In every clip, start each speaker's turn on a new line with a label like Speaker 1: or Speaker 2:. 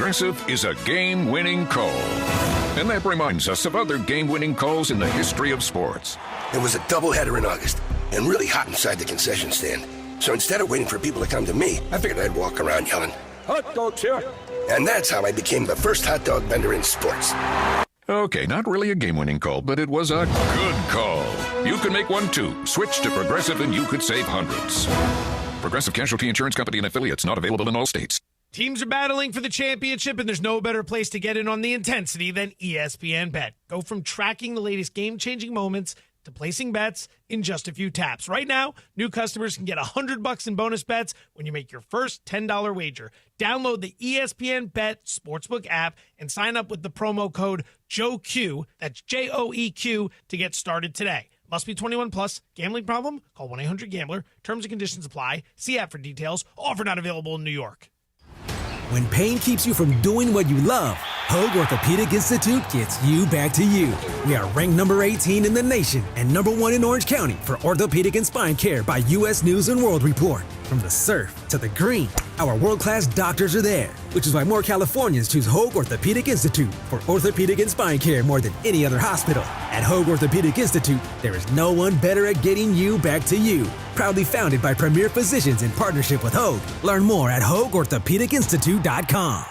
Speaker 1: Progressive is a game-winning call. And that reminds us of other game-winning calls in the history of sports.
Speaker 2: It was a doubleheader in August, and really hot inside the concession stand. So instead of waiting for people to come to me, I figured I'd walk around yelling, "Hot dogs here!" And that's how I became the first hot dog vendor in sports.
Speaker 1: Okay, not really a game-winning call, but it was a good call. You can make one too. Switch to Progressive and you could save hundreds. Progressive Casualty Insurance Company and affiliates, not available in all states.
Speaker 3: Teams are battling for the championship, and there's no better place to get in on the intensity than ESPN Bet. Go from tracking the latest game-changing moments to placing bets in just a few taps. Right now, new customers can get $100 in bonus bets when you make your first $10 wager. Download the ESPN Bet Sportsbook app and sign up with the promo code JOEQ, that's JOEQ, to get started today. Must be 21 plus. Gambling problem? Call 1-800-GAMBLER. Terms and conditions apply. See app for details. Offer not available in New York.
Speaker 4: When pain keeps you from doing what you love, Hoag Orthopedic Institute gets you back to you. We are ranked number 18 in the nation and number 1 in Orange County for orthopedic and spine care by U.S. News & World Report. From the surf to the green, our world-class doctors are there, which is why more Californians choose Hoag Orthopedic Institute for orthopedic and spine care more than any other hospital. At Hoag Orthopedic Institute, there is no one better at getting you back to you. Proudly founded by premier physicians in partnership with Hoag. Learn more at HoagOrthopedicInstitute.com.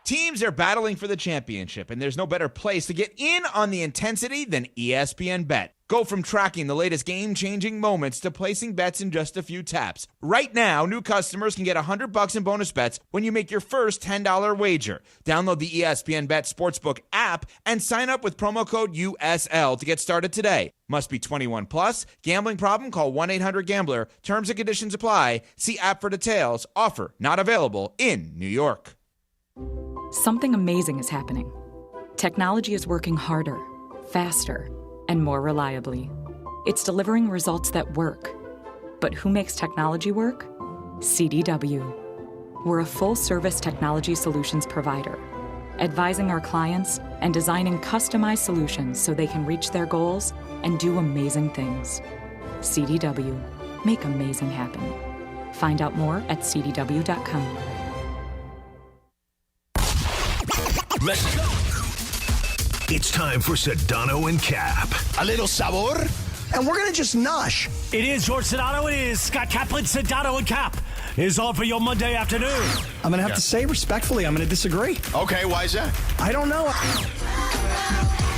Speaker 5: Teams are battling for the championship, and there's no better place to get in on the intensity than ESPN Bet. Go from tracking the latest game-changing moments to placing bets in just a few taps. Right now, new customers can get $100 in bonus bets when you make your first $10 wager. Download the ESPN Bet Sportsbook app and sign up with promo code USL to get started today. Must be 21 plus. Gambling problem? Call 1-800-GAMBLER. Terms and conditions apply. See app for details. Offer not available in New York.
Speaker 6: Something amazing is happening. Technology is working harder, faster, and more reliably. It's delivering results that work. But who makes technology work? CDW. We're a full-service technology solutions provider, advising our clients and designing customized solutions so they can reach their goals and do amazing things. CDW. Make amazing happen. Find out more at cdw.com.
Speaker 7: Let's go. It's time for Sedano and Kap.
Speaker 8: A little sabor, and we're going to just nosh.
Speaker 9: It is George Sedano. It is Scott Kaplan. Sedano and Kap is on for your Monday afternoon.
Speaker 8: I'm going to have to say respectfully, I'm going to disagree.
Speaker 10: Okay, why is that?
Speaker 8: I don't know.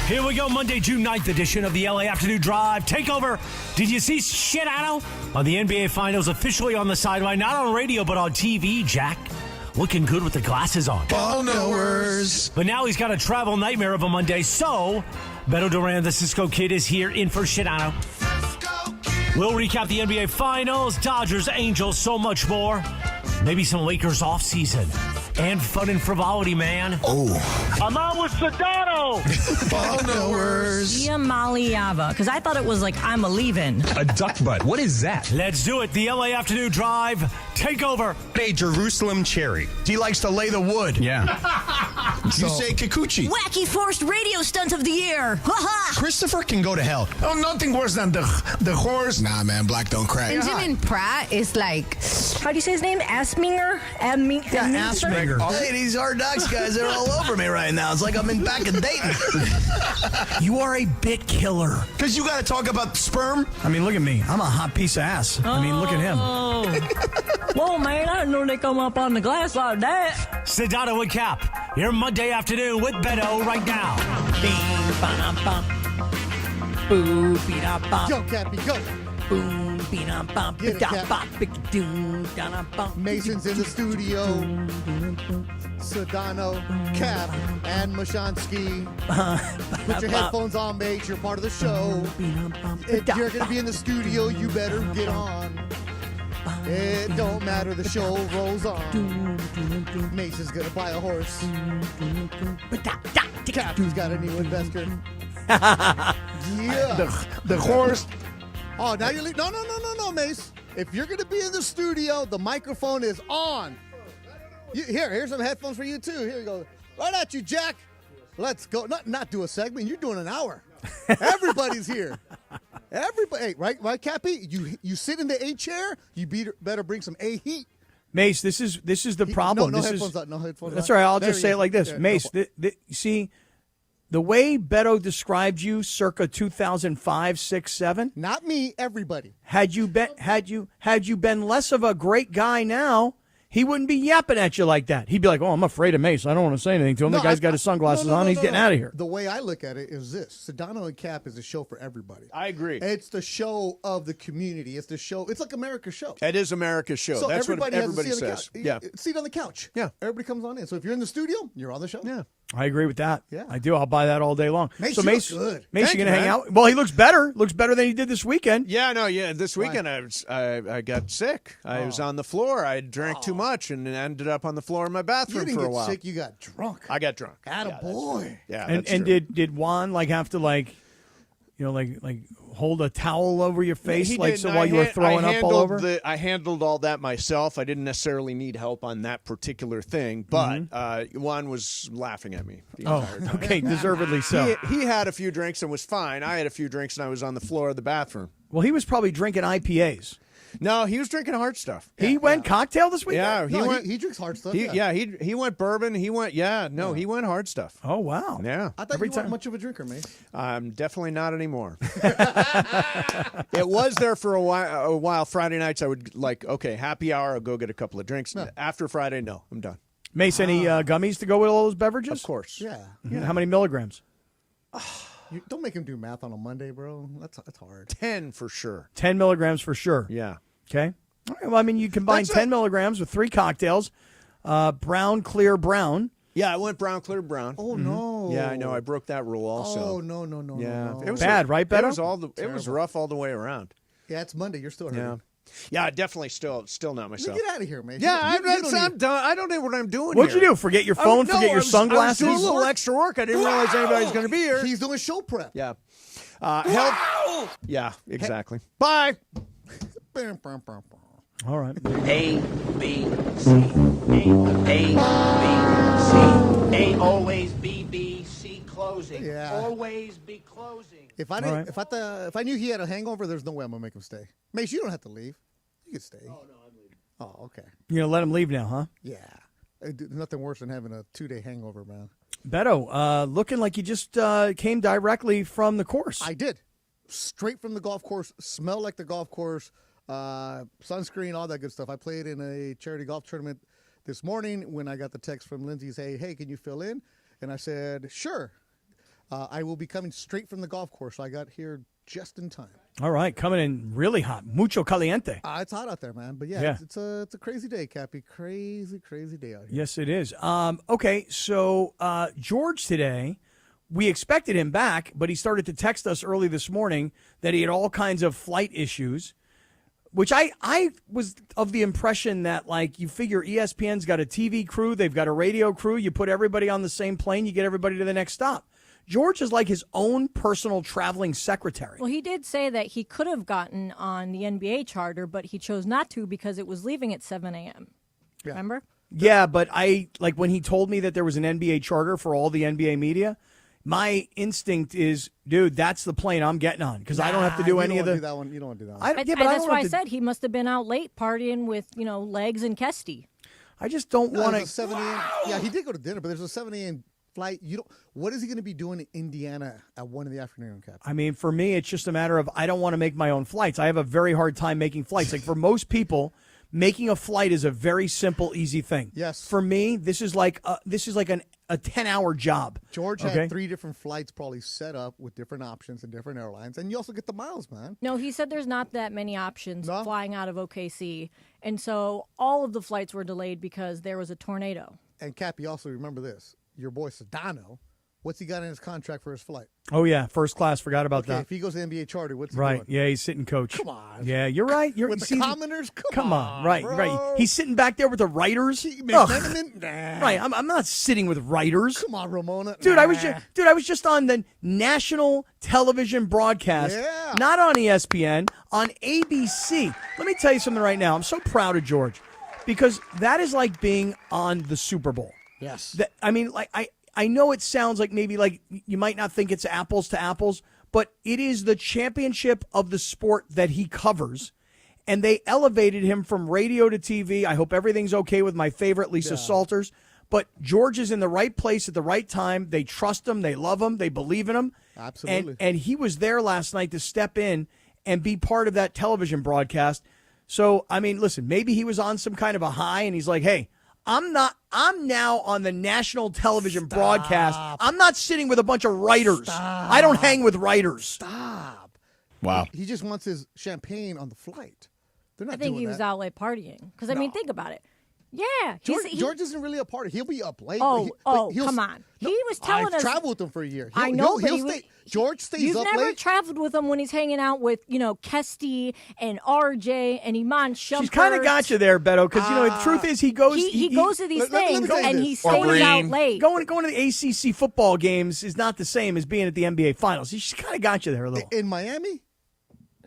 Speaker 9: Here we go, Monday, June 9th edition of the LA Afternoon Drive. Takeover. Did you see Sedano on the NBA Finals officially on the sideline? Not on radio, but on TV, Jack. Looking good with the glasses on.
Speaker 8: Ball knowers.
Speaker 9: But now he's got a travel nightmare of a Monday, so Beto Duran, the Cisco Kid, is here in for Sedano. We'll recap the NBA Finals, Dodgers, Angels, so much more. Maybe some Lakers offseason. And fun and frivolity, man.
Speaker 8: Oh.
Speaker 9: I'm on with Sedano.
Speaker 8: Ball knowers.
Speaker 11: Maliava, because I thought it was like I'm a leaving.
Speaker 12: A duck butt. What is that?
Speaker 9: Let's do it. The LA Afternoon Drive. Take over.
Speaker 12: A Jerusalem cherry.
Speaker 8: He likes to lay the wood.
Speaker 12: Yeah.
Speaker 8: You say Kikuchi.
Speaker 11: Wacky forced radio stunt of the year.
Speaker 8: Christopher can go to hell.
Speaker 10: Oh, nothing worse than the horse.
Speaker 8: Nah, man, black don't crack.
Speaker 13: Benjamin Pratt is like, how do you say his name? Asminger?
Speaker 8: Asminger. Hey, these Hard Knocks guys are all over me right now. It's like I'm in back in Dayton.
Speaker 9: You are a bit killer.
Speaker 8: Because you got to talk about sperm? I mean, look at me. I'm a hot piece of ass. I mean, look at him.
Speaker 11: Whoa, man, I didn't know they come up on the glass like that.
Speaker 9: Sedano and Kap, your Monday afternoon with Beto right now.
Speaker 14: Yo, Cappy, go.
Speaker 11: Boom,
Speaker 14: Mason's in the studio. Sedano, Kap, and Mashansky. Put your headphones on, mates. You're part of the show. If you're going to be in the studio, you better get on. It don't matter, the show rolls on. Mason's going to buy a horse. Captain's got a new investor. Yeah.
Speaker 10: The horse.
Speaker 14: Oh, now you're leaving. No, Mace. If you're going to be in the studio, the microphone is on. Here's some headphones for you, too. Here you go. Right at you, Jack. Let's go. Not do a segment. You're doing an hour. Everybody's here. Everybody. Hey, right, Cappy? You sit in the A chair, you better bring some A heat.
Speaker 15: Mace, this is the problem.
Speaker 14: No
Speaker 15: this
Speaker 14: headphones
Speaker 15: is
Speaker 14: on, no headphones
Speaker 15: That's
Speaker 14: on.
Speaker 15: all right. I'll
Speaker 14: There
Speaker 15: just
Speaker 14: he
Speaker 15: say
Speaker 14: is.
Speaker 15: it like this.
Speaker 14: Yeah,
Speaker 15: Mace,
Speaker 14: go for
Speaker 15: see, the way Beto described you circa 2005, 6, 7.
Speaker 14: Not me, everybody.
Speaker 15: Had you been less of a great guy now, he wouldn't be yapping at you like that. He'd be like, "Oh, I'm afraid of Mace. I don't want to say anything to him. The guy's got his sunglasses on. He's getting out of here."
Speaker 14: The way I look at it is this: Sedano and Cap is a show for everybody.
Speaker 16: I agree.
Speaker 14: It's the show of the community. It's the show. It's like America's show.
Speaker 16: It is America's show.
Speaker 14: So
Speaker 16: That's what
Speaker 14: everybody has
Speaker 16: everybody
Speaker 14: a seat on the
Speaker 16: says.
Speaker 14: couch.
Speaker 16: Yeah.
Speaker 14: Seat on the couch.
Speaker 16: Yeah.
Speaker 14: Everybody comes on in. So if you're in the studio, you're on the show.
Speaker 16: Yeah.
Speaker 15: I agree with that.
Speaker 14: Yeah.
Speaker 15: I do. I'll buy that all day long.
Speaker 14: Mace,
Speaker 15: so
Speaker 14: you
Speaker 15: Mace,
Speaker 14: look good.
Speaker 15: Mace,
Speaker 16: Thank
Speaker 15: you
Speaker 16: you,
Speaker 15: gonna hang
Speaker 16: man.
Speaker 15: out? Well, he looks better. Looks better than he did this weekend.
Speaker 16: Yeah, no, yeah. This weekend I got sick. I was on the floor. I drank too much and ended up on the floor in my
Speaker 14: You
Speaker 16: bathroom
Speaker 14: didn't
Speaker 16: for a
Speaker 14: get
Speaker 16: while.
Speaker 14: sick. You got drunk.
Speaker 16: I got drunk.
Speaker 14: Attaboy.
Speaker 16: Yeah,
Speaker 15: And
Speaker 16: that's true.
Speaker 15: did Juan have to like hold a towel over your face
Speaker 16: He
Speaker 15: like
Speaker 16: didn't.
Speaker 15: so while you were throwing up all over?
Speaker 16: I handled all that myself. I didn't necessarily need help on that particular thing, but Juan was laughing at me the entire time.
Speaker 15: Okay, deservedly so.
Speaker 16: He had a few drinks and was fine. I had a few drinks and I was on the floor of the bathroom.
Speaker 15: Well, he was probably drinking IPAs.
Speaker 16: No, he was drinking hard stuff.
Speaker 15: He went cocktail this weekend?
Speaker 16: Yeah,
Speaker 14: he drinks hard stuff.
Speaker 16: He went bourbon. He went he went hard stuff.
Speaker 15: Oh wow.
Speaker 16: Yeah.
Speaker 14: I thought you weren't much of a drinker, Mace.
Speaker 16: I'm definitely not anymore. It was there for a while. Friday nights, I would happy hour. I'll go get a couple of drinks. After Friday, no, I'm done.
Speaker 15: Mace, any gummies to go with all those beverages?
Speaker 16: Of course.
Speaker 14: Yeah.
Speaker 15: How many milligrams?
Speaker 14: Don't make him do math on a Monday, bro. That's hard.
Speaker 16: 10 for sure.
Speaker 15: 10 milligrams for sure.
Speaker 16: Yeah.
Speaker 15: Okay. All right, well, I mean, you combine 10 milligrams with 3 cocktails, brown, clear, brown.
Speaker 16: Yeah, I went brown, clear, brown.
Speaker 14: Oh no.
Speaker 16: Yeah, I know. I broke that rule also.
Speaker 14: Oh no.
Speaker 16: Yeah,
Speaker 14: no.
Speaker 16: it was
Speaker 15: bad, right, Beto?
Speaker 16: It was rough all the way around.
Speaker 14: Yeah, it's Monday. You're still hurting.
Speaker 16: Yeah, definitely still not myself.
Speaker 14: Get out of here, man.
Speaker 16: Yeah,
Speaker 14: You don't
Speaker 16: I'm
Speaker 14: need-
Speaker 16: done. I don't know what I'm doing.
Speaker 15: What'd
Speaker 16: here.
Speaker 15: you do? Forget your phone? Forget your sunglasses?
Speaker 16: I was doing a little extra work. I didn't realize anybody's going to be here.
Speaker 14: He's doing show prep.
Speaker 16: Yeah. Help. Yeah, exactly. Bye.
Speaker 15: All right.
Speaker 17: A, B, C. A, B, C. A, always B, B, C, closing.
Speaker 14: Yeah.
Speaker 17: Always be closing.
Speaker 14: If I didn't, if I knew he had a hangover, there's no way I'm gonna make him stay. Mace, you don't have to leave. You can stay. Oh no, I'm leaving. Oh, okay.
Speaker 15: You're going to let him leave now, huh?
Speaker 14: Yeah. Nothing worse than having a 2-day hangover, man.
Speaker 15: Beto, looking like you just came directly from the course.
Speaker 14: I did. Straight from the golf course. Smelled like the golf course. Sunscreen, all that good stuff. I played in a charity golf tournament this morning when I got the text from Lindsay saying, "Hey, can you fill in?" And I said, "Sure." I will be coming straight from the golf course. So I got here just in time.
Speaker 15: All right, coming in really hot. Mucho caliente.
Speaker 14: It's hot out there, man. But yeah. It's a crazy day, Cappy. Crazy day out here.
Speaker 15: Yes, it is. Okay, so George today, we expected him back, but he started to text us early this morning that he had all kinds of flight issues, which I was of the impression that, like, you figure ESPN's got a TV crew, they've got a radio crew, you put everybody on the same plane, you get everybody to the next stop. George is like his own personal traveling secretary.
Speaker 11: Well, he did say that he could have gotten on the NBA charter, but he chose not to because it was leaving at 7 a.m.
Speaker 14: Yeah.
Speaker 11: Remember?
Speaker 15: Yeah, but when he told me that there was an NBA charter for all the NBA media, my instinct is, dude, that's the plane I'm getting on because I don't have to do any of the.
Speaker 14: You don't want to do that one.
Speaker 11: That's why I said he must have been out late partying with, Legs and Kesty.
Speaker 15: I just don't want to.
Speaker 14: 7 a.m. Yeah, he did go to dinner, but there's a 7 a.m. flight. What is he going to be doing in Indiana at 1 p.m, Cap?
Speaker 15: I mean, for me, it's just a matter of I don't want to make my own flights. I have a very hard time making flights. Like for most people, making a flight is a very simple, easy thing.
Speaker 14: Yes.
Speaker 15: For me, this is like a 10-hour job.
Speaker 14: George had 3 different flights probably set up with different options and different airlines, and you also get the miles, man.
Speaker 11: No, he said there's not that many options flying out of OKC, and so all of the flights were delayed because there was a tornado.
Speaker 14: And Cap, you also remember this. Your boy Sedano, what's he got in his contract for his flight?
Speaker 15: Oh, yeah, first class. Forgot about that.
Speaker 14: If he goes to NBA charter, what's he
Speaker 15: right?
Speaker 14: doing?
Speaker 15: Yeah, he's sitting coach.
Speaker 14: Come on.
Speaker 15: Yeah, you're right.
Speaker 14: With the commoners? Come on,
Speaker 15: right,
Speaker 14: bro.
Speaker 15: right. He's sitting back there with the writers. Right, I'm not sitting with writers.
Speaker 14: Come on, Ramona.
Speaker 15: Dude, I was just on the national television broadcast, not on ESPN, on ABC. Let me tell you something right now. I'm so proud of George because that is like being on the Super Bowl.
Speaker 14: Yes.
Speaker 15: I know it sounds like maybe like you might not think it's apples to apples, but it is the championship of the sport that he covers. and they elevated him from radio to TV. I hope everything's okay with my favorite, Lisa Salters. But George is in the right place at the right time. They trust him. They love him. They believe in him.
Speaker 14: Absolutely.
Speaker 15: And he was there last night to step in and be part of that television broadcast. So, I mean, listen, maybe he was on some kind of a high and he's like, hey, I'm now on the national television broadcast. I'm not sitting with a bunch of writers. I don't hang with writers.
Speaker 14: Stop.
Speaker 12: Wow.
Speaker 14: He just wants his champagne on the flight. They're not
Speaker 11: I think
Speaker 14: doing
Speaker 11: he was
Speaker 14: that.
Speaker 11: out late partying. Because, I mean, think about it. Yeah.
Speaker 14: George isn't really a party. He'll be up late.
Speaker 11: Oh,
Speaker 14: but he'll
Speaker 11: come on. He was telling us.
Speaker 14: I've traveled with him for a year.
Speaker 11: I know, but
Speaker 14: George stays
Speaker 11: you've
Speaker 14: up
Speaker 11: never
Speaker 14: late.
Speaker 11: traveled with him when he's hanging out with, Kesty and RJ and Iman Shumpert.
Speaker 15: She's kind of got you there, Beto, because, the truth is he goes...
Speaker 11: He goes to these things and he
Speaker 15: Or
Speaker 11: stays out late.
Speaker 15: Going to the ACC football games is not the same as being at the NBA Finals. She's kind of got you there a little.
Speaker 14: In Miami?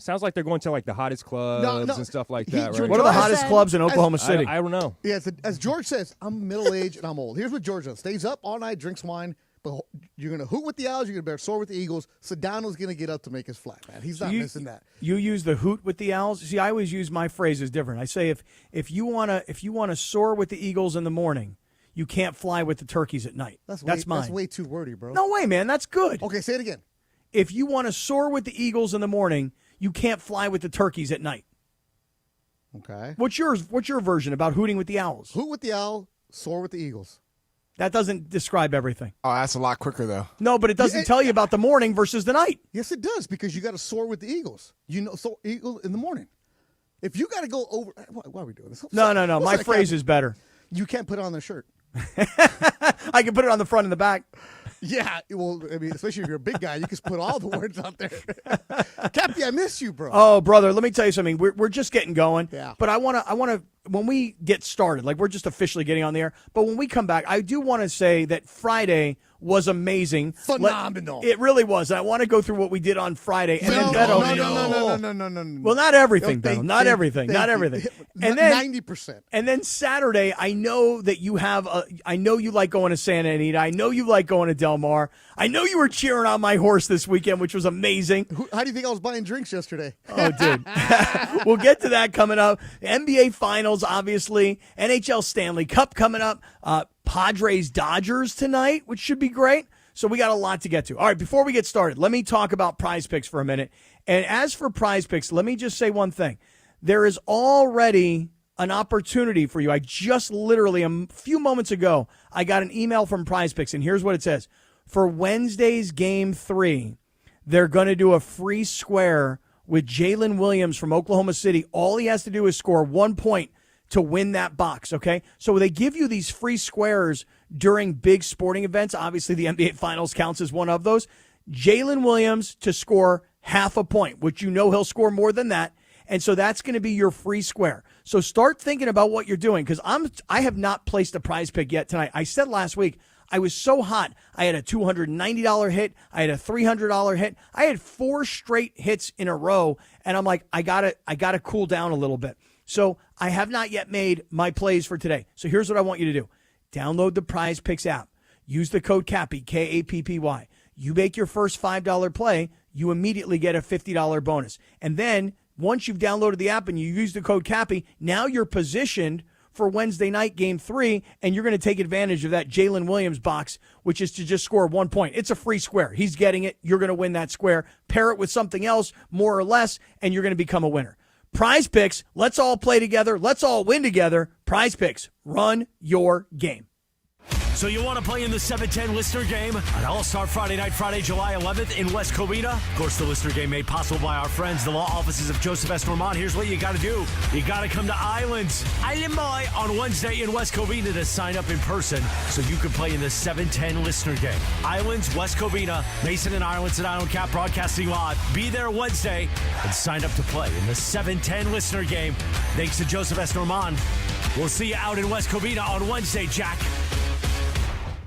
Speaker 12: Sounds like they're going to like the hottest clubs and stuff like that, right?
Speaker 15: What are the hottest clubs in Oklahoma City?
Speaker 12: I don't know.
Speaker 14: Yeah, as George says, I'm middle-aged and I'm old. Here's what George does. Stays up all night, drinks wine, but you're going to hoot with the Owls, you're going to bear soar with the Eagles. Sedano's going to get up to make his flat, man. He's not missing that.
Speaker 15: You use the hoot with the Owls? See, I always use my phrases different. I say if you want to soar with the Eagles in the morning, you can't fly with the turkeys at night. That's mine.
Speaker 14: That's way too wordy, bro.
Speaker 15: No way, man. That's good.
Speaker 14: Okay, say it again.
Speaker 15: If you want to soar with the Eagles in the morning, you can't fly with the turkeys at night.
Speaker 14: Okay.
Speaker 15: What's your version about hooting with the Owls?
Speaker 14: Hoot with the Owl, soar with the Eagles.
Speaker 15: That doesn't describe everything.
Speaker 10: Oh, that's a lot quicker, though.
Speaker 15: No, but it doesn't tell you about the morning versus the night.
Speaker 14: Yes, it does, because you got to soar with the Eagles. So Eagles in the morning. If you got to go over... Why are we doing this?
Speaker 15: No. My phrase is better.
Speaker 14: You can't put it on the shirt.
Speaker 15: I can put it on the front and the back.
Speaker 14: Yeah, well, I mean, especially if you're a big guy, you can put all the words out there. Cappy, I miss you, bro.
Speaker 15: Oh, brother, let me tell you something. We're just getting going.
Speaker 14: Yeah.
Speaker 15: But I want to when we get started, like we're just officially getting on the air, but when we come back, I do want to say that Friday was amazing.
Speaker 14: Phenomenal.
Speaker 15: It really was. I want to go through what we did on Friday. And then Beto.
Speaker 14: No.
Speaker 15: Well, not everything, Beto. Not everything. And then
Speaker 14: 90%.
Speaker 15: And then Saturday, I know that you have I know you like going to Santa Anita. I know you like going to Del Mar. I know you were cheering on my horse this weekend, which was amazing.
Speaker 14: How do you think I was buying drinks yesterday?
Speaker 15: Oh, dude. We'll get to that coming up. NBA Finals, obviously. NHL Stanley Cup coming up. Padres Dodgers tonight, which should be great. So we got a lot to get to. All right, before we get started, let me talk about Prize Picks for a minute. And as for Prize Picks, let me just say one thing. There is already an opportunity for you. I just literally a few moments ago, I got an email from Prize Picks, and here's what it says. For Wednesday's Game 3, they're going to do a free square with Jalen Williams from Oklahoma City. All he has to do is score 1 point to win that box, okay? So they give you these free squares during big sporting events. Obviously, the NBA Finals counts as one of those. Jalen Williams to score half a point, which you know he'll score more than that. And so that's going to be your free square. So start thinking about what you're doing, because I have not placed a prize pick yet tonight. I said last week, I was so hot. I had a $290 hit. I had a $300 hit. I had 4 straight hits in a row. And I'm like, I gotta cool down a little bit. So I have not yet made my plays for today. So here's what I want you to do. Download the Prize Picks app. Use the code CAPPY, K-A-P-P-Y. You make your first $5 play, you immediately get a $50 bonus. And then once you've downloaded the app and you use the code CAPPY, now you're positioned for Wednesday night Game 3, and you're going to take advantage of that Jalen Williams box, which is to just score 1 point. It's a free square. He's getting it. You're going to win that square. Pair it with something else, more or less, and you're going to become a winner. Prize Picks, let's all play together. Let's all win together. Prize Picks, run your game.
Speaker 9: So you want to play in the 7-10 Listener Game on All-Star Friday night, Friday, July 11th in West Covina? Of course, the Listener Game made possible by our friends, the law offices of Joseph S. Normand. Here's what you got to do. You got to come to Island Boy on Wednesday in West Covina to sign up in person so you can play in the 7-10 Listener Game. Islands, West Covina, Mason and Ireland, Sedano Kap broadcasting live. Be there Wednesday and sign up to play in the 7-10 Listener Game. Thanks to Joseph S. Normand. We'll see you out in West Covina on Wednesday, Jack.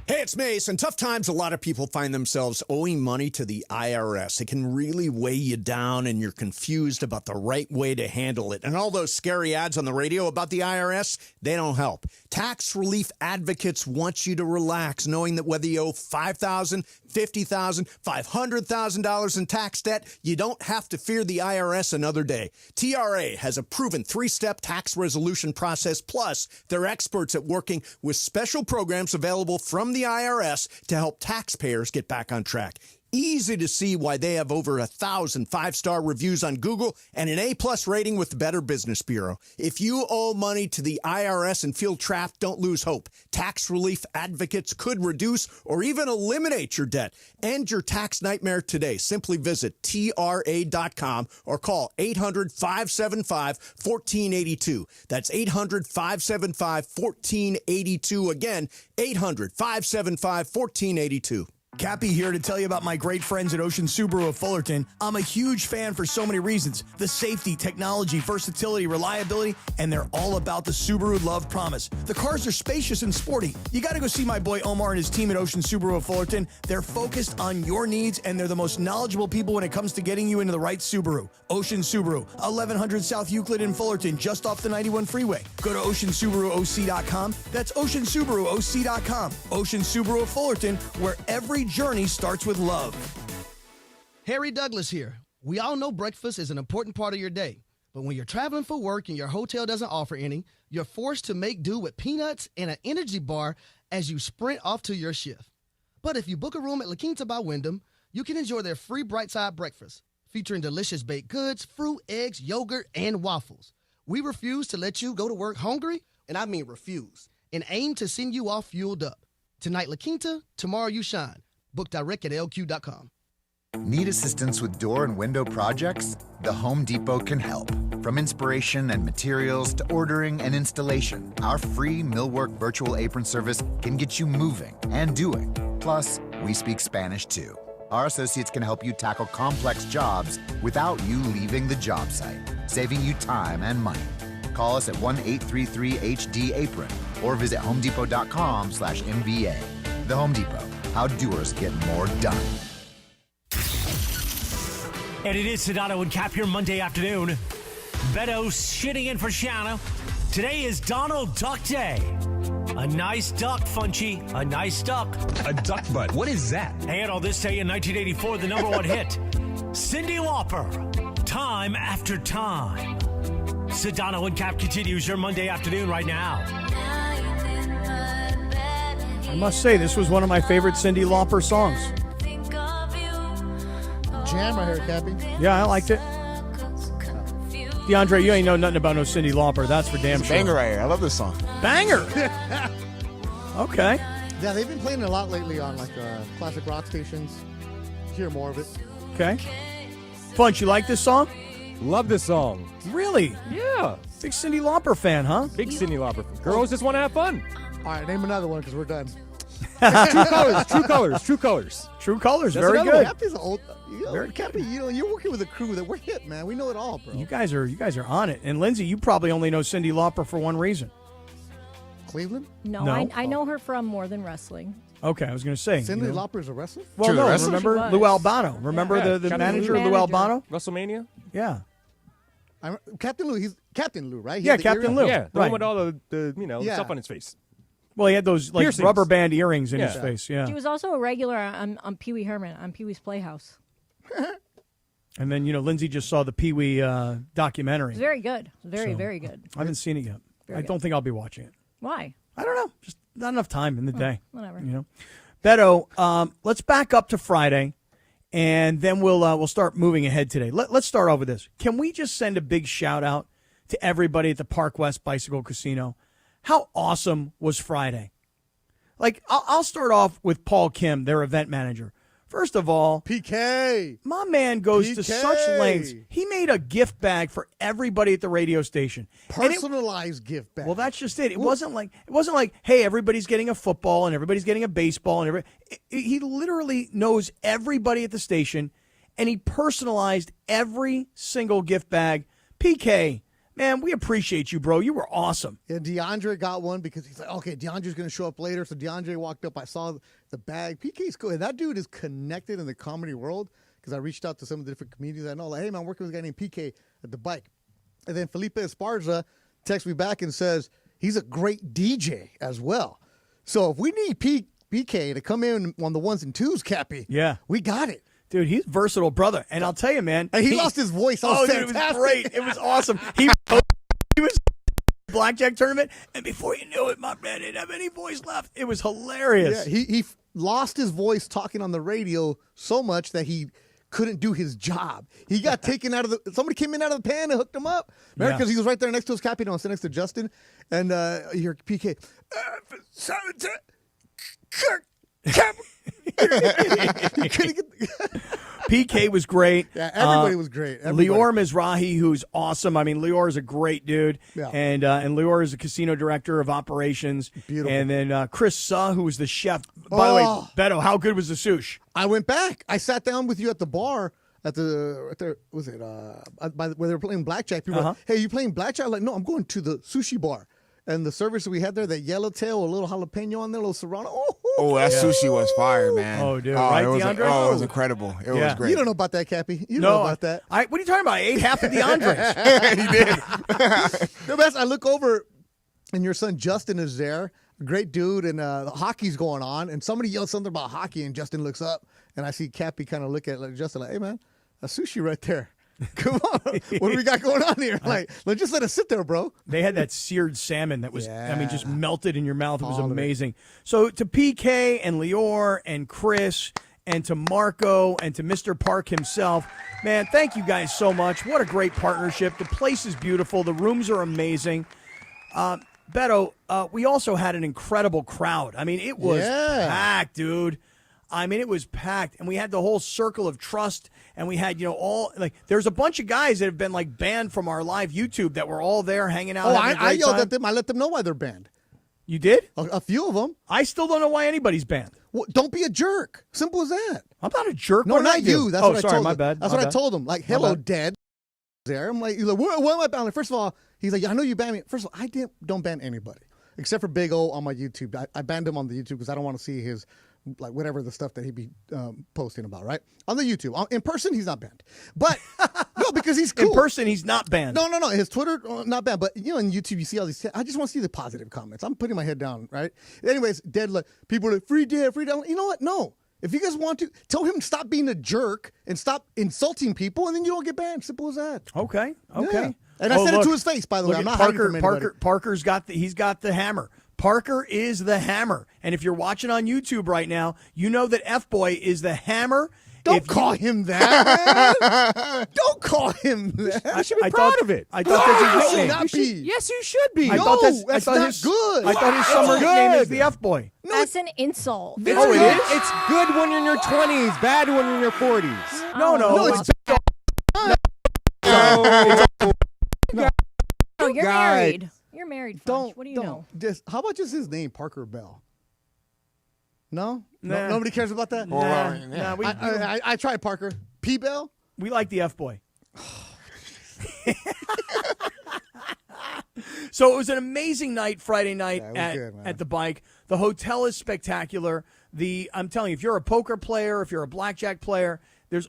Speaker 18: Hey, it's Mace. In tough times, a lot of people find themselves owing money to the IRS. It can really weigh you down, and you're confused about the right way to handle it. And all those scary ads on the radio about the IRS, they don't help. Tax relief advocates want you to relax, knowing that whether you owe $5,000, $50,000, $500,000 in tax debt, you don't have to fear the IRS another day. TRA has a proven 3-step tax resolution process, plus they're experts at working with special programs available from the IRS to help taxpayers get back on track. Easy to see why they have over 1,000 5-star reviews on Google and an A+ rating with the Better Business Bureau. If you owe money to the IRS and feel trapped, don't lose hope. Tax relief advocates could reduce or even eliminate your debt. End your tax nightmare today. Simply visit TRA.com or call 800-575-1482. That's 800-575-1482. Again, 800-575-1482.
Speaker 8: Cappy here to tell you about my great friends at Ocean Subaru of Fullerton. I'm a huge fan for so many reasons. The safety, technology, versatility, reliability, and they're all about the Subaru Love Promise. The cars are spacious and sporty. You got to go see my boy Omar and his team at Ocean Subaru of Fullerton. They're focused on your needs, and they're the most knowledgeable people when it comes to getting you into the right Subaru. Ocean Subaru, 1100 South Euclid in Fullerton, just off the 91 freeway. Go to OceanSubaruOC.com. That's OceanSubaruOC.com. Ocean Subaru of Fullerton, where every journey starts with love.
Speaker 19: Harry Douglas here. We all know breakfast is an important part of your day, but when you're traveling for work and your hotel doesn't offer any, you're forced to make do with peanuts and an energy bar as you sprint off to your shift. But if you book a room at La Quinta by Wyndham, you can enjoy their free Bright Side breakfast, featuring delicious baked goods, fruit, eggs, yogurt, and waffles. We refuse to let you go to work hungry, and I mean refuse, and aim to send you off fueled up. Tonight La Quinta, tomorrow you shine. Book direct at LQ.com.
Speaker 20: Need assistance with door and window projects? The Home Depot can help. From inspiration and materials to ordering and installation, our free Millwork virtual apron service can get you moving and doing. Plus, we speak Spanish too. Our associates can help you tackle complex jobs without you leaving the job site, saving you time and money. Call us at 1-833-HD-APRON or visit homedepot.com/MVA. The Home Depot. How doers get more done.
Speaker 9: And it is Sedano and Kap here Monday afternoon. Beto shitting in for Shiano. Today is Donald Duck Day. A nice duck, Funchie. A nice duck.
Speaker 12: A duck butt. What is that?
Speaker 9: And on this day in 1984, the number one hit, Cyndi Lauper, Time After Time. Sedano and Kap continues your Monday afternoon right now.
Speaker 15: I must say, this was one of my favorite Cyndi Lauper songs.
Speaker 14: Jam right here, Cappy.
Speaker 15: Yeah, I liked it. DeAndre, you ain't know nothing about no Cyndi Lauper. That's for damn sure.
Speaker 16: Banger right here. I love this song.
Speaker 15: Banger! Okay.
Speaker 14: Yeah, they've been playing it a lot lately on like classic rock stations. Hear more of it.
Speaker 15: Okay. Funch, you like this song?
Speaker 12: Love this song.
Speaker 15: Really?
Speaker 12: Yeah.
Speaker 15: Big Cyndi Lauper fan, huh?
Speaker 12: Big Cyndi Lauper fan. Girls just want to have fun.
Speaker 14: All right, name another one because we're done.
Speaker 12: True colors. True colors. True colors.
Speaker 15: True colors.
Speaker 12: That's
Speaker 15: very good.
Speaker 14: Cappy's old. Cappy, you're working with a crew that we're hip, man. We know it all, bro.
Speaker 15: You guys are on it. And Lindsay, you probably only know Cyndi Lauper for one reason.
Speaker 14: Cleveland?
Speaker 11: No. I know her from more than wrestling.
Speaker 15: Okay, I was going to say.
Speaker 14: Cyndi Lauper's a wrestler?
Speaker 15: Well,
Speaker 14: True,
Speaker 15: no,
Speaker 14: wrestler?
Speaker 15: remember Lou Albano? Remember the manager, Lou Albano?
Speaker 12: WrestleMania?
Speaker 15: Yeah.
Speaker 14: Captain Lou, he's Captain Lou, right?
Speaker 15: Yeah, Captain Lou.
Speaker 12: Yeah, the
Speaker 15: right.
Speaker 12: one with all the stuff on his face.
Speaker 15: Well, he had those like
Speaker 12: Piercings.
Speaker 15: rubber band earrings in his face. Yeah.
Speaker 11: She was also a regular on Pee Wee Herman on Pee Wee's Playhouse.
Speaker 15: And then Lindsay just saw the Pee Wee documentary.
Speaker 11: It's very good. Very good.
Speaker 15: I haven't seen it yet. I don't think I'll be watching it.
Speaker 11: Why?
Speaker 15: I don't know. Just not enough time in the day.
Speaker 11: Whatever.
Speaker 15: Beto, let's back up to Friday, and then we'll start moving ahead today. Let's start off with this. Can we just send a big shout out to everybody at the Park West Bicycle Casino? How awesome was Friday? Like, I'll start off with Paul Kim, their event manager. First of all,
Speaker 14: PK,
Speaker 15: my man goes to such lengths. He made a gift bag for everybody at the radio station.
Speaker 14: Personalized gift bag.
Speaker 15: Well, that's just it. It wasn't like, hey, everybody's getting a football and everybody's getting a baseball and he literally knows everybody at the station, and he personalized every single gift bag. PK, Man, we appreciate you, bro. You were awesome.
Speaker 14: Yeah, DeAndre got one because he's like, okay, DeAndre's going to show up later. So DeAndre walked up. I saw the bag. PK's cool. And that dude is connected in the comedy world because I reached out to some of the different comedians I know. Like, hey, man, I'm working with a guy named PK at the bike. And then Felipe Esparza texts me back and says he's a great DJ as well. So if we need PK to come in on the ones and twos, Cappy, we got it.
Speaker 15: Dude, he's a versatile brother. And I'll tell you, man.
Speaker 14: And he lost his voice. Dude,
Speaker 15: it was great. It was awesome. He was blackjack tournament, and before you knew it, my man didn't have any voice left. It was hilarious.
Speaker 14: Yeah, he lost his voice talking on the radio so much that he couldn't do his job. He got taken out of somebody came in out of the pan and hooked him up. Remember, because he was right there next to his Cappy, no, next to Justin, and you hear PK.
Speaker 15: PK was great.
Speaker 14: Yeah, everybody was great.
Speaker 15: Lior Mizrahi, who's awesome. I mean, Lior is a great dude.
Speaker 14: Yeah.
Speaker 15: And Lior is a casino director of operations.
Speaker 14: Beautiful.
Speaker 15: And then Chris Suh, who was the chef. By the way, Beto, how good was the sushi?
Speaker 14: I went back. I sat down with you at the bar at the right there. Was it where they were playing blackjack? People were like, hey, you playing blackjack? I'm like, no, I'm going to the sushi bar. And the service that we had there, that yellowtail, a little jalapeno on there, a little serrano.
Speaker 21: Oh, that sushi was fire, man.
Speaker 15: Oh, dude. Right, DeAndre?
Speaker 21: It was incredible. It was great.
Speaker 14: You don't know about that, Cappy. You know about that.
Speaker 15: What are you talking about? I ate half of DeAndre's.
Speaker 21: He did.
Speaker 14: The best, I look over, and your son Justin is there. Great dude, and the hockey's going on. And somebody yells something about hockey, and Justin looks up. And I see Cappy kind of look at Justin like, hey, man, a sushi right there. Come on. What do we got going on here? Like, let's just let it sit there, bro.
Speaker 15: They had that seared salmon that was, just melted in your mouth. It was amazing. So to PK and Lior and Chris and to Marco and to Mr. Park himself, man, thank you guys so much. What a great partnership. The place is beautiful. The rooms are amazing. Beto, we also had an incredible crowd. I mean, it was packed, dude. I mean, it was packed, and we had the whole circle of trust, and we had, there's a bunch of guys that have been, banned from our live YouTube that were all there hanging out.
Speaker 14: I yelled at them. I let them know why they're banned.
Speaker 15: You did?
Speaker 14: A few of them.
Speaker 15: I still don't know why anybody's banned.
Speaker 14: Well, don't be a jerk. Simple as that.
Speaker 15: I'm not a jerk.
Speaker 14: No, not you. That's what I told him.
Speaker 15: My bad.
Speaker 14: That's what I told him. Like, hello, Dad. There. I'm like, he's like, what am I banning? First of all, he's like, I know you banned me. First of all, don't ban anybody except for Big O on my YouTube. I banned him on the YouTube because I don't want to see his whatever the stuff that he'd be posting about, right? On the YouTube. In person, he's not banned. But, no, because he's cool.
Speaker 15: In person, he's not banned.
Speaker 14: No. His Twitter, not banned. But, in YouTube, you see all these. I just want to see the positive comments. I'm putting my head down, right? Anyways, people are like, free Dad, free Dad. You know what? No. If you guys want to, tell him to stop being a jerk and stop insulting people, and then you don't get banned. Simple as that.
Speaker 15: Okay.
Speaker 14: Yeah. And I said it to his face, by the way. I'm not hiding from anybody.
Speaker 15: Parker's got the hammer. Parker is the hammer. And if you're watching on YouTube right now, you know that F-Boy is the hammer.
Speaker 14: Don't call him that, man. Don't call him that.
Speaker 21: I should be proud of it.
Speaker 15: I thought that's his
Speaker 14: nickname.
Speaker 21: Yes, you should be.
Speaker 14: That's not good.
Speaker 15: I thought his summer name is the F-Boy.
Speaker 11: No, that's an insult.
Speaker 21: It is? It's good when you're in your 20s, bad when you're in your 40s.
Speaker 15: No,
Speaker 14: it's
Speaker 11: No, you're married. You're married, Funch. What do you know?
Speaker 14: How about just his name, Parker Bell? No?
Speaker 15: Nah.
Speaker 14: Nobody cares about that? I tried Parker. P. Bell?
Speaker 15: We like the F-Boy. So it was an amazing night Friday night at the bike. The hotel is spectacular. I'm telling you, if you're a poker player, if you're a blackjack player, there's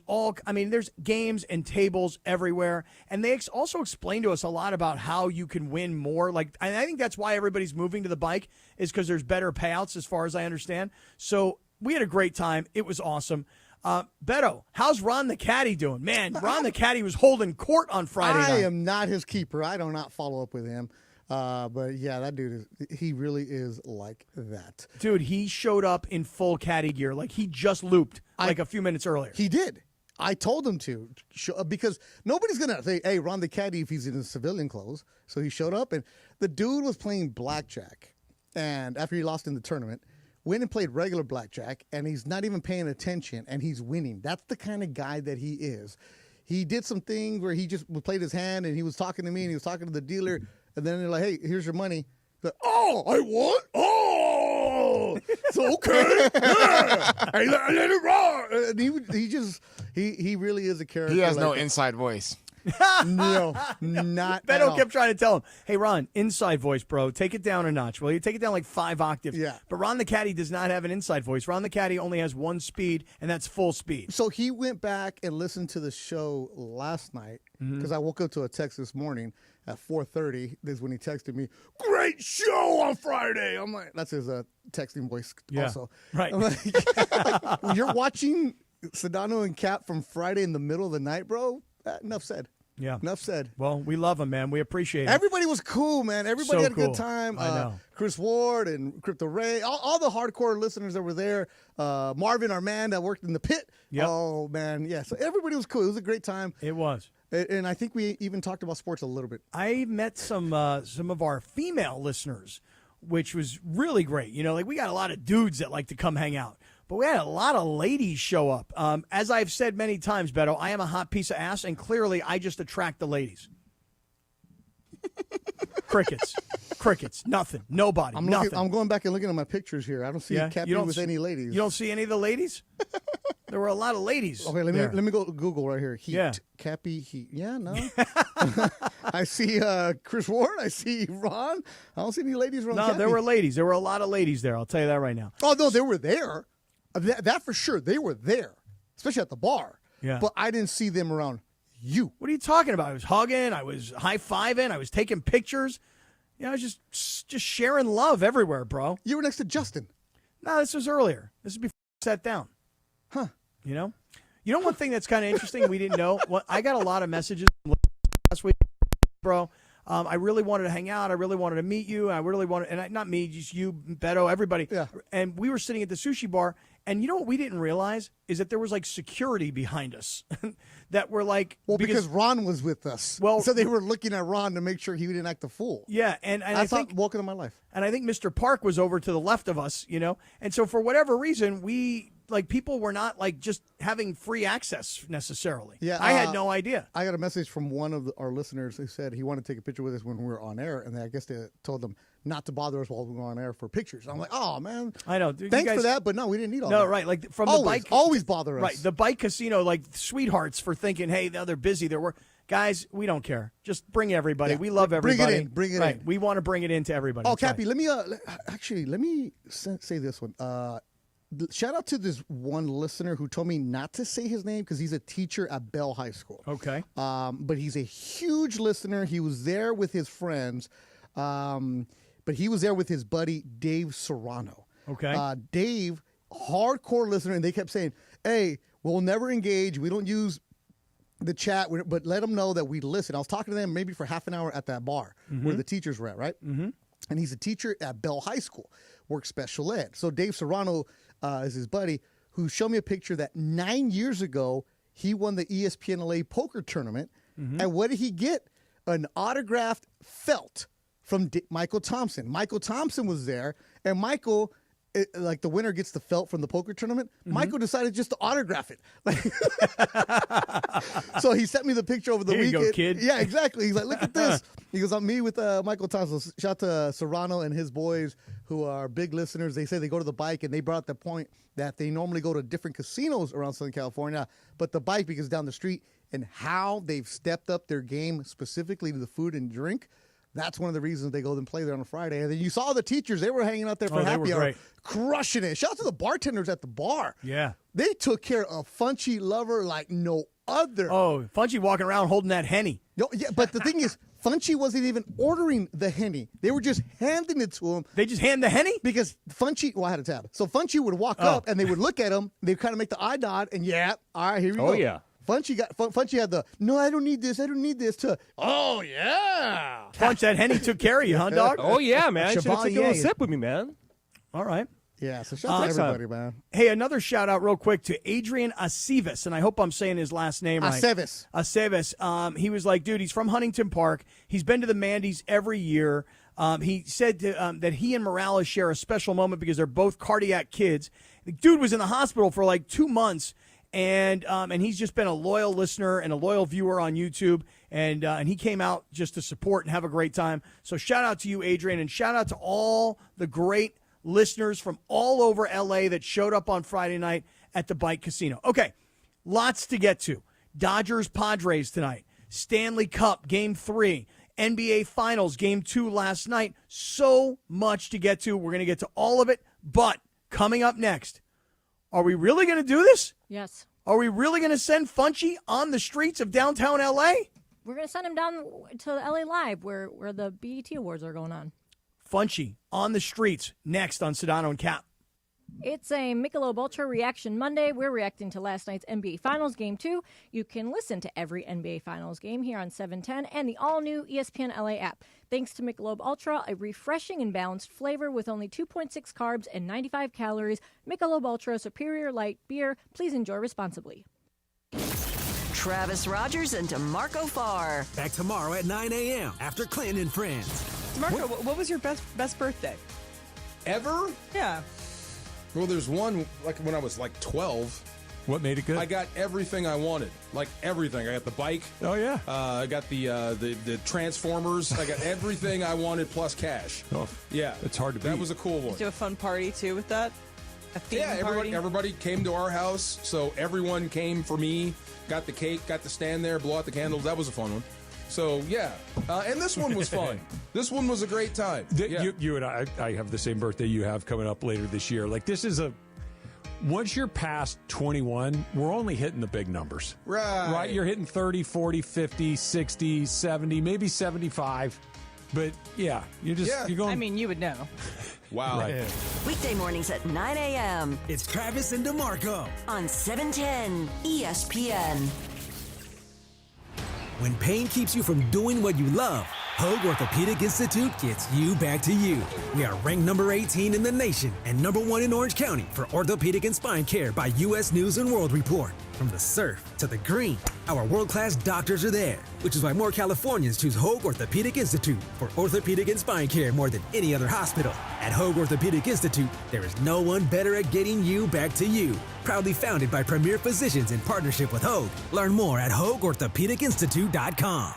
Speaker 15: games and tables everywhere. And they also explained to us a lot about how you can win more. And I think that's why everybody's moving to the bike is because there's better payouts as far as I understand. So we had a great time. It was awesome. Beto, how's Ron the Caddy doing? Man, Ron the Caddy was holding court on Friday night.
Speaker 14: I am not his keeper. I do not follow up with him. But yeah, that dude he really is like that.
Speaker 15: Dude, he showed up in full caddy gear. Like he just looped a few minutes earlier.
Speaker 14: He did. I told him to because nobody's going to say, hey, Ron the Caddy if he's in his civilian clothes. So he showed up and the dude was playing blackjack. And after he lost in the tournament, went and played regular blackjack and he's not even paying attention and he's winning. That's the kind of guy that he is. He did some thing where he just played his hand and he was talking to me and he was talking to the dealer. And then they're like, hey, here's your money. Like, oh, I won? Oh, it's okay. Yeah. I let it roll. And he really is a character.
Speaker 21: He has no inside voice.
Speaker 8: No, not at
Speaker 15: Beto
Speaker 8: all.
Speaker 15: kept trying to tell him, hey, Ron, inside voice, bro. Take it down a notch. Well, you take it down like 5 octaves.
Speaker 8: Yeah.
Speaker 15: But Ron the Caddy does not have an inside voice. Ron the Caddy only has one speed, and that's full speed.
Speaker 8: So he went back and listened to the show last night because I woke up to a text this morning at 4:30. This is when he texted me, "Great show on Friday." I'm like, that's his texting voice also.
Speaker 15: Right.
Speaker 8: I'm like, when you're watching Sedano and Kap from Friday in the middle of the night, bro, enough said.
Speaker 15: Yeah.
Speaker 8: Enough said.
Speaker 15: Well, we love him, man. We appreciate it.
Speaker 8: Everybody was cool, man. Everybody
Speaker 15: So
Speaker 8: had a
Speaker 15: cool.
Speaker 8: good time.
Speaker 15: I know.
Speaker 8: Chris Ward and Crypto Ray, all the hardcore listeners that were there. Marvin, our man that worked in the pit.
Speaker 15: Yep.
Speaker 8: Oh, man. Yeah, so everybody was cool. It was a great time.
Speaker 15: It was.
Speaker 8: And I think we even talked about sports a little bit.
Speaker 15: I met some of our female listeners, which was really great. You know, like we got a lot of dudes that like to come hang out, but we had a lot of ladies show up. As I've said many times, Beto, I am a hot piece of ass, and clearly I just attract the ladies. Crickets, nothing, nobody, nothing.
Speaker 8: I'm going back and looking at my pictures here. I don't see Cappy with any ladies.
Speaker 15: You don't see any of the ladies? There were a lot of ladies.
Speaker 8: Okay, let me go Google right here. Heat.
Speaker 15: Yeah.
Speaker 8: Cappy Heat. Yeah, no. I see Chris Ward. I see Ron. I don't see any ladies around.
Speaker 15: No,
Speaker 8: Cappy.
Speaker 15: there were ladies. There were a lot of ladies there. I'll tell you that right now.
Speaker 8: Oh no, they were there. That for sure. They were there, especially at the bar.
Speaker 15: Yeah.
Speaker 8: But I didn't see them around you.
Speaker 15: What are you talking about? I was hugging. I was high-fiving. I was taking pictures. You know, I was just sharing love everywhere, bro.
Speaker 8: You were next to Justin.
Speaker 15: No, this was earlier. This is before I sat down.
Speaker 8: Huh.
Speaker 15: You know? One thing that's kind of interesting we didn't know? I got a lot of messages last week, bro. I really wanted to hang out. I really wanted to meet you. I really wanted, and not me, just you, Beto, everybody.
Speaker 8: Yeah.
Speaker 15: And we were sitting at the sushi bar, and you know what we didn't realize is that there was like security behind us that were like,
Speaker 8: well, because Ron was with us.
Speaker 15: Well,
Speaker 8: so they were looking at Ron to make sure he didn't act a fool.
Speaker 15: Yeah, and I
Speaker 8: thought,
Speaker 15: think
Speaker 8: welcome to my life.
Speaker 15: And I think Mr. Park was over to the left of us, and so for whatever reason, people were not like just having free access necessarily.
Speaker 8: Yeah,
Speaker 15: I had no idea.
Speaker 8: I got a message from one of our listeners who said he wanted to take a picture with us when we were on air, and I guess they told them not to bother us while we were on air for pictures. I'm like, oh man,
Speaker 15: I know. Dude,
Speaker 8: thanks
Speaker 15: you guys,
Speaker 8: for that, but no, we didn't need all that.
Speaker 15: No, right? Like from
Speaker 8: always,
Speaker 15: the bike,
Speaker 8: always bother us.
Speaker 15: Right, the bike casino, like sweethearts for thinking, hey, they're busy. They're work. Guys, we don't care. Just bring everybody. Yeah, we love everybody.
Speaker 8: Bring it in.
Speaker 15: We want to bring it in to everybody.
Speaker 8: Oh,
Speaker 15: That's
Speaker 8: Cappy,
Speaker 15: right.
Speaker 8: let me say this one. Shout out to this one listener who told me not to say his name because he's a teacher at Bell High School.
Speaker 15: Okay.
Speaker 8: But he's a huge listener. He was there with his friends, but he was there with his buddy Dave Serrano.
Speaker 15: Okay.
Speaker 8: Dave, hardcore listener, and they kept saying, hey, we'll never engage. We don't use the chat, but let them know that we listen. I was talking to them maybe for half an hour at that bar where the teachers were at, right? Mm-hmm. And he's a teacher at Bell High School, works special ed. So Dave Serrano is his buddy who showed me a picture that 9 years ago he won the ESPN LA poker tournament. Mm-hmm. And what did he get? An autographed felt from Michael Thompson. Michael Thompson was there, and Michael, like the winner gets the felt from the poker tournament. Mm-hmm. Michael decided just to autograph it. So he sent me the picture over the
Speaker 15: Here
Speaker 8: weekend.
Speaker 15: you go, kid.
Speaker 8: Yeah, exactly. He's like, look at this. He goes, I'm me with Michael Thompson. Shout out to Serrano and his boys who are big listeners. They say they go to the bike, and they brought up the point that they normally go to different casinos around Southern California, but the bike, because down the street, and how they've stepped up their game specifically to the food and drink. That's one of the reasons they go and play there on a Friday. And then you saw the teachers. They were hanging out there for happy hour, crushing it. Shout out to the bartenders at the bar.
Speaker 15: Yeah.
Speaker 8: They took care of Funchie Lover like no other.
Speaker 15: Oh, Funchie walking around holding that Henny.
Speaker 8: No, yeah, but the thing is, Funchie wasn't even ordering the Henny. They were just handing it to him.
Speaker 15: They just hand the Henny?
Speaker 8: Because Funchie, well, I had a tab. So Funchie would walk up, and they would look at him. They'd kind of make the eye nod, and all right, here we go.
Speaker 12: Oh, yeah.
Speaker 8: Funchie had the, no, I don't need this, to, oh, yeah.
Speaker 15: Funch, that Henny took care of you, huh, dog?
Speaker 12: Oh, yeah, man. You should have taken a little
Speaker 8: Chevalier.
Speaker 12: sip with me, man.
Speaker 15: All right.
Speaker 8: Yeah, so shout out to everybody, man.
Speaker 15: Hey, another shout out real quick to Adrian Aceves, and I hope I'm saying his last name right. Aceves. He was like, dude, he's from Huntington Park. He's been to the Mandy's every year. He said that he and Morales share a special moment because they're both cardiac kids. The dude was in the hospital for like 2 months. And he's just been a loyal listener and a loyal viewer on YouTube, and he came out just to support and have a great time. So shout out to you, Adrian, and shout out to all the great listeners from all over LA that showed up on Friday night at the Bike Casino. Okay, lots to get to. Dodgers Padres tonight. Stanley Cup, Game 3. NBA Finals, Game 2 last night. So much to get to. We're going to get to all of it. But coming up next, are we really going to do this?
Speaker 11: Yes.
Speaker 15: Are we really going to send Funchie on the streets of downtown L.A.?
Speaker 11: We're going to send him down to LA Live where the BET Awards are going on.
Speaker 15: Funchie on the streets next on Sedano and Kap.
Speaker 11: It's a Michelob Ultra Reaction Monday. We're reacting to last night's NBA Finals Game 2. You can listen to every NBA Finals game here on 710 and the all-new ESPN LA app. Thanks to Michelob Ultra, a refreshing and balanced flavor with only 2.6 carbs and 95 calories. Michelob Ultra, superior light beer. Please enjoy responsibly.
Speaker 2: Travis Rogers and DeMarco Farr.
Speaker 4: Back tomorrow at 9 a.m. after Clinton and Friends.
Speaker 22: DeMarco, what was your best birthday?
Speaker 12: Ever?
Speaker 22: Yeah.
Speaker 12: Well, there's one, like when I was like 12.
Speaker 23: What made it good?
Speaker 12: I got everything I wanted. Like everything. I got the bike.
Speaker 23: Oh, yeah.
Speaker 12: I got the Transformers. I got everything I wanted plus cash.
Speaker 23: Oh,
Speaker 12: yeah.
Speaker 23: It's hard to beat.
Speaker 12: That was a cool one.
Speaker 22: Did you do a fun party, too, with that? A theme party?
Speaker 12: Everybody came to our house, so everyone came for me, got the cake, got to stand there, blow out the candles. That was a fun one. So, yeah. And this one was fun. This one was a great time.
Speaker 23: You and I have the same birthday you have coming up later this year. Like, this is once you're past 21, we're only hitting the big numbers.
Speaker 12: Right.
Speaker 23: You're hitting 30, 40, 50, 60, 70, maybe 75. But, yeah, you're going.
Speaker 22: I mean, you would know.
Speaker 12: Wow.
Speaker 23: Right.
Speaker 2: Weekday mornings at 9 a.m.
Speaker 4: It's Travis and DeMarco
Speaker 2: on 710 ESPN.
Speaker 4: When pain keeps you from doing what you love, Hoag Orthopedic Institute gets you back to you. We are ranked number 18 in the nation and number 1 in Orange County for orthopedic and spine care by U.S. News & World Report. From the surf to the green, our world-class doctors are there, which is why more Californians choose Hoag Orthopedic Institute for orthopedic and spine care more than any other hospital. At Hoag Orthopedic Institute, there is no one better at getting you back to you. Proudly founded by premier physicians in partnership with Hoag. Learn more at HoagOrthopedicInstitute.com.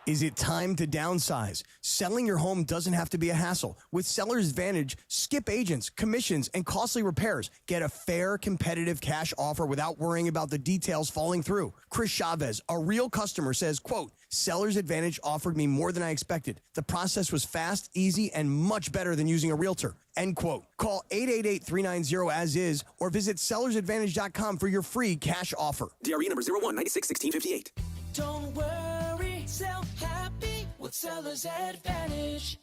Speaker 8: Is it time to downsize? Selling your home doesn't have to be a hassle. With Seller's Advantage, skip agents, commissions, and costly repairs. Get a fair, competitive cash offer without worrying about the details falling through. Chris Chavez, a real customer, says, quote, Seller's Advantage offered me more than I expected. The process was fast, easy, and much better than using a realtor. End quote. Call 888-390-AS-IS or visit sellersadvantage.com for your free cash offer.
Speaker 4: DRE number 01961658.
Speaker 24: Don't worry, sell happy with Seller's Advantage.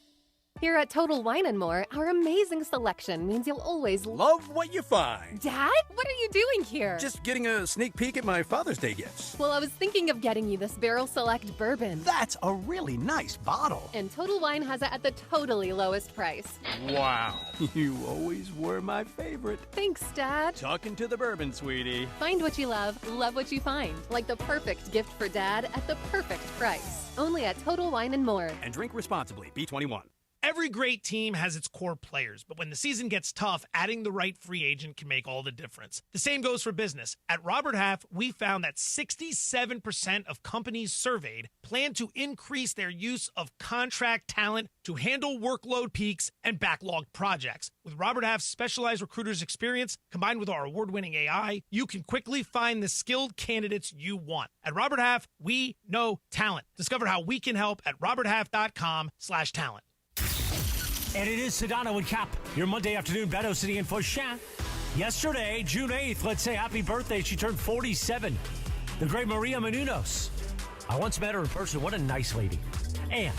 Speaker 25: Here at Total Wine & More, our amazing selection means you'll always
Speaker 26: love what you find.
Speaker 25: Dad, what are you doing here?
Speaker 26: Just getting a sneak peek at my Father's Day gifts.
Speaker 25: Well, I was thinking of getting you this Barrel Select bourbon.
Speaker 26: That's a really nice bottle.
Speaker 25: And Total Wine has it at the totally lowest price.
Speaker 26: Wow. You always were my favorite.
Speaker 25: Thanks, Dad.
Speaker 26: Talking to the bourbon, sweetie.
Speaker 25: Find what you love what you find. Like the perfect gift for Dad at the perfect price. Only at Total Wine & More.
Speaker 26: And drink responsibly. B21.
Speaker 3: Every great team has its core players, but when the season gets tough, adding the right free agent can make all the difference. The same goes for business. At Robert Half, we found that 67% of companies surveyed plan to increase their use of contract talent to handle workload peaks and backlogged projects. With Robert Half's specialized recruiters' experience, combined with our award-winning AI, you can quickly find the skilled candidates you want. At Robert Half, we know talent. Discover how we can help at roberthalf.com/talent.
Speaker 9: And it is Sedano and Kap, your Monday afternoon Beto sitting in for Sha. Yesterday, June 8th, let's say happy birthday. She turned 47. The great Maria Menounos. I once met her in person. What a nice lady. And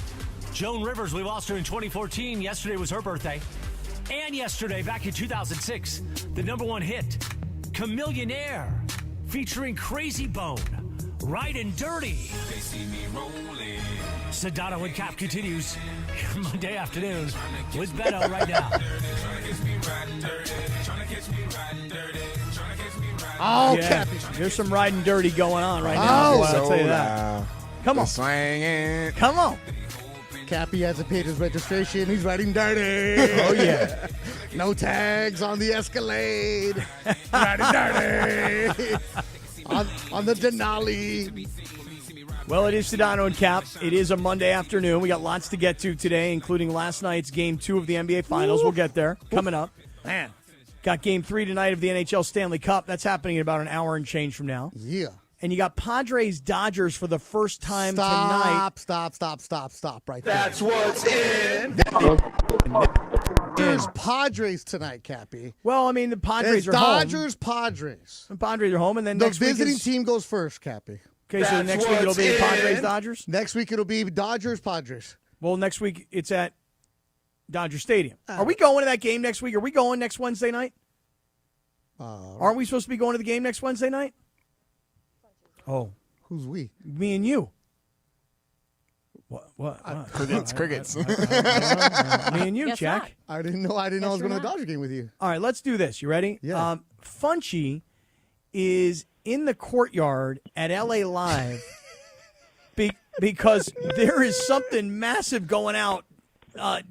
Speaker 9: Joan Rivers, we lost her in 2014. Yesterday was her birthday. And yesterday, back in 2006, the #1 hit, Chameleonaire, featuring Crazy Bone, Riding Dirty.
Speaker 24: They see me rolling.
Speaker 9: Sedano and Kap continues Monday afternoon with Beto right now.
Speaker 15: Oh, yeah. There's some riding dirty going on right now.
Speaker 14: Oh,
Speaker 15: I'll tell you that. Come on.
Speaker 14: Swinging.
Speaker 15: Come on.
Speaker 14: Cappy hasn't paid his registration. He's riding dirty.
Speaker 15: Oh, yeah.
Speaker 14: No tags on the Escalade. Riding dirty. on the Denali.
Speaker 15: Well, it is Sedano and Kap. It is a Monday afternoon. We got lots to get to today, including last night's Game 2 of the NBA Finals. We'll get there. Coming up.
Speaker 14: Man.
Speaker 15: Got Game 3 tonight of the NHL Stanley Cup. That's happening in about an hour and change from now.
Speaker 14: Yeah.
Speaker 15: and you got Padres Dodgers for the first time tonight.
Speaker 14: Stop right there.
Speaker 10: That's what's in.
Speaker 14: There's Padres tonight, Cappy.
Speaker 15: Well, I mean, the Padres are
Speaker 14: Dodgers,
Speaker 15: home.
Speaker 14: Padres.
Speaker 15: The Padres are home, and then
Speaker 14: The
Speaker 15: next
Speaker 14: visiting
Speaker 15: week
Speaker 14: team goes first, Cappy.
Speaker 15: Okay, so next week it'll be the Padres Dodgers?
Speaker 14: Next week it'll be Dodgers, Padres.
Speaker 15: Well, next week it's at Dodger Stadium. Are we going to that game next week? Are we going next Wednesday night? Aren't we supposed to be going to the game next Wednesday night? Oh.
Speaker 14: Who's we?
Speaker 15: Me and you. What?
Speaker 14: Crickets.
Speaker 15: Me and you,
Speaker 14: Guess
Speaker 15: Jack.
Speaker 14: not. I didn't know I was going to the Dodger game with you.
Speaker 15: All right, let's do this. You ready?
Speaker 14: Yeah.
Speaker 15: Funchie is in the courtyard at LA Live because there is something massive going out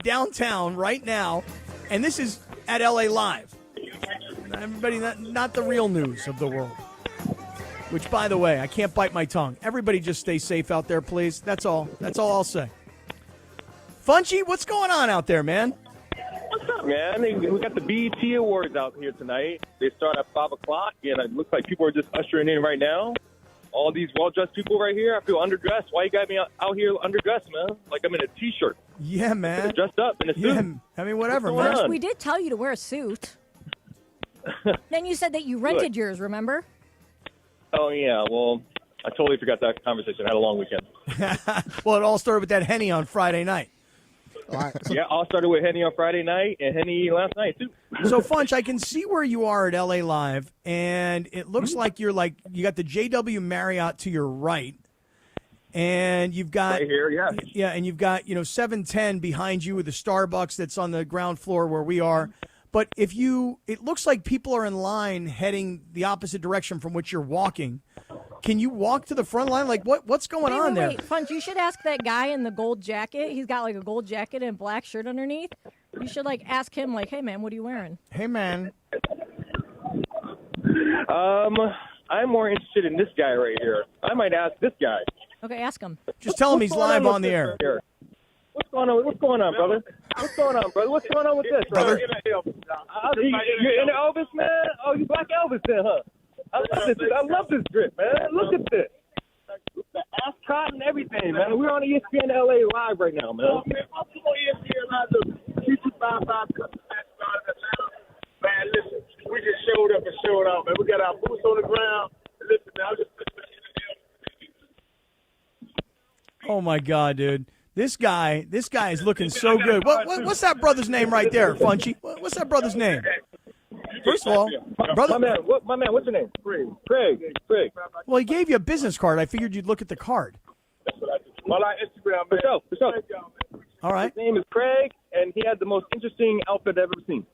Speaker 15: downtown right now, and this is at LA Live. Everybody, not the real news of the world. Which, by the way, I can't bite my tongue. Everybody just stay safe out there, please. That's all. That's all I'll say. Funchie, what's going on out there, man?
Speaker 1: What's up, man? We got the BET Awards out here tonight. They start at 5 o'clock, and it looks like people are just ushering in right now. All these well-dressed people right here. I feel underdressed. Why you got me out here underdressed, man? Like I'm in a T-shirt.
Speaker 15: Yeah, man.
Speaker 1: Dressed up in a suit.
Speaker 15: Yeah, I mean, whatever, man.
Speaker 11: First, we did tell you to wear a suit. Then you said that you rented yours, remember?
Speaker 1: Oh, yeah. Well, I totally forgot that conversation. I had a long weekend.
Speaker 15: Well, it all started with that Henny on Friday night.
Speaker 14: All right.
Speaker 1: Yeah, all started with Henny on Friday night and Henny last night, too.
Speaker 15: So, Funch, I can see where you are at LA Live, and it looks like you got the JW Marriott to your right, and you've got
Speaker 1: right here, yeah.
Speaker 15: Yeah, and you've got 710 behind you with the Starbucks that's on the ground floor where we are. But it looks like people are in line heading the opposite direction from which you're walking. Can you walk to the front line? Like, what's going on there?
Speaker 11: Wait, Funch, you should ask that guy in the gold jacket. He's got like a gold jacket and black shirt underneath. You should ask him hey man, what are you wearing?
Speaker 15: Hey man.
Speaker 1: I'm more interested in this guy right here. I might ask this guy.
Speaker 11: Okay, ask him.
Speaker 15: Just tell him he's live on the air.
Speaker 1: What's going on? What's going on, brother? What's going on, brother? What's going on with this, brother? You're into Elvis, man? Oh, you Black Elvis then, huh? I love this drip, man. Look at this. The ascot and everything, man. We're on ESPN LA Live right now, man.
Speaker 10: Man, listen, we just showed up and showed out, man. We got our boots on the ground. Listen, man,
Speaker 15: Oh my God, dude. This guy is looking so good. What's that brother's name right there, Funchie? What's that brother's name? First of all, brother.
Speaker 1: My man, what's your name? Craig.
Speaker 15: Well, he gave you a business card. I figured you'd look at the card.
Speaker 1: Well, on Instagram, man. For sure.
Speaker 15: All right.
Speaker 1: His name is Craig, and he had the most interesting outfit I've ever seen.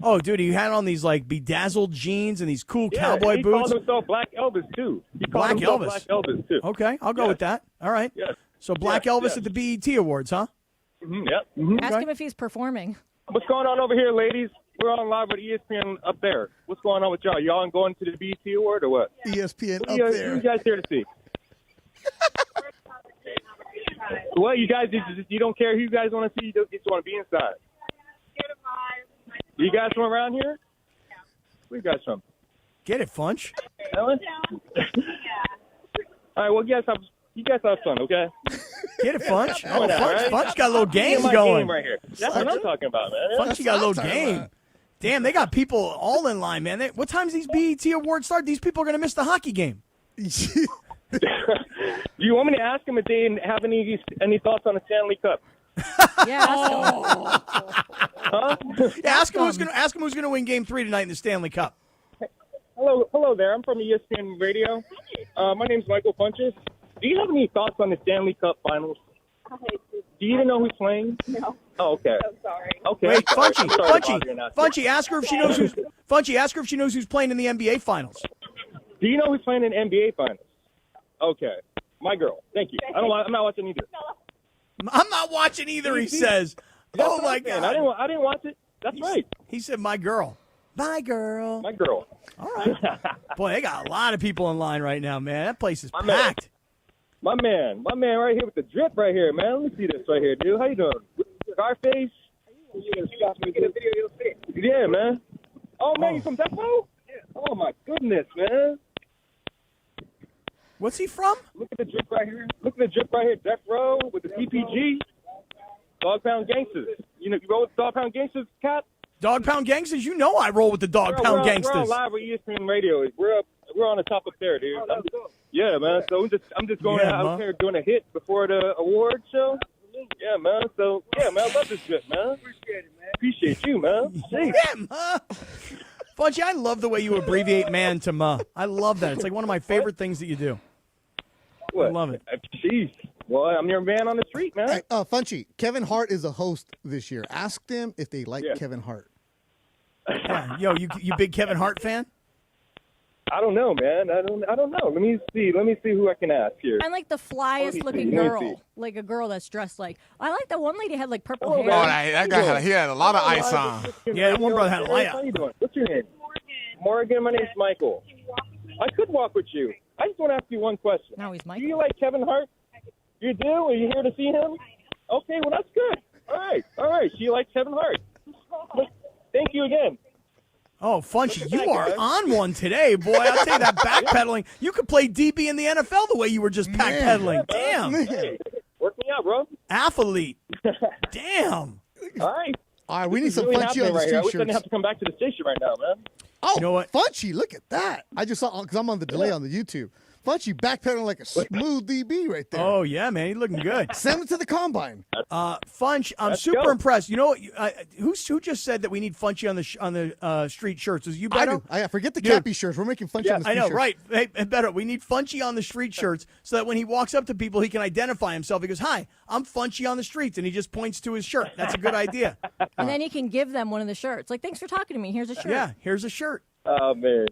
Speaker 15: Oh, dude, he had on these bedazzled jeans and these cool cowboy
Speaker 1: he
Speaker 15: boots.
Speaker 1: He called himself Black Elvis too.
Speaker 15: Black Elvis.
Speaker 1: Black Elvis too.
Speaker 15: Okay, I'll go with that. All right.
Speaker 1: Yes.
Speaker 15: So Black Elvis at the BET Awards, huh?
Speaker 1: Mm-hmm. Yep. Mm-hmm.
Speaker 11: Ask him if he's performing.
Speaker 1: What's going on over here, ladies? We're on live with ESPN up there. What's going on with y'all? Y'all going to the BET Award or what?
Speaker 14: ESPN
Speaker 1: what
Speaker 14: up there.
Speaker 1: What you guys here to see? What, you guys, you don't care who you guys want to see? You just want to be inside. You guys from around here? Where you guys from?
Speaker 15: Get it, Funch.
Speaker 1: Ellen? All right, well, you guys have fun, okay?
Speaker 15: Get it, Funch. Oh,
Speaker 1: Right,
Speaker 15: Funch,
Speaker 1: right?
Speaker 15: Funch got a little game
Speaker 1: My
Speaker 15: going.
Speaker 1: game right here. That's what I'm talking about, man.
Speaker 15: Funch got a little game. Damn, they got people all in line, man. What time's these BET Awards start? These people are going to miss the hockey game.
Speaker 1: Do you want me to ask them if they have any thoughts on the Stanley Cup?
Speaker 11: Yeah, ask him.
Speaker 1: Huh?
Speaker 15: Yeah, ask him who's going to win Game 3 tonight in the Stanley Cup.
Speaker 1: Hello there. I'm from ESPN Radio. My name's Michael Funchie. Do you have any thoughts on the Stanley Cup Finals? Do you even know who's playing? No. Oh, okay. I'm sorry. Okay.
Speaker 15: Wait,
Speaker 1: I'm sorry to bother you now.
Speaker 15: Funchie, ask her if she knows who's. Funchie, ask her if she knows who's playing in the NBA Finals.
Speaker 1: Do you know who's playing in the NBA Finals? Okay. My girl. Thank you. I'm not watching either.
Speaker 15: I'm not watching either, he says. Oh, my God.
Speaker 1: I didn't watch it. That's right.
Speaker 15: He said, my girl. My girl.
Speaker 1: My girl.
Speaker 15: All right. Boy, they got a lot of people in line right now, man. That place is packed.
Speaker 1: My man right here with the drip right here, man. Let me see this right here, dude. How you doing? Scarface? Yeah, man. Oh, man, you from Death Row? Yeah. Oh, my goodness, man.
Speaker 15: What's he from?
Speaker 1: Look at the drip right here. Look at the drip right here. Death Row with the CPG. Dog Pound Gangsters. You roll with Dog Pound Gangsters, Cap?
Speaker 15: Dog Pound Gangsters? You know I roll with the Dog Pound Gangsters.
Speaker 1: We're on live with ESPN Radio. We're on the top up there, dude. Yeah, man. So I'm just going out there doing a hit before the award show. Yeah, man. So, yeah, man. I love this drip, man. Appreciate it, man. Appreciate you, man.
Speaker 15: Yeah, ma. Funchie, I love the way you abbreviate man to ma. I love that. It's like one of my favorite things that you do.
Speaker 1: What?
Speaker 15: I love it.
Speaker 1: Jeez. Well, I'm your man on the street, man.
Speaker 14: Hey, Funchie, Kevin Hart is a host this year. Ask them if they like Kevin Hart.
Speaker 15: Yeah. Yo, you big Kevin Hart fan?
Speaker 1: I don't know, man. I don't know. Let me see who I can ask here.
Speaker 11: I'm like the flyest looking girl, like a girl that's dressed like. I like that one lady had like purple hair.
Speaker 5: Oh, that guy had a lot of ice on.
Speaker 15: Yeah, that one brother had a light.
Speaker 1: How you doing? What's your name? Morgan. My name's Michael. I could walk with you. I just want to ask you one question.
Speaker 11: Now he's Michael.
Speaker 1: Do you like Kevin Hart? You do? Are you here to see him? Okay, well, that's good. All right. She likes Kevin Hart. Thank you again.
Speaker 15: Oh, Funchie, you are on one today, boy. I'll tell you that backpedaling. You could play DB in the NFL the way you were just backpedaling. Damn.
Speaker 1: Hey, work me out, bro.
Speaker 15: Athlete. Damn.
Speaker 1: All right.
Speaker 14: All right, we need some
Speaker 1: really
Speaker 14: Funchie on the
Speaker 1: right
Speaker 14: street
Speaker 1: here. I wish I
Speaker 14: shirts.
Speaker 1: didn't have to come back to the station right now, man.
Speaker 14: Oh,
Speaker 15: you know what?
Speaker 14: Funchie, look at that. I just saw, because I'm on the delay on the YouTube. Funchie backpedaling like a smooth DB right there.
Speaker 15: Oh, yeah, man. He's looking good.
Speaker 14: Send him to the combine.
Speaker 15: Funch, I'm super impressed. You know what? Who just said that we need Funchie on the street shirts? Was you, Beto?
Speaker 14: I forget the Cappy shirts. We're making Funchie on the street
Speaker 15: I know,
Speaker 14: shirts.
Speaker 15: right. Hey, Beto, we need Funchie on the street shirts so that when he walks up to people, he can identify himself. He goes, "Hi, I'm Funchie on the streets," and he just points to his shirt. That's a good idea.
Speaker 11: And then he can give them one of the shirts. Like, thanks for talking to me. Here's a shirt.
Speaker 15: Yeah, here's a shirt.
Speaker 1: Oh, man.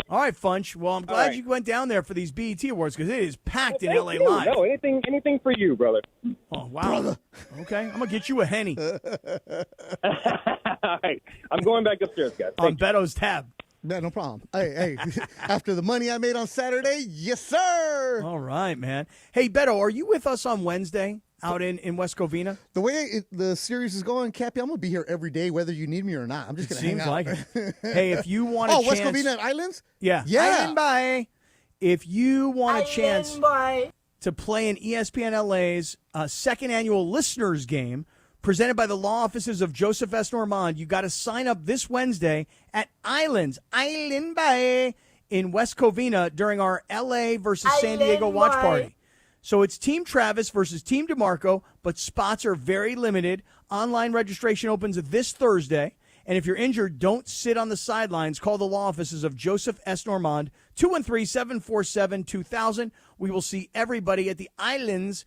Speaker 15: All right, Funch. Well, I'm glad you went down there for these BET Awards because it is packed in LA
Speaker 1: Thank you.
Speaker 15: Live.
Speaker 1: No, anything for you, brother.
Speaker 15: Oh, wow. Brother. Okay, I'm going to get you a Henny.
Speaker 1: All right. I'm going back upstairs, guys.
Speaker 15: On Beto's tab.
Speaker 14: Yeah, no problem. Hey, after the money I made on Saturday, yes, sir.
Speaker 15: All right, man. Hey, Beto, are you with us on Wednesday out in West Covina?
Speaker 14: The way the series is going, Cappy, I'm going to be here every day, whether you need me or not. I'm just going to hang out.
Speaker 15: Seems like it. Hey, if you want a chance.
Speaker 14: West Covina at Islands?
Speaker 15: Yeah.
Speaker 14: Yeah.
Speaker 15: Bye. If you want a chance to play in ESPN LA's second annual listeners game presented by the law offices of Joseph S. Normand, you got to sign up this Wednesday at Island Bay in West Covina during our LA versus San Diego watch party. So it's Team Travis versus Team DeMarco, but spots are very limited. Online registration opens this Thursday. And if you're injured, don't sit on the sidelines. Call the law offices of Joseph S. Normand, 213-747-2000. We will see everybody at the Islands.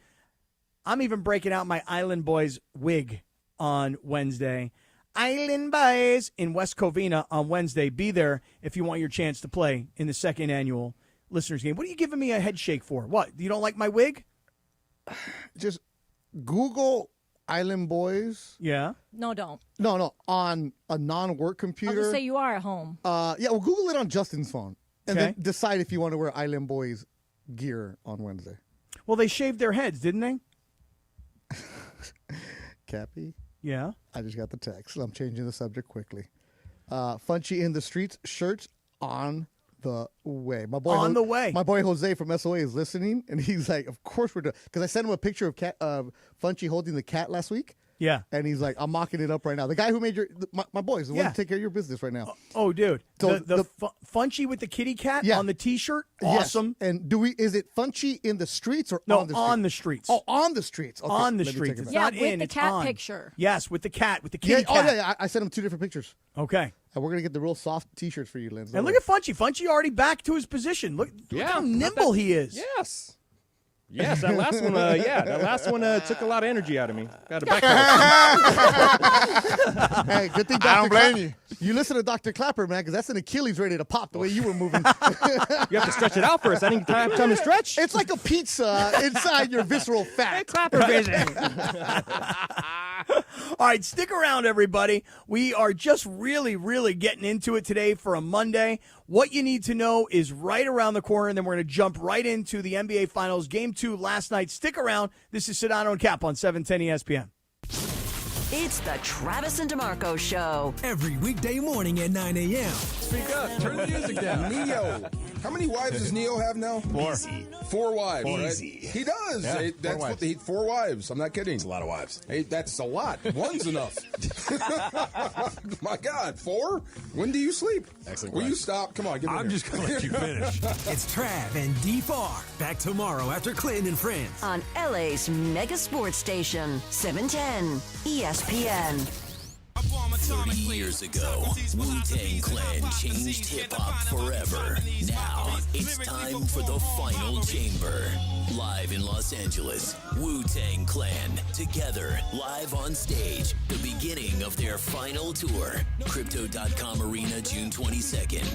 Speaker 15: I'm even breaking out my Island Boys wig on Wednesday. Island Boys in West Covina on Wednesday. Be there if you want your chance to play in the second annual listeners game. What are you giving me a head shake for? What? You don't like my wig?
Speaker 14: Just Google Island Boys.
Speaker 15: Yeah.
Speaker 11: No, don't.
Speaker 14: No, on a non-work computer.
Speaker 11: I'll just say you are at home.
Speaker 14: Yeah, well, Google it on Justin's phone. And
Speaker 15: Okay.
Speaker 14: then decide if you want to wear Island Boys gear on Wednesday.
Speaker 15: Well, they shaved their heads, didn't they?
Speaker 14: Cappy?
Speaker 15: Yeah.
Speaker 14: I just got the text. I'm changing the subject quickly. Funchie in the streets, shirts on the way. My boy
Speaker 15: On the way.
Speaker 14: My boy Jose from SOA is listening, and he's like, of course we're doing, because I sent him a picture of Funchie holding the cat last week.
Speaker 15: Yeah.
Speaker 14: And he's like, I'm mocking it up right now. The guy who made my boy is the one to take care of your business right now.
Speaker 15: Oh, dude.
Speaker 14: So
Speaker 15: the Funchie with the kitty cat on the T-shirt?
Speaker 14: Yes.
Speaker 15: Awesome.
Speaker 14: And is it Funchie in the streets or
Speaker 15: No,
Speaker 14: on the streets?
Speaker 15: on the streets.
Speaker 14: Oh, on the streets. Okay,
Speaker 15: on the
Speaker 14: let me
Speaker 15: streets.
Speaker 14: take it
Speaker 15: It's
Speaker 14: back.
Speaker 15: not
Speaker 11: with
Speaker 15: in,
Speaker 11: the
Speaker 15: it's
Speaker 11: cat
Speaker 15: on.
Speaker 11: picture.
Speaker 15: Yes, with the cat, with the kitty
Speaker 14: Yeah,
Speaker 15: cat.
Speaker 14: yeah, I sent him 2 different pictures.
Speaker 15: Okay.
Speaker 14: And we're going to get the real soft T-shirts for you, Lindsay.
Speaker 15: And look at Funchie. Funchie already back to his position. Look how nimble he is.
Speaker 6: Yes. Yes, that last one. That last one took a lot of energy out of me. Got to back
Speaker 14: Hey, good thing Dr.
Speaker 5: I don't blame you.
Speaker 14: You listen to Dr. Clapper, man, because that's an Achilles ready to pop the way you were moving.
Speaker 6: You have to stretch it out first. I didn't have time to stretch.
Speaker 14: It's like a pizza inside your visceral fat.
Speaker 6: Clapper vision.
Speaker 15: All right, stick around, everybody. We are just really, really getting into it today for a Monday. What you need to know is right around the corner, and then we're going to jump right into the NBA Finals. Game 2 last night. Stick around. This is Sedano and Kap on 710 ESPN.
Speaker 2: It's the Travis and DeMarco Show.
Speaker 4: Every weekday morning at 9 a.m.
Speaker 23: speak up. Turn the music down.
Speaker 12: Neo. How many wives does Neo have now?
Speaker 23: 4.
Speaker 12: 4 wives.
Speaker 23: Easy.
Speaker 12: Right? He does.
Speaker 23: Yeah,
Speaker 12: Hey, that's
Speaker 23: 4
Speaker 12: what he 4 wives. I'm not kidding.
Speaker 23: It's a lot of wives.
Speaker 12: Hey, that's a lot. One's enough. My God, 4? When do you sleep?
Speaker 23: Excellent.
Speaker 12: Will you
Speaker 23: question.
Speaker 12: stop? Come on, get in
Speaker 23: I'm
Speaker 12: here.
Speaker 23: just going to let you finish.
Speaker 4: It's Trav and D-Far. Back tomorrow after Clinton and Friends.
Speaker 2: On LA's mega sports station, 710 ESPN.
Speaker 24: 30 years ago, Wu-Tang Clan changed hip-hop forever. Now, it's time for the final chamber. Live in Los Angeles, Wu-Tang Clan, together, live on stage, the beginning of their final tour. Crypto.com Arena, June 22nd,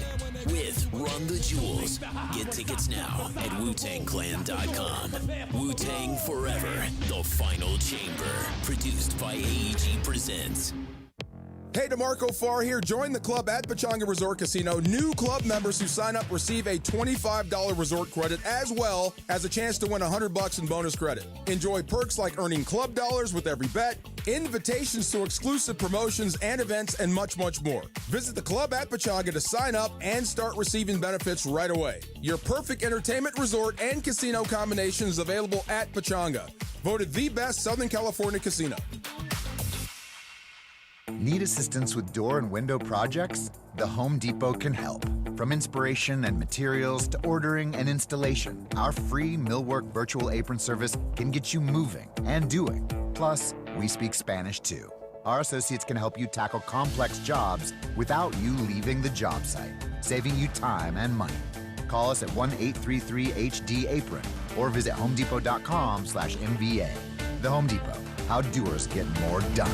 Speaker 24: with Run the Jewels. Get tickets now at WuTangClan.com. Wu-Tang Forever, the final chamber. Produced by AEG Presents.
Speaker 12: Hey, DeMarco Farr here. Join the club at Pechanga Resort Casino. New club members who sign up receive a $25 resort credit as well as a chance to win $100 in bonus credit. Enjoy perks like earning club dollars with every bet, invitations to exclusive promotions and events, and much, much more. Visit the club at Pechanga to sign up and start receiving benefits right away. Your perfect entertainment resort and casino combination is available at Pechanga. Voted the best Southern California casino.
Speaker 7: Need assistance with door and window projects? The Home Depot can help. From inspiration and materials to ordering and installation, our free Millwork virtual apron service can get you moving and doing. Plus, we speak Spanish too. Our associates can help you tackle complex jobs without you leaving the job site, saving you time and money. Call us at 1-833-HD-APRON or visit homedepot.com/MVA. The Home Depot, how doers get more done.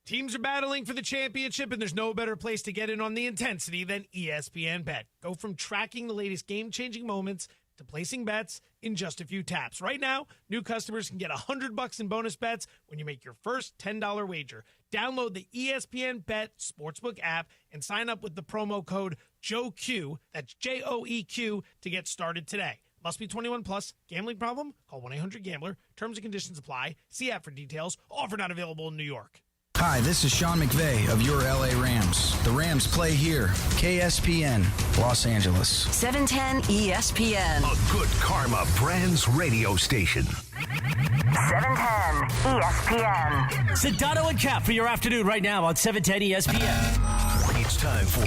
Speaker 3: Teams are battling for the championship, and there's no better place to get in on the intensity than ESPN Bet. Go from tracking the latest game-changing moments to placing bets in just a few taps. Right now, new customers can get $100 in bonus bets when you make your first $10 wager. Download the ESPN Bet Sportsbook app and sign up with the promo code JOEQ, that's JOEQ, to get started today. Must be 21 plus. Gambling problem? Call 1-800-GAMBLER. Terms and conditions apply. See app for details. Offer not available in New York.
Speaker 13: Hi, this is Sean McVay of your LA Rams. The Rams play here. KSPN, Los Angeles.
Speaker 2: 710 ESPN.
Speaker 17: A good karma brands radio station.
Speaker 2: 710 ESPN.
Speaker 9: Sedano and Kap for your afternoon right now on 710 ESPN.
Speaker 17: It's time for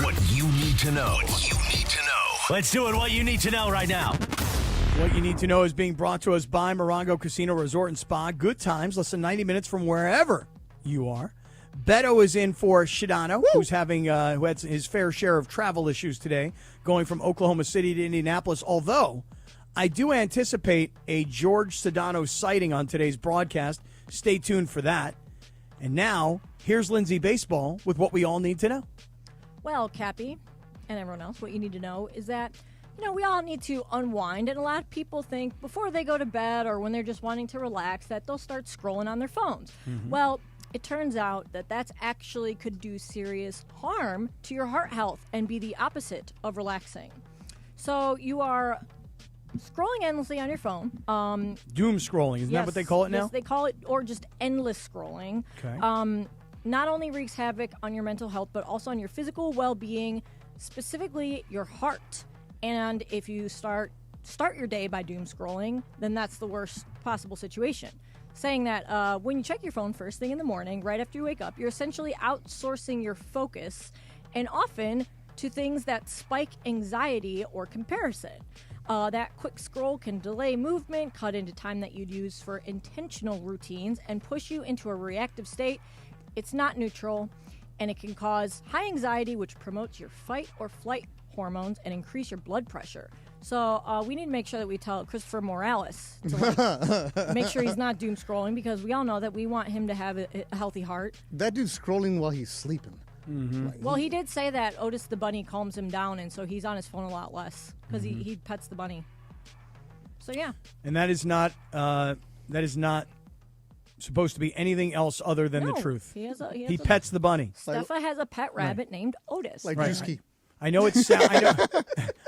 Speaker 17: what you need to know.
Speaker 9: Let's do it. What you need to know right now.
Speaker 15: What you need to know is being brought to us by Morongo Casino Resort and Spa. Good times, less than 90 minutes from wherever you are. Beto is in for Sedano, who had his fair share of travel issues today, going from Oklahoma City to Indianapolis. Although, I do anticipate a George Sedano sighting on today's broadcast. Stay tuned for that. And now, here's Lindsay Baseball with what we all need to know.
Speaker 11: Well, Cappy, and everyone else, what you need to know is that we all need to unwind, and a lot of people think before they go to bed or when they're just wanting to relax that they'll start scrolling on their phones. Mm-hmm. Well, it turns out that that's actually could do serious harm to your heart health and be the opposite of relaxing. So you are scrolling endlessly on your phone.
Speaker 15: Doom scrolling, isn't that what they call it now?
Speaker 11: Yes, they call it, or just endless scrolling.
Speaker 15: Okay.
Speaker 11: Not only wreaks havoc on your mental health, but also on your physical well-being, specifically your heart. And if you start your day by doom scrolling, then that's the worst possible situation. Saying that when you check your phone first thing in the morning, right after you wake up, you're essentially outsourcing your focus, and often to things that spike anxiety or comparison. That quick scroll can delay movement, cut into time that you'd use for intentional routines, and push you into a reactive state. It's not neutral, and it can cause high anxiety, which promotes your fight or flight hormones and increase your blood pressure. So we need to make sure that we tell Christopher Morales to make sure he's not doom scrolling, because we all know that we want him to have a healthy heart.
Speaker 14: That dude's scrolling while he's sleeping.
Speaker 15: Mm-hmm.
Speaker 11: Well, he did say that Otis the bunny calms him down, and so he's on his phone a lot less because he pets the bunny. So yeah.
Speaker 15: And that is not supposed to be anything else other than the truth.
Speaker 11: He
Speaker 15: pets the bunny.
Speaker 11: Steffa has a pet rabbit named Otis.
Speaker 14: Like Drewski.
Speaker 15: I know it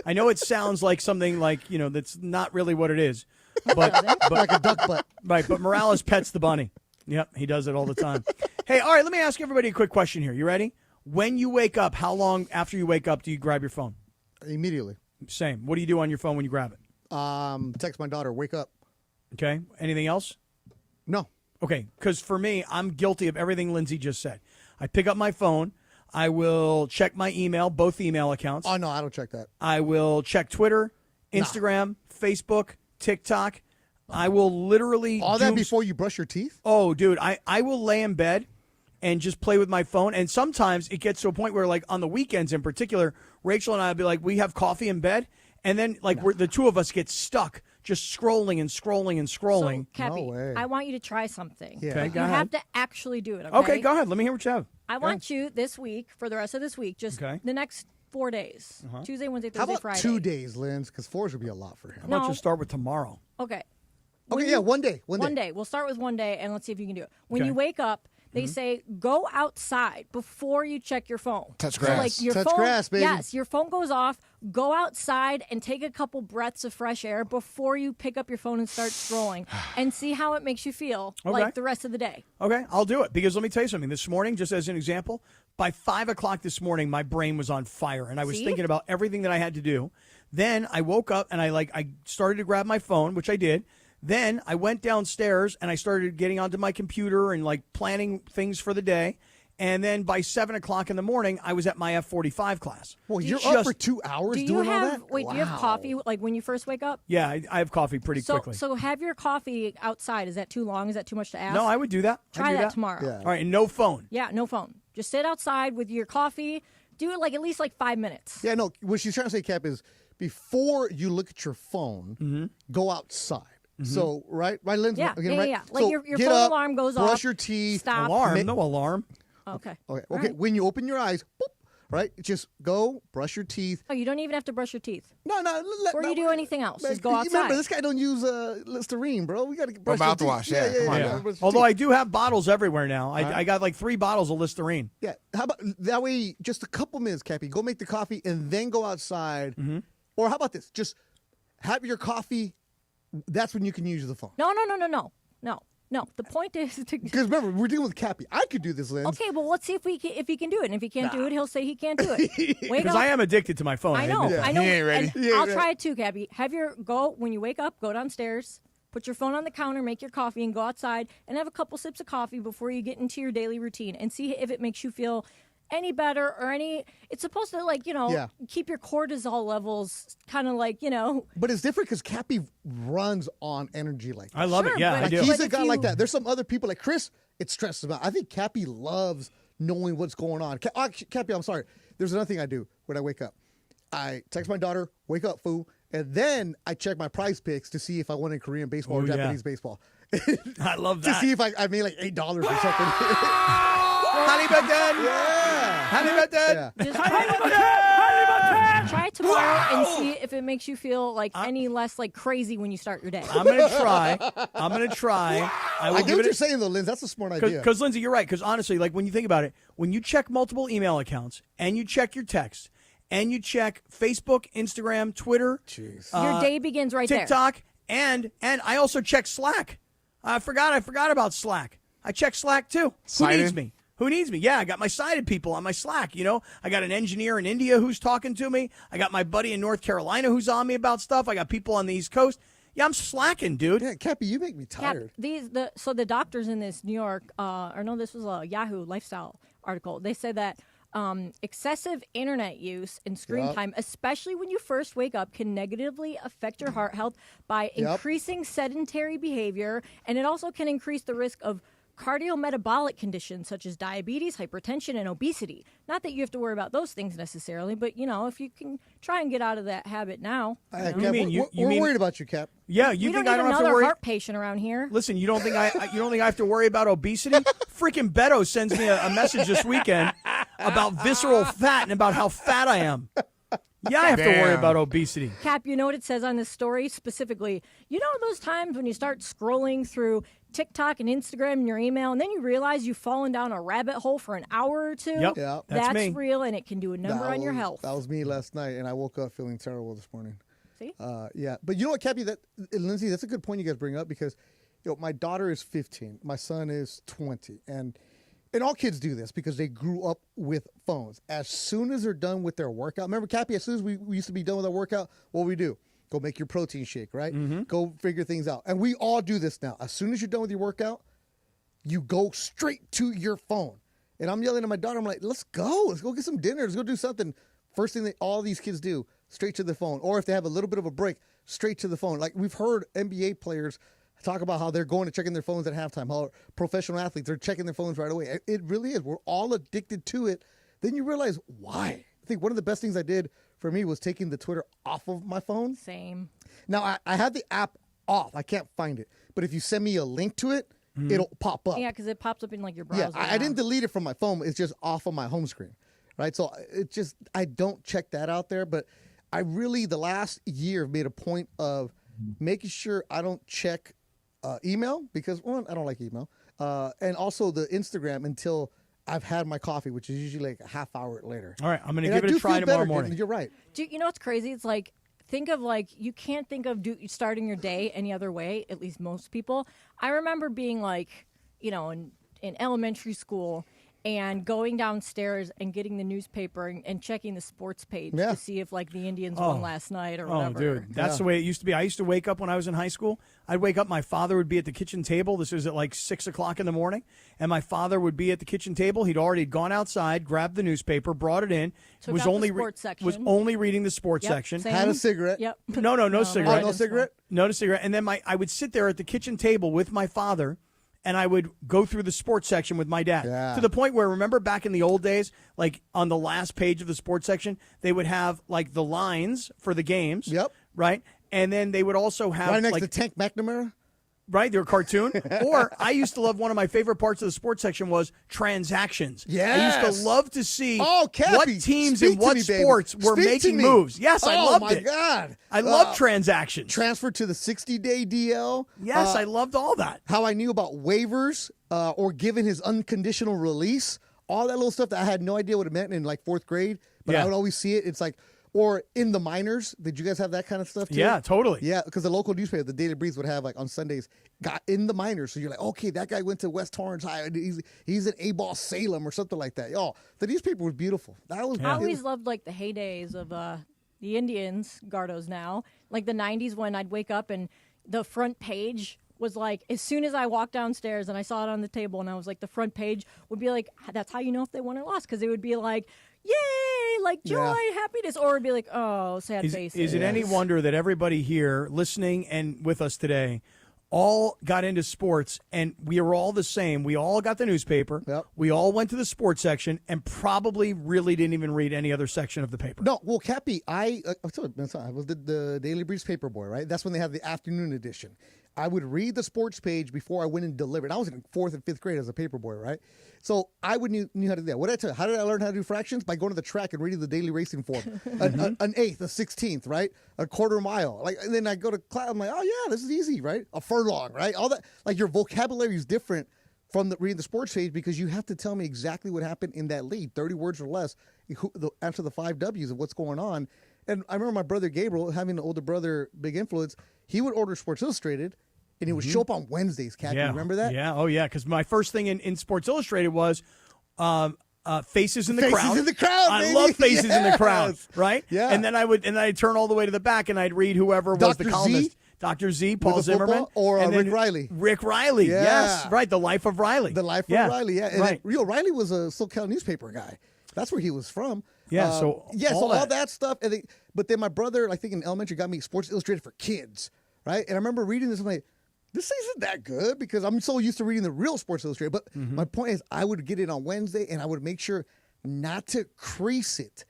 Speaker 15: I know it sounds like something like, that's not really what it is. But
Speaker 14: like a duck butt.
Speaker 15: Right, but Morales pets the bunny. Yep, he does it all the time. Hey, all right, let me ask everybody a quick question here. You ready? When you wake up, how long after you wake up do you grab your phone?
Speaker 14: Immediately.
Speaker 15: Same. What do you do on your phone when you grab it?
Speaker 14: Text my daughter, wake up.
Speaker 15: Okay. Anything else?
Speaker 14: No.
Speaker 15: Okay. Because for me, I'm guilty of everything Lindsay just said. I pick up my phone. I will check my email, both email accounts.
Speaker 14: Oh, no, I don't check that.
Speaker 15: I will check Twitter, Instagram, Facebook, TikTok. I will literally
Speaker 14: all that before you brush your teeth?
Speaker 15: Oh, dude, I will lay in bed and just play with my phone. And sometimes it gets to a point where, like, on the weekends in particular, Rachel and I will be like, we have coffee in bed. And then, like, the two of us get stuck just scrolling and scrolling and scrolling.
Speaker 11: So, Cappy, I want you to try something.
Speaker 15: Yeah. Okay, go
Speaker 11: you
Speaker 15: ahead.
Speaker 11: have to actually do it,
Speaker 15: Okay, go ahead. Let me hear what you have.
Speaker 11: I want you this week, for the rest of this week, just the next 4 days. Tuesday, Wednesday,
Speaker 14: How
Speaker 11: Thursday,
Speaker 14: about
Speaker 11: Friday.
Speaker 14: 2 days, Linz? Because 4 would be a lot for him.
Speaker 15: How about you start with tomorrow?
Speaker 11: Okay.
Speaker 14: Okay, yeah, 1 day. One day.
Speaker 11: We'll start with 1 day, and let's see if you can do it. When
Speaker 15: Okay.
Speaker 11: you wake up, they say go outside before you check your phone.
Speaker 14: Touch
Speaker 11: So,
Speaker 14: grass.
Speaker 11: like, your
Speaker 14: Touch
Speaker 11: phone,
Speaker 14: grass, baby.
Speaker 11: Yes, your phone goes off. Go outside and take a couple breaths of fresh air before you pick up your phone and start scrolling, and see how it makes you feel
Speaker 15: Okay.
Speaker 11: like the rest of the day.
Speaker 15: Okay, I'll do it. Because let me tell you something. This morning, just as an example, by 5 o'clock this morning, my brain was on fire, and I was
Speaker 11: See?
Speaker 15: thinking about everything that I had to do. Then I woke up, and I started to grab my phone, which I did. Then I went downstairs, and I started getting onto my computer and, like, planning things for the day. And then by 7 o'clock in the morning, I was at my F45 class.
Speaker 14: Well, you're up for 2 hours
Speaker 11: Do you
Speaker 14: doing all
Speaker 11: have
Speaker 14: that?
Speaker 11: wait? Do you have coffee like when you first wake up?
Speaker 15: Yeah, I have coffee pretty
Speaker 11: So,
Speaker 15: quickly.
Speaker 11: so have your coffee outside. Is that too long? Is that too much to ask?
Speaker 15: No, I would do that. I'd
Speaker 11: Try
Speaker 15: do
Speaker 11: that tomorrow.
Speaker 14: Yeah.
Speaker 15: All right, and no phone.
Speaker 11: Yeah, no phone. Just sit outside with your coffee. Do it like at least like 5 minutes.
Speaker 14: Yeah, no, what she's trying to say, Cap, is before you look at your phone, go outside. So, right, Lindsay?
Speaker 11: Yeah,
Speaker 14: Again,
Speaker 11: yeah,
Speaker 14: right?
Speaker 11: yeah. Like
Speaker 14: So
Speaker 11: your
Speaker 14: get
Speaker 11: phone
Speaker 14: up,
Speaker 11: alarm goes off.
Speaker 14: brush your teeth.
Speaker 11: Stop.
Speaker 15: Alarm? No alarm.
Speaker 11: Okay.
Speaker 14: Okay.
Speaker 11: All
Speaker 14: Okay.
Speaker 11: right.
Speaker 14: When you open your eyes, boop, right? Just go brush your teeth.
Speaker 11: Oh, you don't even have to brush your teeth.
Speaker 14: No.
Speaker 11: Before you do anything else, just go outside.
Speaker 14: Remember, this guy don't use Listerine, bro. We got to brush your teeth.
Speaker 5: mouthwash, yeah. Come on now.
Speaker 14: brush your
Speaker 15: Although
Speaker 14: teeth.
Speaker 15: I do have bottles everywhere now. I
Speaker 14: right.
Speaker 15: got like 3 bottles of Listerine.
Speaker 14: Yeah. How about that way? Just a couple minutes, Cappy. Go make the coffee and then go outside. Or how about this? Just have your coffee. That's when you can use the phone.
Speaker 11: No. The point is to.
Speaker 14: Because remember, we're dealing with Cappy. I could do this, Linz.
Speaker 11: Okay, well, let's see if he can do it. And if he can't do it, he'll say he can't do it. Wake
Speaker 15: Because
Speaker 11: up.
Speaker 15: I am addicted to my phone.
Speaker 11: I know.
Speaker 15: admit that.
Speaker 11: I know.
Speaker 5: He ain't ready.
Speaker 11: And I'll try it too, Cappy. When you wake up, go downstairs, put your phone on the counter, make your coffee, and go outside and have a couple sips of coffee before you get into your daily routine, and see if it makes you feel any better or any. It's supposed to keep your cortisol levels kind of like.
Speaker 14: But it's different because Cappy runs on energy like that.
Speaker 15: I love it. Yeah, I do.
Speaker 14: He's a guy like that. There's some other people like Chris. It stresses him out. I think Cappy loves knowing what's going on. Cappy, I'm sorry. There's another thing I do when I wake up. I text my daughter, wake up, fool, and then I check my prize picks to see if I won in Korean baseball or Japanese baseball.
Speaker 15: I love that.
Speaker 14: To see if I made like $8 or something.
Speaker 15: Honey button.
Speaker 14: Yeah.
Speaker 15: Honey button.
Speaker 14: Yeah.
Speaker 11: Just try it tomorrow and see if it makes you feel like any less like crazy when you start your day.
Speaker 15: I'm gonna try. I will
Speaker 14: I
Speaker 15: give
Speaker 14: get
Speaker 15: it
Speaker 14: what
Speaker 15: a-
Speaker 14: you're saying, though, Linz. That's a smart idea.
Speaker 15: Because Lindsay, you're right. Because honestly, like when you think about it, when you check multiple email accounts and you check your text and you check Facebook, Instagram, Twitter,
Speaker 11: Your day begins right there.
Speaker 15: TikTok, and I also check Slack. I forgot about Slack. I check Slack too.
Speaker 5: Sighted?
Speaker 15: Who needs me? Who needs me? Yeah, I got my sighted people on my Slack. I got an engineer in India who's talking to me. I got my buddy in North Carolina who's on me about stuff. I got people on the East Coast. Yeah, I'm slacking, dude.
Speaker 14: Yeah, Cappy, you make me tired.
Speaker 11: So the doctors in this New York, this was a Yahoo lifestyle article. They said that excessive internet use and screen time, especially when you first wake up, can negatively affect your heart health by increasing sedentary behavior, and it also can increase the risk of cardiometabolic conditions such as diabetes, hypertension, and obesity. Not that you have to worry about those things necessarily, but if you can try and get out of that habit now.
Speaker 14: Cap, we're worried about you, Cap.
Speaker 15: Yeah,
Speaker 11: you
Speaker 15: think
Speaker 11: don't
Speaker 15: I
Speaker 11: need
Speaker 15: don't have to
Speaker 11: another
Speaker 15: worry?
Speaker 11: heart patient around here.
Speaker 15: Listen, you don't think I have to worry about obesity? Freaking Beto sends me a message this weekend about visceral fat and about how fat I am. Yeah, I have to worry about obesity.
Speaker 11: Cap, you know what it says on this story specifically? You know those times when you start scrolling through TikTok and Instagram and your email, and then you realize you've fallen down a rabbit hole for an hour or two?
Speaker 15: Yep,
Speaker 11: That's
Speaker 15: me.
Speaker 11: real, and it can do a number on your health.
Speaker 14: That was me last night, and I woke up feeling terrible this morning.
Speaker 11: See?
Speaker 14: Yeah, but you know what, Cappy? Lindsay, that's a good point you guys bring up because my daughter is 15, my son is 20, and and all kids do this because they grew up with phones. As soon as they're done with their workout, remember, Cappy, as soon as we used to be done with our workout, what we do? Go make your protein shake, right? Go figure things out. And we all do this now. As soon as you're done with your workout, you go straight to your phone. And I'm yelling at my daughter, I'm like, let's go get some dinner, let's go do something. First thing that all these kids do, straight to the phone. Or if they have a little bit of a break, straight to the phone. Like we've heard NBA players talk about how they're going to checking their phones at halftime, how professional athletes are checking their phones right away. It really is. We're all addicted to it. Then you realize why. I think one of the best things I did for me was taking the Twitter off of my phone.
Speaker 11: Same.
Speaker 14: Now, I have the app off. I can't find it. But if you send me a link to it, it'll pop up.
Speaker 11: Yeah, because it pops up in like your browser.
Speaker 14: Yeah, I didn't delete it from my phone. It's just off of my home screen, right? So I don't check that out there. But I really, the last year, made a point of making sure I don't check email because, one, I don't like email. And also the Instagram until I've had my coffee, which is usually like a half hour later.
Speaker 15: All right, I'm going to give it a try tomorrow morning.
Speaker 14: You're right.
Speaker 11: You know what's crazy? It's like, think of like, you can't think of starting your day any other way, at least most people. I remember being like, in elementary school and going downstairs and getting the newspaper and checking the sports page to see if like the Indians won last night or whatever.
Speaker 15: Oh, dude, that's the way it used to be. I used to wake up when I was in high school. I'd wake up, my father would be at the kitchen table. This was at like 6 o'clock in the morning. And my father would be at the kitchen table. He'd already gone outside, grabbed the newspaper, brought it in.
Speaker 11: Was only
Speaker 15: reading the sports section.
Speaker 11: Same.
Speaker 14: Had a cigarette.
Speaker 11: Yep.
Speaker 15: No cigarette.
Speaker 14: Oh, no cigarette?
Speaker 15: No cigarette. And then I would sit there at the kitchen table with my father, and I would go through the sports section with my dad. To the point where, remember back in the old days, like on the last page of the sports section, they would have like the lines for the games.
Speaker 14: Yep.
Speaker 15: Right? And then they would also have
Speaker 14: right next
Speaker 15: like
Speaker 14: to Tank McNamara.
Speaker 15: Right, they're a cartoon. Or I used to love, one of my favorite parts of the sports section was transactions.
Speaker 14: Yes.
Speaker 15: I used to love to see
Speaker 14: Cappy,
Speaker 15: what teams
Speaker 14: speak
Speaker 15: in what
Speaker 14: to me,
Speaker 15: sports
Speaker 14: baby.
Speaker 15: were
Speaker 14: Speak to
Speaker 15: making
Speaker 14: me.
Speaker 15: moves. Yes, I loved it.
Speaker 14: Oh, my God.
Speaker 15: I love transactions.
Speaker 14: Transfer to the 60-day DL.
Speaker 15: Yes, I loved all that.
Speaker 14: How I knew about waivers or giving his unconditional release. All that little stuff that I had no idea what it meant in like fourth grade. But I would always see it. It's like, or in the minors. Did you guys have that kind of stuff too?
Speaker 15: Yeah, totally.
Speaker 14: Yeah, because the local newspaper, the Daily Breeze, would have like on Sundays, got in the minors. So you're like, okay, that guy went to West Torrance High. He's an A-ball Salem or something like that. The newspaper was beautiful. I
Speaker 11: always loved like the heydays of the Indians, Gardos now, like the 90s when I'd wake up and the front page was like, as soon as I walked downstairs and I saw it on the table and I was like, the front page would be like, that's how you know if they won or lost, because it would be like, yay, like joy, happiness, or it'd be like, oh, sad faces.
Speaker 15: Is it any wonder that everybody here listening and with us today all got into sports, and we are all the same? We all got the newspaper.
Speaker 14: Yep.
Speaker 15: We all went to the sports section and probably really didn't even read any other section of the paper.
Speaker 14: No, well, Cappy, I was the Daily Breeze paper boy, right? That's when they have the afternoon edition. I would read the sports page before I went and delivered. I was in 4th and 5th grade as a paper boy, right? So I would knew how to do that. What did I tell you? How did I learn how to do fractions? By going to the track and reading the daily racing form. An eighth, a 16th, right? A quarter mile. And then I go to class. I'm like, oh yeah, this is easy, right? A furlong, right? All that. Like your vocabulary is different from reading the sports page because you have to tell me exactly what happened in that lead, 30 words or less. Answer the 5 W's of what's going on. And I remember my brother Gabriel, having an older brother, big influence. He would order Sports Illustrated. And it would show up on Wednesdays, Kat.
Speaker 15: Yeah.
Speaker 14: You remember that?
Speaker 15: Yeah. Oh, yeah. Because my first thing in Sports Illustrated was Faces in the Crowd.
Speaker 14: Faces in the Crowd,
Speaker 15: I
Speaker 14: baby.
Speaker 15: love Faces in the Crowd, right?
Speaker 14: Yeah.
Speaker 15: And then I'd turn all the way to the back and I'd read whoever was the columnist. Dr. Z, Paul Zimmerman.
Speaker 14: Or Rick Riley.
Speaker 15: Rick Riley, yes. Right, The Life of Riley.
Speaker 14: The Life of Riley, yeah. And
Speaker 15: right.
Speaker 14: Riley was a SoCal newspaper guy. That's where he was from.
Speaker 15: Yeah,
Speaker 14: all that stuff. But then my brother, I think in elementary, got me Sports Illustrated for kids, right? And I remember reading this, I'm like, this isn't that good because I'm so used to reading the real Sports Illustrated. But my point is I would get it on Wednesday and I would make sure not to crease it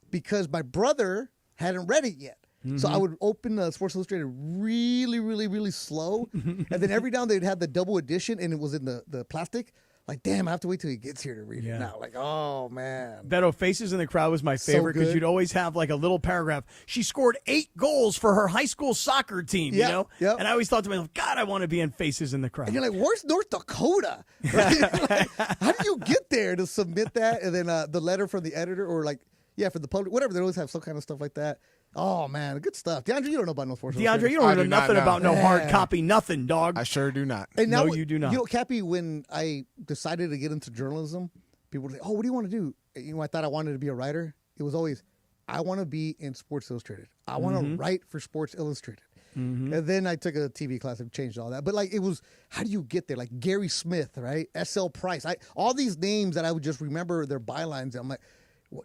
Speaker 14: because my brother hadn't read it yet. So I would open the Sports Illustrated really, really, really slow. And then every now and then they'd have the double edition and it was in the plastic. Like, damn, I have to wait till he gets here to read it now. Like, oh, man.
Speaker 15: Beto, Faces in the Crowd was my favorite because you'd always have like a little paragraph. She scored 8 goals for her high school soccer team, you know?
Speaker 14: Yep.
Speaker 15: And I always thought to myself, God, I want to be in Faces in the Crowd.
Speaker 14: And you're like, where's North Dakota? Right? Like, how do you get there to submit that? And then the letter from the editor or like, Yeah, for the public, whatever. They always have some kind of stuff like that. Oh, man, good stuff. DeAndre, you don't know about no Sports
Speaker 15: DeAndre, you don't know nothing about no hard copy, nothing, dog.
Speaker 5: I sure do not.
Speaker 14: And now,
Speaker 15: no, you do not.
Speaker 14: You know, Cappy, when I decided to get into journalism, people would say, oh, what do you want to do? You know, I thought I wanted to be a writer. It was always, I want to be in Sports Illustrated. I want to write for Sports Illustrated. And then I took a TV class and changed all that. But, like, it was, how do you get there? Like Gary Smith, right? S.L. Price. All these names that I would just remember their bylines. I'm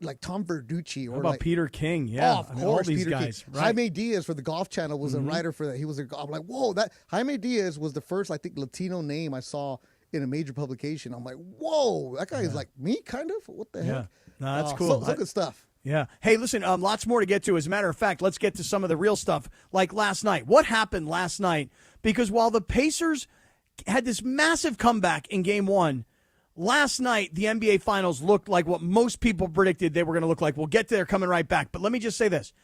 Speaker 14: like Tom Verducci. Or
Speaker 15: How about
Speaker 14: like,
Speaker 15: Peter King? Yeah.
Speaker 14: Oh, of course,
Speaker 15: all these
Speaker 14: Peter
Speaker 15: guys.
Speaker 14: King.
Speaker 15: Right.
Speaker 14: Jaime Diaz for the Golf Channel was a writer for that. He was I'm like, whoa, that Jaime Diaz was the first, I think, Latino name I saw in a major publication. I'm like, whoa, that guy is like me, kind of? What the heck?
Speaker 15: No, that's cool.
Speaker 14: So good stuff.
Speaker 15: Yeah. Hey, listen, lots more to get to. As a matter of fact, let's get to some of the real stuff, like last night. What happened last night? Because while the Pacers had this massive comeback in Game 1, last night the NBA Finals looked like what most people predicted they were going to look like. We'll get to there coming right back. But let me just say this.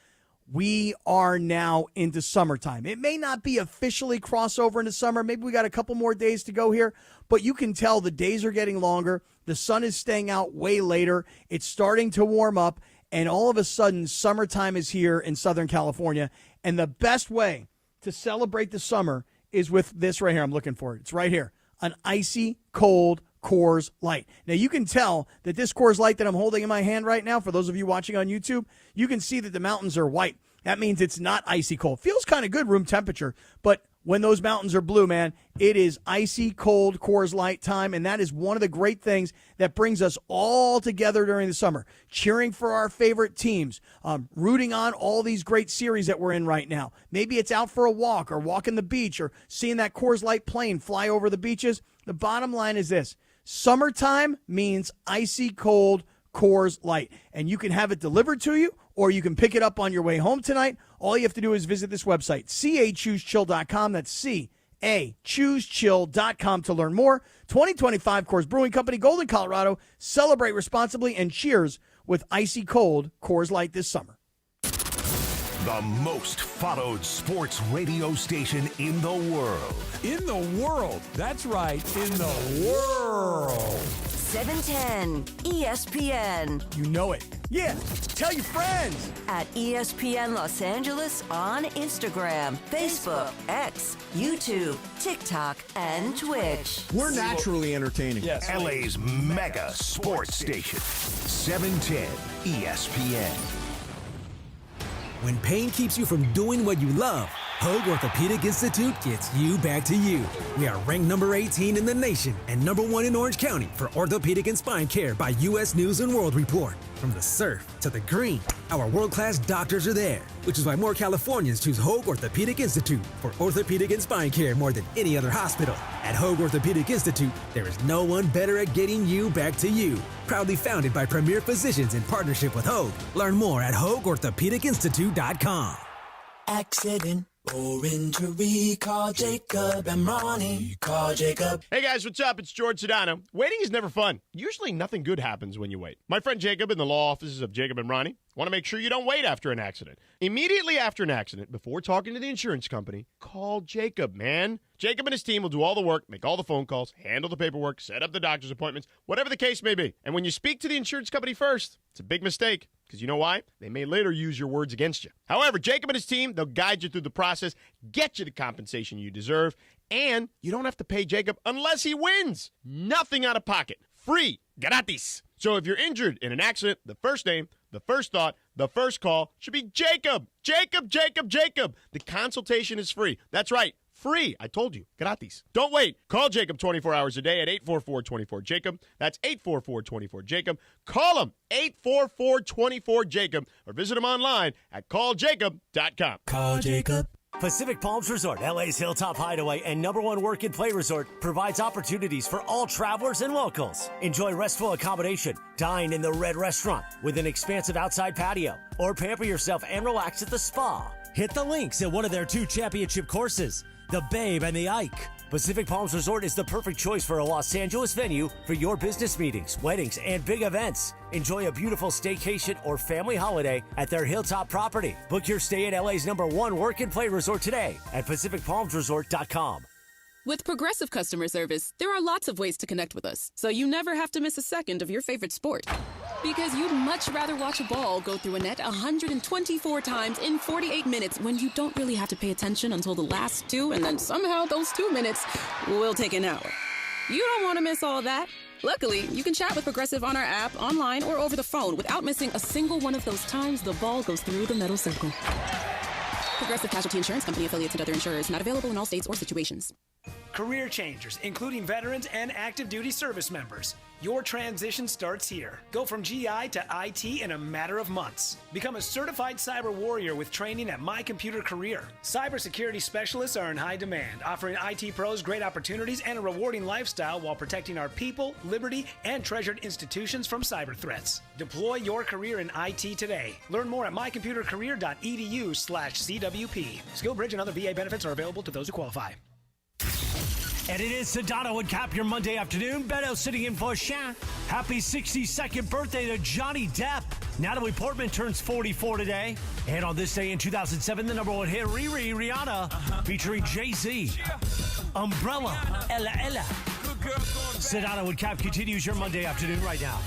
Speaker 15: We are now into summertime. It may not be officially crossover into summer. Maybe we got a couple more days to go here. But you can tell the days are getting longer. The sun is staying out way later. It's starting to warm up. And all of a sudden, summertime is here in Southern California. And the best way to celebrate the summer is with this right here. I'm looking for it. It's right here. An icy cold Coors Light. Now, you can tell that this Coors Light that I'm holding in my hand right now, for those of you watching on YouTube, you can see that the mountains are white. That means it's not icy cold. Feels kind of good room temperature, but when those mountains are blue, man, it is icy cold Coors Light time, and that is one of the great things that brings us all together during the summer, cheering for our favorite teams, rooting on all these great series that we're in right now. Maybe it's out for a walk or walking the beach or seeing that Coors Light plane fly over the beaches. The bottom line is this. Summertime means icy cold Coors Light, and you can have it delivered to you or you can pick it up on your way home tonight. All you have to do is visit this website, CAChooseChill.com. That's CAChooseChill.com to learn more. 2025 Coors Brewing Company, Golden, Colorado. Celebrate responsibly and cheers with icy cold Coors Light this summer.
Speaker 17: The most followed sports radio station in the world.
Speaker 23: In the world. That's right. In the world.
Speaker 2: 710 ESPN.
Speaker 15: You know it. Yeah. Tell your friends.
Speaker 2: At ESPN Los Angeles on Instagram, Facebook, X, YouTube, TikTok, and Twitch.
Speaker 16: We're naturally entertaining.
Speaker 17: Yes. LA's mega sports station. 710 ESPN.
Speaker 4: When pain keeps you from doing what you love, Hoag Orthopedic Institute gets you back to you. We are ranked number 18 in the nation and number 1 in Orange County for orthopedic and spine care by U.S. News & World Report. From the surf to the green, our world-class doctors are there, which is why more Californians choose Hoag Orthopedic Institute for orthopedic and spine care more than any other hospital. At Hoag Orthopedic Institute, there is no one better at getting you back to you. Proudly founded by premier physicians in partnership with Hoag. Learn more at HoagOrthopedicInstitute.com.
Speaker 18: Accident or injury, call Jacob and Ronnie. Call Jacob.
Speaker 19: Hey guys, what's up? It's George Sedano. Waiting is never fun. Usually nothing good happens when you wait. My friend Jacob in the law offices of Jacob and Ronnie want to make sure you don't wait after an accident. Immediately after an accident, before talking to the insurance company, call Jacob, man. Jacob and his team will do all the work, make all the phone calls, handle the paperwork, set up the doctor's appointments, whatever the case may be. And when you speak to the insurance company first, it's a big mistake. Because you know why? They may later use your words against you. However, Jacob and his team, they'll guide you through the process, get you the compensation you deserve, and you don't have to pay Jacob unless he wins. Nothing out of pocket. Free. Gratis. So if you're injured in an accident, the first name, the first thought, the first call should be Jacob. Jacob, Jacob, Jacob. The consultation is free. That's right. Free. I told you. Gratis. Don't wait. Call Jacob 24 hours a day at 844-24-JACOB. That's 844-24-JACOB. Call him 844-24-JACOB or visit him online at calljacob.com.
Speaker 18: Call Jacob.
Speaker 9: Pacific Palms Resort, LA's Hilltop Hideaway and #1 work and play resort, provides opportunities for all travelers and locals. Enjoy restful accommodation, dine in the Red Restaurant with an expansive outside patio, or pamper yourself and relax at the spa. Hit the links at one of their 2 championship courses, the Babe and the Ike. Pacific Palms Resort is the perfect choice for a Los Angeles venue for your business meetings, weddings, and big events. Enjoy a beautiful staycation or family holiday at their Hilltop property. Book your stay at LA's #1 work and play resort today at PacificPalmsResort.com.
Speaker 20: With Progressive Customer Service, there are lots of ways to connect with us, so you never have to miss a second of your favorite sport.
Speaker 8: Because you'd much rather watch a ball go through a net 124 times in 48 minutes when you don't really have to pay attention until the last 2, and then somehow those 2 minutes will take an hour. You don't want to miss all that. Luckily, you can chat with Progressive on our app, online, or over the phone without missing a single one of those times the ball goes through the metal circle. Progressive Casualty Insurance Company, affiliates, and other insurers. Not available in all states or situations.
Speaker 16: Career changers, including veterans and active duty service members. Your transition starts here. Go from GI to IT in a matter of months. Become a certified cyber warrior with training at My Computer Career. Cybersecurity specialists are in high demand, offering IT pros great opportunities and a rewarding lifestyle while protecting our people, liberty, and treasured institutions from cyber threats. Deploy your career in IT today. Learn more at mycomputercareer.edu/CWP. SkillBridge and other VA benefits are available to those who qualify.
Speaker 9: And it is Sedano Kap your Monday afternoon. Beto sitting in for Shan. Happy 62nd birthday to Johnny Depp. Natalie Portman turns 44 today. And on this day in 2007, the number one hit, Rihanna, featuring Jay-Z. Umbrella, Ella Ella. Sedano Kap continues your Monday afternoon right now.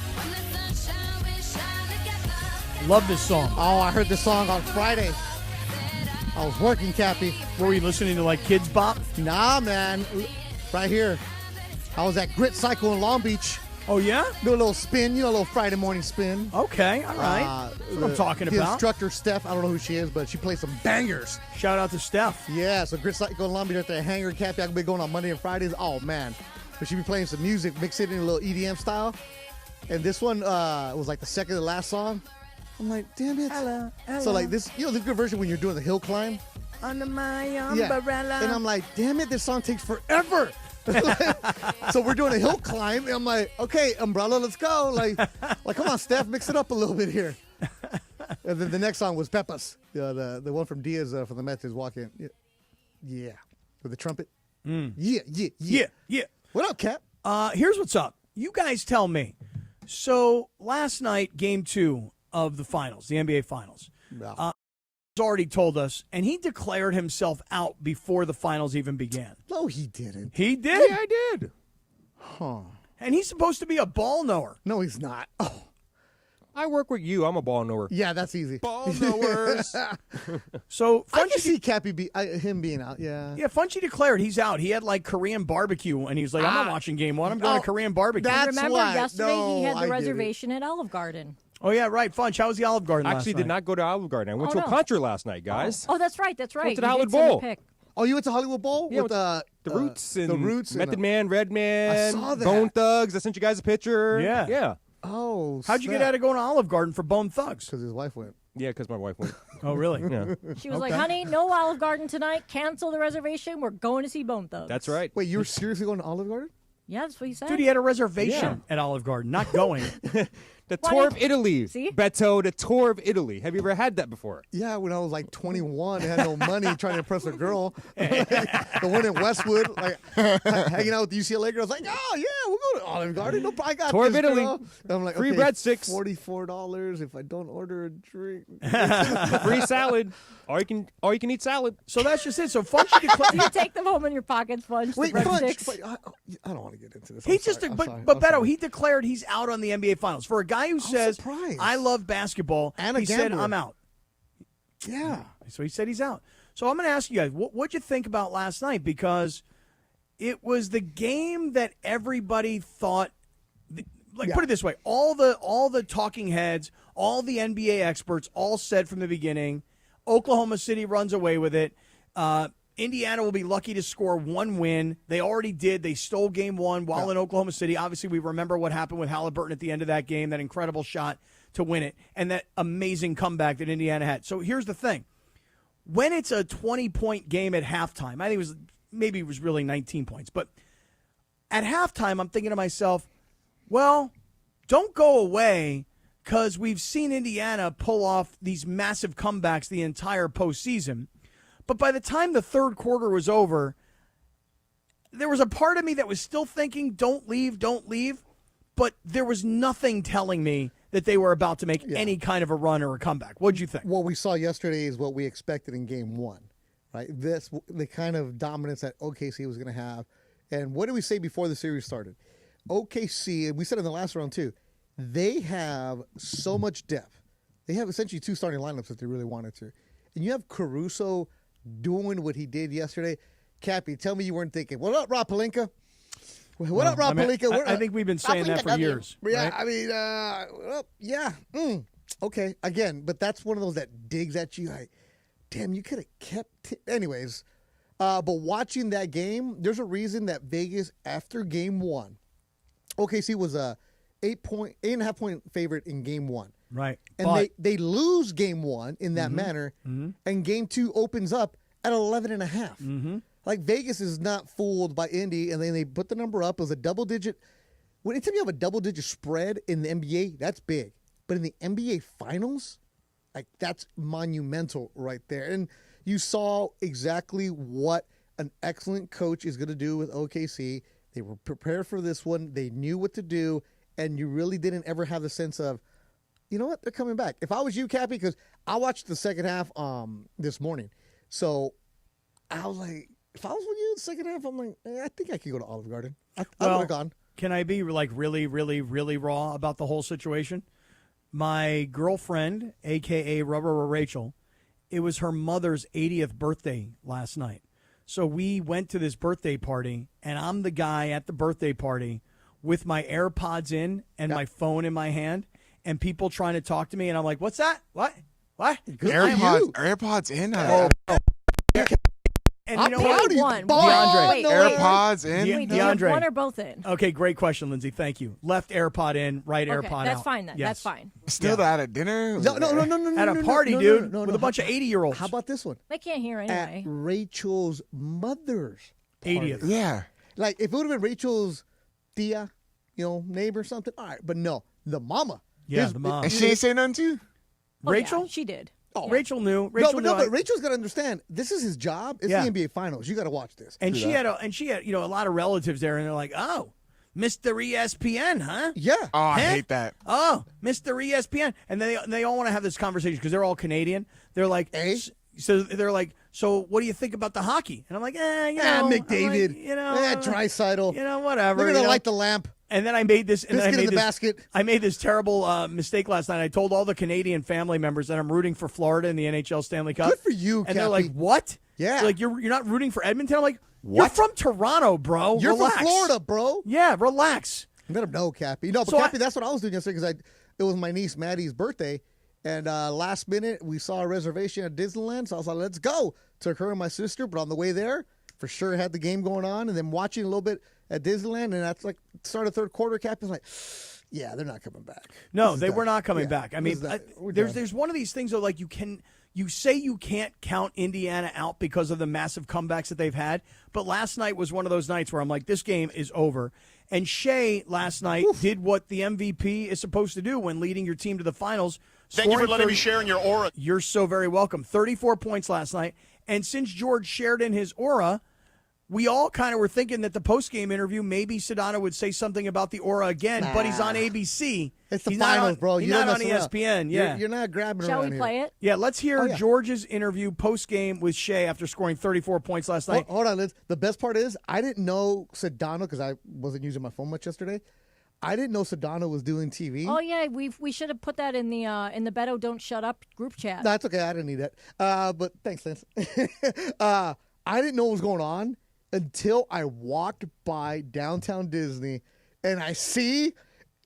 Speaker 15: Love this song.
Speaker 14: Oh, I heard this song on Friday. I was working, Cappy.
Speaker 15: Were you listening to like Kids Bop?
Speaker 14: Nah, man. Right here. I was at Grit Cycle in Long Beach.
Speaker 15: Oh, yeah?
Speaker 14: Do a little spin, a little Friday morning spin.
Speaker 15: Okay, all right. That's what I'm talking
Speaker 14: the
Speaker 15: about.
Speaker 14: Instructor, Steph, I don't know who she is, but she plays some bangers.
Speaker 15: Shout out to Steph.
Speaker 14: Yeah, so Grit Cycle in Long Beach at the hangar, Cappy. I could be going on Monday and Fridays. Oh, man. But she be playing some music, mix it in a little EDM style. And this one was like the second to last song. I'm like, damn it.
Speaker 15: Hello.
Speaker 14: So like this, the good version when you're doing the hill climb.
Speaker 15: Under my umbrella.
Speaker 14: And I'm like, damn it, this song takes forever. So we're doing a hill climb, and I'm like, okay, umbrella, let's go. Like come on, Steph, mix it up a little bit here. And then the next song was Pepas, the one from Diaz from the Mets is walking. Yeah, with the trumpet. Yeah. What up, Cap?
Speaker 15: Here's what's up. You guys tell me. So last night, Game 2 of the finals, the NBA Finals.
Speaker 14: Yeah.
Speaker 15: Already told us, and he declared himself out before the finals even began.
Speaker 14: No, he didn't.
Speaker 15: He did?
Speaker 14: Yeah, I did. Huh.
Speaker 15: And he's supposed to be a ball knower.
Speaker 14: No, he's not. Oh.
Speaker 6: I work with you. I'm a ball knower.
Speaker 14: Yeah, that's easy.
Speaker 6: Ball knowers.
Speaker 15: So
Speaker 14: I can see Cappy him being out. Yeah.
Speaker 15: Yeah, Funchie declared he's out. He had like Korean barbecue, and he was like, I'm not watching Game 1. I'm going to Korean barbecue.
Speaker 11: Remember yesterday he had the reservation at Olive Garden.
Speaker 15: Oh, yeah, right. Funch, how was the Olive Garden
Speaker 6: Actually, did not go to Olive Garden. I went to a concert last night, guys.
Speaker 11: Oh, that's right.
Speaker 6: Went to the Hollywood Bowl.
Speaker 14: Oh, you went to Hollywood Bowl?
Speaker 6: Yeah,
Speaker 14: with
Speaker 6: the Roots and
Speaker 14: the Roots
Speaker 6: Method Man, Redman,
Speaker 14: I saw that.
Speaker 6: Bone Thugs. I sent you guys a picture.
Speaker 15: Yeah.
Speaker 14: Oh,
Speaker 15: how'd you get out of going to Olive Garden for Bone Thugs?
Speaker 14: Because his wife went.
Speaker 6: Yeah, because my wife went.
Speaker 15: Oh, really?
Speaker 6: Yeah.
Speaker 11: She was like, honey, no Olive Garden tonight. Cancel the reservation. We're going to see Bone Thugs.
Speaker 6: That's right.
Speaker 14: Wait, you were seriously going to Olive Garden?
Speaker 11: Yeah, that's what he said.
Speaker 15: Dude, he had a reservation at Olive Garden, not going.
Speaker 6: The tour of Italy.
Speaker 11: See?
Speaker 6: Beto, the tour of Italy. Have you ever had that before?
Speaker 14: Yeah, when I was like 21, I had no money trying to impress a girl. The one in Westwood, like hanging out with the UCLA girls, like, oh, yeah, we'll go to Olive Garden. No, I got
Speaker 6: Tour
Speaker 14: this,
Speaker 6: of Italy.
Speaker 14: girl. And I'm like,
Speaker 6: free
Speaker 14: okay,
Speaker 6: breadsticks.
Speaker 14: $44 if I don't order a drink.
Speaker 6: Free salad. Or you can eat salad.
Speaker 15: So that's just it. So Funchie declared.
Speaker 11: You take them home in your pockets, Funch.
Speaker 14: Wait,
Speaker 11: the
Speaker 14: Funch.
Speaker 11: breadsticks.
Speaker 14: Wait, I don't want to get into this.
Speaker 15: He but Beto, he declared he's out on the NBA Finals. For a guy who says,
Speaker 14: surprised.
Speaker 15: I love basketball,
Speaker 14: And a
Speaker 15: he said,
Speaker 14: gambler.
Speaker 15: I'm out.
Speaker 14: Yeah.
Speaker 15: So he said he's out. So I'm going to ask you guys, what'd you think about last night? Because it was the game that everybody thought, put it this way, all the talking heads, all the NBA experts all said from the beginning, Oklahoma City runs away with it. Indiana will be lucky to score one win. They already did. They stole game one while in Oklahoma City. Obviously, we remember what happened with Halliburton at the end of that game, that incredible shot to win it, and that amazing comeback that Indiana had. So here's the thing. When it's a 20-point game at halftime, I think it was really 19 points, but at halftime, I'm thinking to myself, well, don't go away, because we've seen Indiana pull off these massive comebacks the entire postseason. But by the time the third quarter was over, there was a part of me that was still thinking, don't leave. But there was nothing telling me that they were about to make any kind of a run or a comeback. What'd you think?
Speaker 14: What we saw yesterday is what we expected in game one, right? The kind of dominance that OKC was going to have. And what did we say before the series started? OKC, and we said in the last round too, they have so much depth. They have essentially 2 starting lineups if they really wanted to. And you have Caruso doing what he did yesterday. Cappy, tell me you weren't thinking, what up, Rob Pelinka? What up, Rob Pelinka?
Speaker 15: I think we've been saying that for years.
Speaker 14: Yeah,
Speaker 15: right?
Speaker 14: I mean, yeah. Okay, again, but that's one of those that digs at you. Like, damn, you could have kept it. Anyways, but watching that game, there's a reason that Vegas, after game 1, OKC was a 8.5 point favorite in game 1.
Speaker 15: Right.
Speaker 14: And they lose game 1 in that manner, and game 2 opens up at 11.5.
Speaker 15: Mm-hmm.
Speaker 14: Like, Vegas is not fooled by Indy, and then they put the number up. It was a double-digit. Anytime you have a double-digit spread in the NBA, that's big. But in the NBA Finals, like, that's monumental right there. And you saw exactly what an excellent coach is going to do with OKC. They were prepared for this one. They knew what to do, and you really didn't ever have the sense of, you know what, they're coming back. If I was you, Cappy, because I watched the second half this morning, so I was like, if I was with you in the second half, I'm like, I think I could go to Olive Garden. I would have gone.
Speaker 15: Can I be like really, really, really raw about the whole situation? My girlfriend, a.k.a. Rubber Rachel, it was her mother's 80th birthday last night. So we went to this birthday party, and I'm the guy at the birthday party with my AirPods in and my phone in my hand, and people trying to talk to me, and I'm like, what's that? What?
Speaker 5: AirPods in?
Speaker 15: And
Speaker 11: I'm
Speaker 15: you know what?
Speaker 11: one.
Speaker 15: DeAndre.
Speaker 11: Wait,
Speaker 5: AirPods in?
Speaker 11: Wait,
Speaker 15: DeAndre.
Speaker 11: one or both in?
Speaker 15: Okay, great question, Lindsay. Thank you. Left AirPod in, right
Speaker 11: Okay,
Speaker 15: AirPod
Speaker 11: that's
Speaker 15: out.
Speaker 11: fine then.
Speaker 15: Yes.
Speaker 11: That's fine.
Speaker 5: Still that at dinner?
Speaker 14: No.
Speaker 15: At a party, dude, with a bunch of 80-year-olds.
Speaker 14: How about this one?
Speaker 11: They can't hear anyway.
Speaker 14: At Rachel's mother's party.
Speaker 15: 80th.
Speaker 5: Yeah.
Speaker 14: Like, if it would have been Rachel's tia, neighbor or something, all right. But no, the mama.
Speaker 15: Yeah, the mom.
Speaker 5: And she ain't say nothing to you?
Speaker 15: Rachel?
Speaker 11: Yeah, she did.
Speaker 14: Oh,
Speaker 15: Rachel knew.
Speaker 14: But Rachel's got to understand. This is his job. It's the NBA Finals. You got to watch this.
Speaker 15: And she had a lot of relatives there, and they're like, "Oh, Mr. ESPN, huh?"
Speaker 14: Yeah.
Speaker 5: Oh, I hate that.
Speaker 15: Oh, Mr. ESPN, and they all want to have this conversation because they're all Canadian. They're like, so they're like, so what do you think about the hockey? And I'm like,
Speaker 14: McDavid,
Speaker 15: Draisaitl, whatever.
Speaker 14: They're gonna light the lamp.
Speaker 15: And then I made this. And
Speaker 14: Biscuit in the basket.
Speaker 15: I made this terrible mistake last night. I told all the Canadian family members that I'm rooting for Florida in the NHL Stanley Cup.
Speaker 14: Good for you,
Speaker 15: And they're like, "What?
Speaker 14: Yeah.
Speaker 15: They're like, you're not rooting for Edmonton?" I'm like, "You're from Toronto, bro.
Speaker 14: You're
Speaker 15: relax.
Speaker 14: from Florida, bro.
Speaker 15: Yeah, relax."
Speaker 14: Let them know, Cappy. No, but
Speaker 15: So
Speaker 14: Cappy, that's what I was doing yesterday because it was my niece Maddie's birthday, and last minute we saw a reservation at Disneyland, so I was like, "Let's go." Took her and my sister, but on the way there, for sure had the game going on, and then watching a little bit at Disneyland, and that's like start of third quarter. Cappy's like, "Yeah, they're not coming back."
Speaker 15: No, they were not coming back. I mean, there's one of these things though, like you say you can't count Indiana out because of the massive comebacks that they've had, but last night was one of those nights where I'm like, this game is over. And Shea last night did what the MVP is supposed to do when leading your team to the finals.
Speaker 19: Thank you for letting me share in your aura.
Speaker 15: You're so very welcome. 34 points last night. And since George shared in his aura, we all kind of were thinking that the post-game interview, maybe Sedano would say something about the aura again, but he's on ABC.
Speaker 14: It's the finals, bro.
Speaker 15: He's
Speaker 14: You're
Speaker 15: not on ESPN. Yeah.
Speaker 14: You're not grabbing
Speaker 11: Shall
Speaker 14: around
Speaker 11: we
Speaker 14: here.
Speaker 11: play it?
Speaker 15: Yeah, let's hear George's interview post-game with Shea after scoring 34 points last night.
Speaker 14: Hold on, Liz. The best part is I didn't know Sedano because I wasn't using my phone much yesterday. I didn't know Sedano was doing TV.
Speaker 11: Oh yeah, we should have put that in the Beto Don't Shut Up group chat.
Speaker 14: That's okay. I didn't need that. But thanks, Lance. I didn't know what was going on until I walked by downtown Disney and I see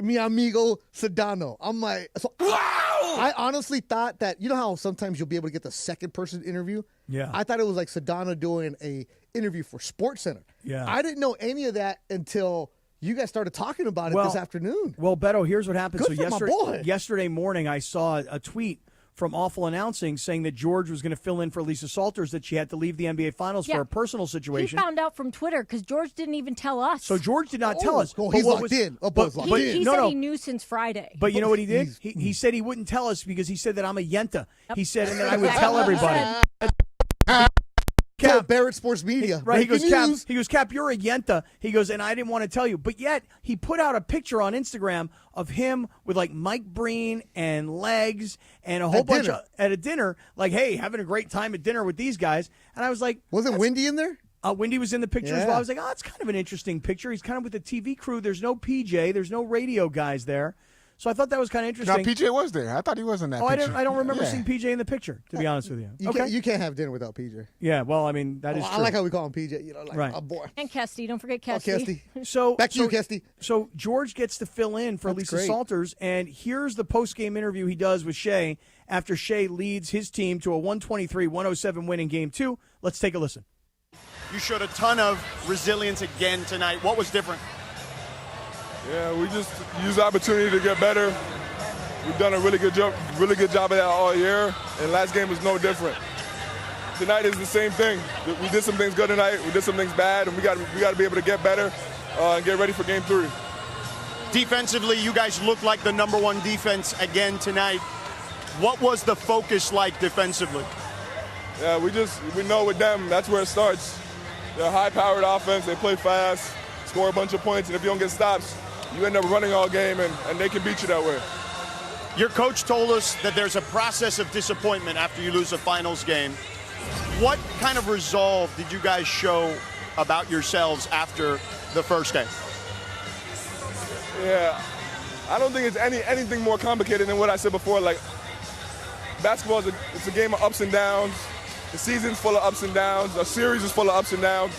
Speaker 14: mi amigo Sedano. I'm like, I honestly thought that, you know how sometimes you'll be able to get the second person interview?
Speaker 15: Yeah.
Speaker 14: I thought it was like Sedano doing a interview for SportsCenter.
Speaker 15: Yeah.
Speaker 14: I didn't know any of that until you guys started talking about it this afternoon.
Speaker 15: Well, Beto, here's what happened.
Speaker 14: Good for my boy.
Speaker 15: Yesterday morning, I saw a tweet from Awful Announcing saying that George was going to fill in for Lisa Salters, that she had to leave the NBA Finals for a personal
Speaker 11: He
Speaker 15: situation.
Speaker 11: found out from Twitter because George didn't even tell us.
Speaker 15: So George did not tell us.
Speaker 14: Oh,
Speaker 15: But
Speaker 14: he's
Speaker 15: what
Speaker 14: locked in. Oh, Buzz locked in.
Speaker 11: He said he knew since Friday.
Speaker 15: But you know what he did? He said he wouldn't tell us because he said that I'm a yenta. He said, and then I would tell everybody.
Speaker 14: Cap, Barrett Sports Media.
Speaker 15: Right, he goes,
Speaker 14: Breaking news.
Speaker 15: Cap, you're a yenta. He goes, and I didn't want to tell you. But yet, he put out a picture on Instagram of him with like Mike Breen and Legs and a whole bunch of, at a dinner, like, hey, having a great time at dinner with these guys. And I was like,
Speaker 14: wasn't Wendy in there?
Speaker 15: Wendy was in the picture as well. I was like, oh, it's kind of an interesting picture. He's kind of with the TV crew. There's no PJ. There's no radio guys there. So I thought that was kind of interesting.
Speaker 5: Now, PJ was there. I thought he was in that picture.
Speaker 15: I don't remember
Speaker 5: Yeah.
Speaker 15: seeing PJ in the picture, to be honest with you.
Speaker 14: You can't have dinner without PJ.
Speaker 15: Yeah, well, I mean, that is true.
Speaker 14: I like how we call him PJ. You know, like,
Speaker 15: Right.
Speaker 14: oh, boy.
Speaker 11: And Kesty. Don't forget
Speaker 14: Oh,
Speaker 11: Kesty.
Speaker 14: Kesty.
Speaker 15: So
Speaker 14: Back to you, Kesty.
Speaker 15: So George gets to fill in for
Speaker 14: That's
Speaker 15: Lisa
Speaker 14: great.
Speaker 15: Salters, and here's the post-game interview he does with Shea after Shea leads his team to a 123-107 win in Game 2. Let's take a listen.
Speaker 10: You showed a ton of resilience again tonight. What was different?
Speaker 20: Yeah, we just use the opportunity to get better. We've done a really good job of that all year, and last game was no different. Tonight is the same thing. We did some things good tonight, we did some things bad, and we got to be able to get better and get ready for Game 3.
Speaker 10: Defensively, you guys look like the number one defense again tonight. What was the focus like defensively?
Speaker 20: Yeah, we know with them, that's where it starts. They're a high-powered offense, they play fast, score a bunch of points, and if you don't get stops, you end up running all game, and they can beat you that way.
Speaker 10: Your coach told us that there's a process of disappointment after you lose a finals game. What kind of resolve did you guys show about yourselves after the first game?
Speaker 20: Yeah, I don't think it's anything more complicated than what I said before. Like, basketball it's a game of ups and downs. The season's full of ups and downs. A series is full of ups and downs.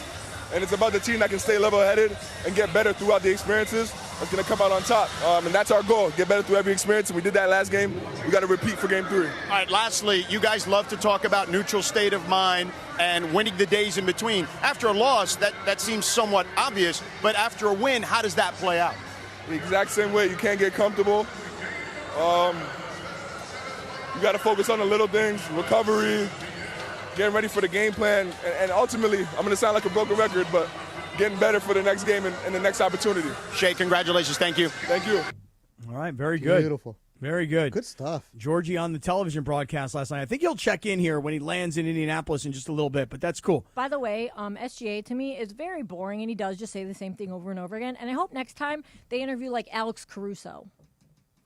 Speaker 20: And it's about the team that can stay level-headed and get better throughout the experiences that's going to come out on top. And that's our goal, get better through every experience. And we did that last game. We got to repeat for Game 3.
Speaker 10: All right, lastly, you guys love to talk about neutral state of mind and winning the days in between. After a loss, that seems somewhat obvious. But after a win, how does that play out?
Speaker 20: The exact same way. You can't get comfortable. You got to focus on the little things, recovery, getting ready for the game plan, and ultimately, I'm going to sound like a broken record, but getting better for the next game and the next opportunity.
Speaker 10: Shea, congratulations. Thank you.
Speaker 20: Thank you.
Speaker 15: All right, very good.
Speaker 14: Beautiful.
Speaker 15: Very good.
Speaker 14: Good stuff.
Speaker 15: Georgie on the television broadcast last night. I think he'll check in here when he lands in Indianapolis in just a little bit, but that's cool.
Speaker 11: By the way, SGA to me is very boring, and he does just say the same thing over and over again. And I hope next time they interview like Alex Caruso.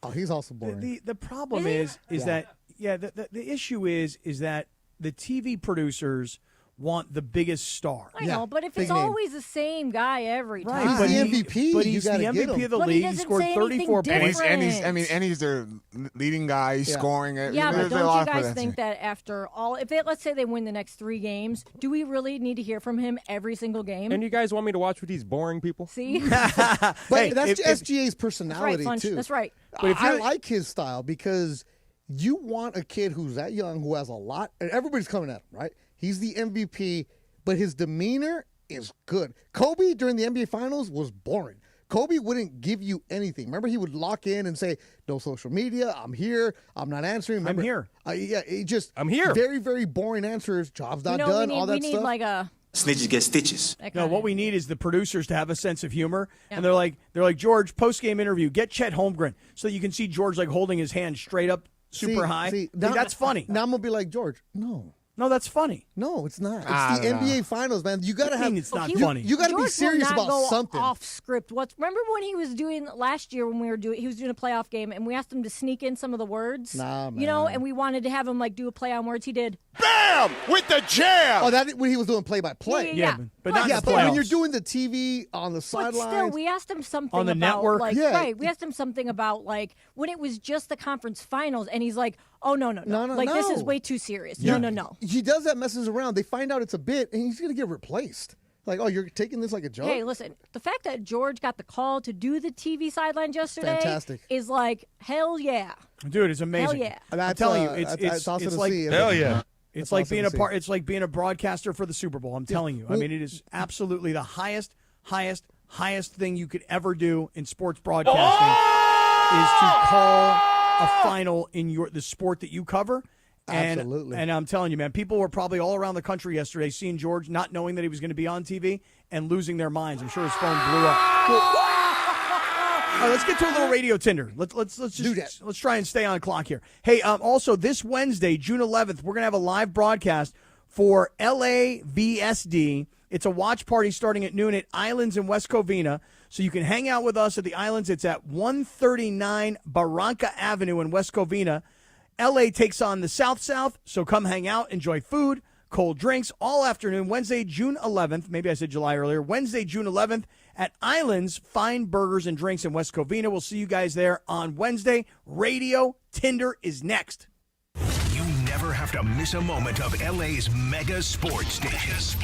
Speaker 14: Oh, he's also boring.
Speaker 15: The problem is that the issue is that the TV producers want the biggest star.
Speaker 11: I know, but if it's always the same guy every time.
Speaker 15: Right, but
Speaker 14: he's the MVP.
Speaker 15: But he's the MVP of the league. He scored 34 points.
Speaker 5: And he's their leading guy. He's scoring it.
Speaker 11: Yeah, but
Speaker 5: There's a
Speaker 11: don't
Speaker 5: lot
Speaker 11: you
Speaker 5: for
Speaker 11: guys think that after all, let's say they win the next 3 games, do we really need to hear from him every single game?
Speaker 6: And you guys want me to watch with these boring people?
Speaker 11: See?
Speaker 14: But that's SGA's personality,
Speaker 11: Funch.
Speaker 14: too.
Speaker 11: That's right.
Speaker 14: But I like his style because you want a kid who's that young, who has a lot, and everybody's coming at him, right? He's the MVP, but his demeanor is good. Kobe during the NBA Finals was boring. Kobe wouldn't give you anything. Remember, he would lock in and say, no social media, I'm here, I'm not answering. Remember,
Speaker 15: I'm here.
Speaker 6: I'm here.
Speaker 14: Very, very boring answers, job's not done, all that stuff.
Speaker 11: We need like a...
Speaker 21: Snitches get stitches.
Speaker 15: No, what we need is the producers to have a sense of humor, and they're like George, post-game interview, get Chet Holmgren so you can see George like holding his hand straight up, super high. That's funny.
Speaker 14: Now I'm gonna be like, George,
Speaker 15: no, that's funny.
Speaker 14: No, it's not. It's the NBA Finals, man. You gotta have.
Speaker 15: It's not funny.
Speaker 14: You gotta be serious
Speaker 11: George will not
Speaker 14: about
Speaker 11: go
Speaker 14: something.
Speaker 11: Off script. Remember when he was doing last year when he was doing a playoff game and we asked him to sneak in some of the words.
Speaker 14: Nah, man.
Speaker 11: You know, and we wanted to have him like do a play on words. He did.
Speaker 10: Bam! With the jam!
Speaker 14: Oh, that when he was doing play-by-play.
Speaker 11: Yeah.
Speaker 15: But not in the
Speaker 14: but when
Speaker 15: playoffs.
Speaker 14: you're doing the TV on the
Speaker 11: But
Speaker 14: sidelines.
Speaker 11: still, we asked him something
Speaker 15: On the
Speaker 11: about
Speaker 15: network?
Speaker 11: like
Speaker 14: Yeah.
Speaker 11: right. We asked him something about like when it was just the conference finals, and he's like, "Oh no, like this is way too serious.
Speaker 14: Yeah.
Speaker 11: No."
Speaker 14: He does that, messes around. They find out it's a bit, and he's gonna get replaced. Like, oh, you're taking this like a joke.
Speaker 11: Hey, listen, the fact that George got the call to do the TV sidelines yesterday
Speaker 14: Fantastic.
Speaker 11: is like hell yeah.
Speaker 15: Dude, it's amazing.
Speaker 11: Hell yeah.
Speaker 15: I'm telling you,
Speaker 14: that's awesome
Speaker 15: it's
Speaker 14: to
Speaker 15: like
Speaker 14: see.
Speaker 6: Hell yeah.
Speaker 15: It's
Speaker 14: That's
Speaker 15: like
Speaker 14: awesome
Speaker 15: being
Speaker 14: to
Speaker 15: a
Speaker 14: see.
Speaker 15: part. It's like being a broadcaster for the Super Bowl. I'm telling you. I mean, it is absolutely the highest thing you could ever do in sports broadcasting is to call a final in the sport that you cover.
Speaker 14: Absolutely.
Speaker 15: And I'm telling you, man, people were probably all around the country yesterday seeing George, not knowing that he was going to be on TV and losing their minds. I'm sure his phone blew up. All right, let's get to a little radio tinder. Let's just
Speaker 14: do that.
Speaker 15: Let's try and stay on clock here. Hey, also this Wednesday, June 11th, we're gonna have a live broadcast for LAVSD. It's a watch party starting at noon at Islands in West Covina. So you can hang out with us at the Islands. It's at 139 Barranca Avenue in West Covina. LA takes on the South, so come hang out, enjoy food, cold drinks all afternoon, Wednesday, June 11th. Maybe I said July earlier. Wednesday, June 11th at Islands Fine Burgers and Drinks in West Covina. We'll see you guys there on Wednesday. Radio Tinder is next.
Speaker 17: You never have to miss a moment of LA's mega sports station.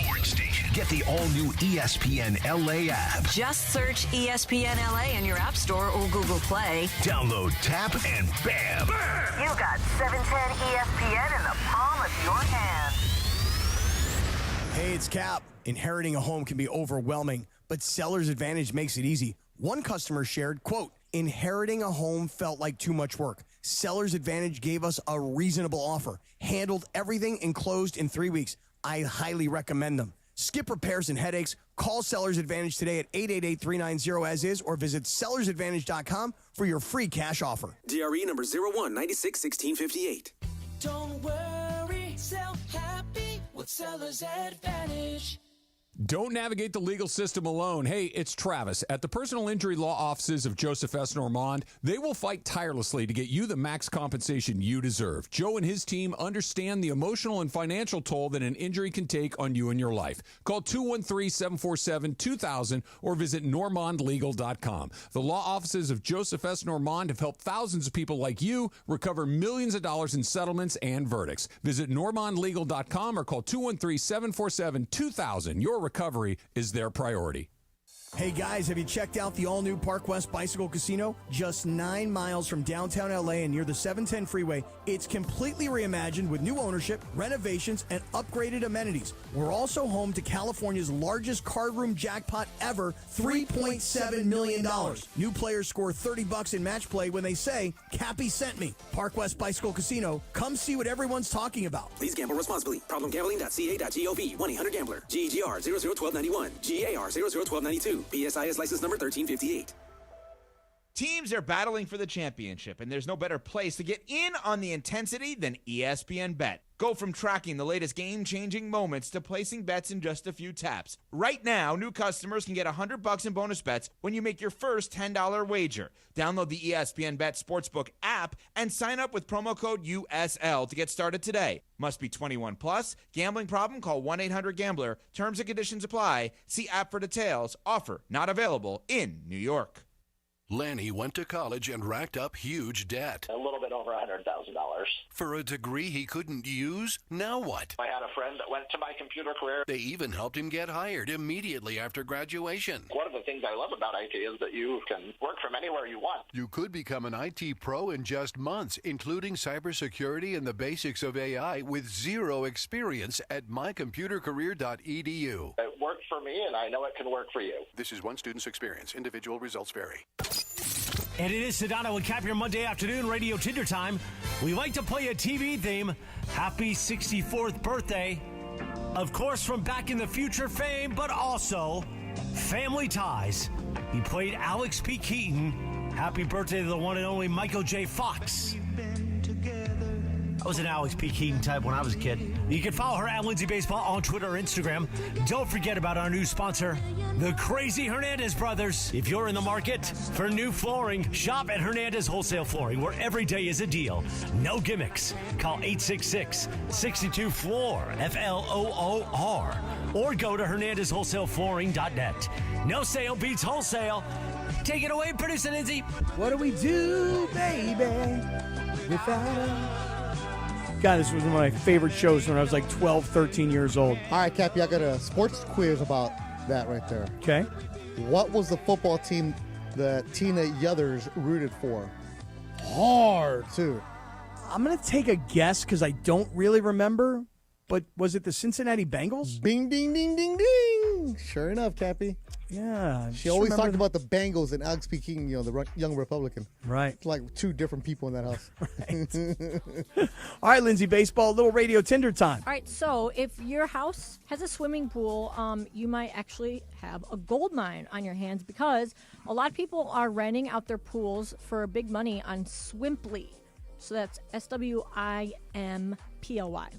Speaker 17: Get the all-new ESPN LA app.
Speaker 2: Just search ESPN LA in your App Store or Google Play.
Speaker 17: Download, tap, and bam!
Speaker 2: You got 710 ESPN in the palm of your hand.
Speaker 1: Hey, it's Cap. Inheriting a home can be overwhelming, but Seller's Advantage makes it easy. One customer shared, quote, inheriting a home felt like too much work. Seller's Advantage gave us a reasonable offer, handled everything, and closed in 3 weeks. I highly recommend them. Skip repairs and headaches. Call Seller's Advantage today at 888-390-AS-IS or visit sellersadvantage.com for your free cash offer.
Speaker 21: DRE number 01961658.
Speaker 18: Don't worry, sell happy with Seller's Advantage.
Speaker 23: Don't navigate the legal system alone. Hey, it's Travis. At the personal injury law offices of Joseph S. Normand, they will fight tirelessly to get you the max compensation you deserve. Joe and his team understand the emotional and financial toll that an injury can take on you and your life. Call 213-747-2000 or visit normandlegal.com. The law offices of Joseph S. Normand have helped thousands of people like you recover millions of dollars in settlements and verdicts. Visit normandlegal.com or call 213-747-2000. Your recovery is their priority.
Speaker 1: Hey guys, have you checked out the all-new Park West Bicycle Casino? Just 9 miles from downtown LA and near the 710 freeway. It's completely reimagined with new ownership, renovations, and upgraded amenities. We're also home to California's largest card room jackpot ever, $3.7 million. New players score $30 in match play when they say, Cappy sent me. Park West Bicycle Casino. Come see what everyone's talking about.
Speaker 21: Please gamble responsibly. Problemgambling.ca.gov. 1-800-GAMBLER. GGR 001291. GAR 001292. PSIS license number 1358.
Speaker 22: Teams are battling for the championship, and there's no better place to get in on the intensity than ESPN Bet. Go from tracking the latest game-changing moments to placing bets in just a few taps. Right now, new customers can get $100 in bonus bets when you make your first $10 wager. Download the ESPN Bet Sportsbook app and sign up with promo code USL to get started today. Must be 21 plus. Gambling problem? Call 1-800-GAMBLER. Terms and conditions apply. See app for details. Offer not available in New York.
Speaker 17: Lanny went to college and racked up huge debt.
Speaker 24: A little bit over $100,000.
Speaker 17: For a degree he couldn't use? Now what?
Speaker 24: I had a friend that went to my computer career.
Speaker 17: They even helped him get hired immediately after graduation.
Speaker 24: One of the things I love about IT is that you can work from anywhere you want.
Speaker 17: You could become an IT pro in just months, including cybersecurity and the basics of AI with zero experience at mycomputercareer.edu.
Speaker 24: It worked for me, and I know it can work for you.
Speaker 17: This is one student's experience. Individual results vary.
Speaker 9: And it is Sedano and Kap, your Monday afternoon radio Tinder time. We like to play a TV theme. Happy 64th birthday. Of course, from Back in the Future fame, but also family ties. He played Alex P. Keaton. Happy birthday to the one and only Michael J. Fox. I was an Alex P. Keaton type when I was a kid. You can follow her at Lindsay Baseball on Twitter or Instagram. Don't forget about our new sponsor, the Crazy Hernandez Brothers. If you're in the market for new flooring, shop at Hernandez Wholesale Flooring, where every day is a deal. No gimmicks. Call 866-62-FLOOR, F-L-O-O-R, or go to HernandezWholesaleFlooring.net. No sale beats wholesale. Take it away, producer Lindsay.
Speaker 15: What do we do, baby, without God, this was one of my favorite shows when I was like 12, 13 years old.
Speaker 14: All right, Cappy, I got a sports quiz about that right there.
Speaker 15: Okay.
Speaker 14: What was the football team that Tina Yothers rooted for? Hard, too.
Speaker 15: I'm going to take a guess because I don't really remember, but was it the Cincinnati Bengals?
Speaker 14: Bing, ding, ding, ding, ding. Sure enough, Cappy.
Speaker 15: Yeah.
Speaker 14: She always talked about the Bengals and Alex P. Keaton, the young Republican.
Speaker 15: Right.
Speaker 14: It's like two different people in that house.
Speaker 15: All right, Lindsay Baseball, little radio Tinder time.
Speaker 11: All right, so if your house has a swimming pool, you might actually have a gold mine on your hands because a lot of people are renting out their pools for big money on Swimply. So that's SWIMPLY,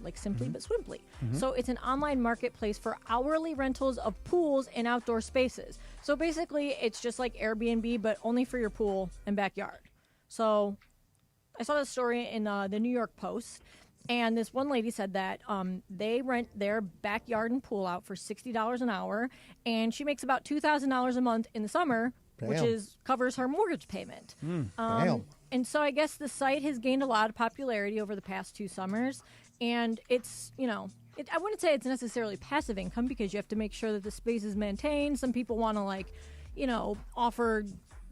Speaker 11: like simply, but Swimply. So it's an online marketplace for hourly rentals of pools and outdoor spaces. So basically, it's just like Airbnb, but only for your pool and backyard. So I saw this story in the New York Post. And this one lady said that they rent their backyard and pool out for $60 an hour, and she makes about $2,000 a month in the summer, which covers her mortgage payment.
Speaker 14: Damn.
Speaker 11: And so I guess the site has gained a lot of popularity over the past 2 summers, and it's, I wouldn't say it's necessarily passive income because you have to make sure that the space is maintained. Some people want to, offer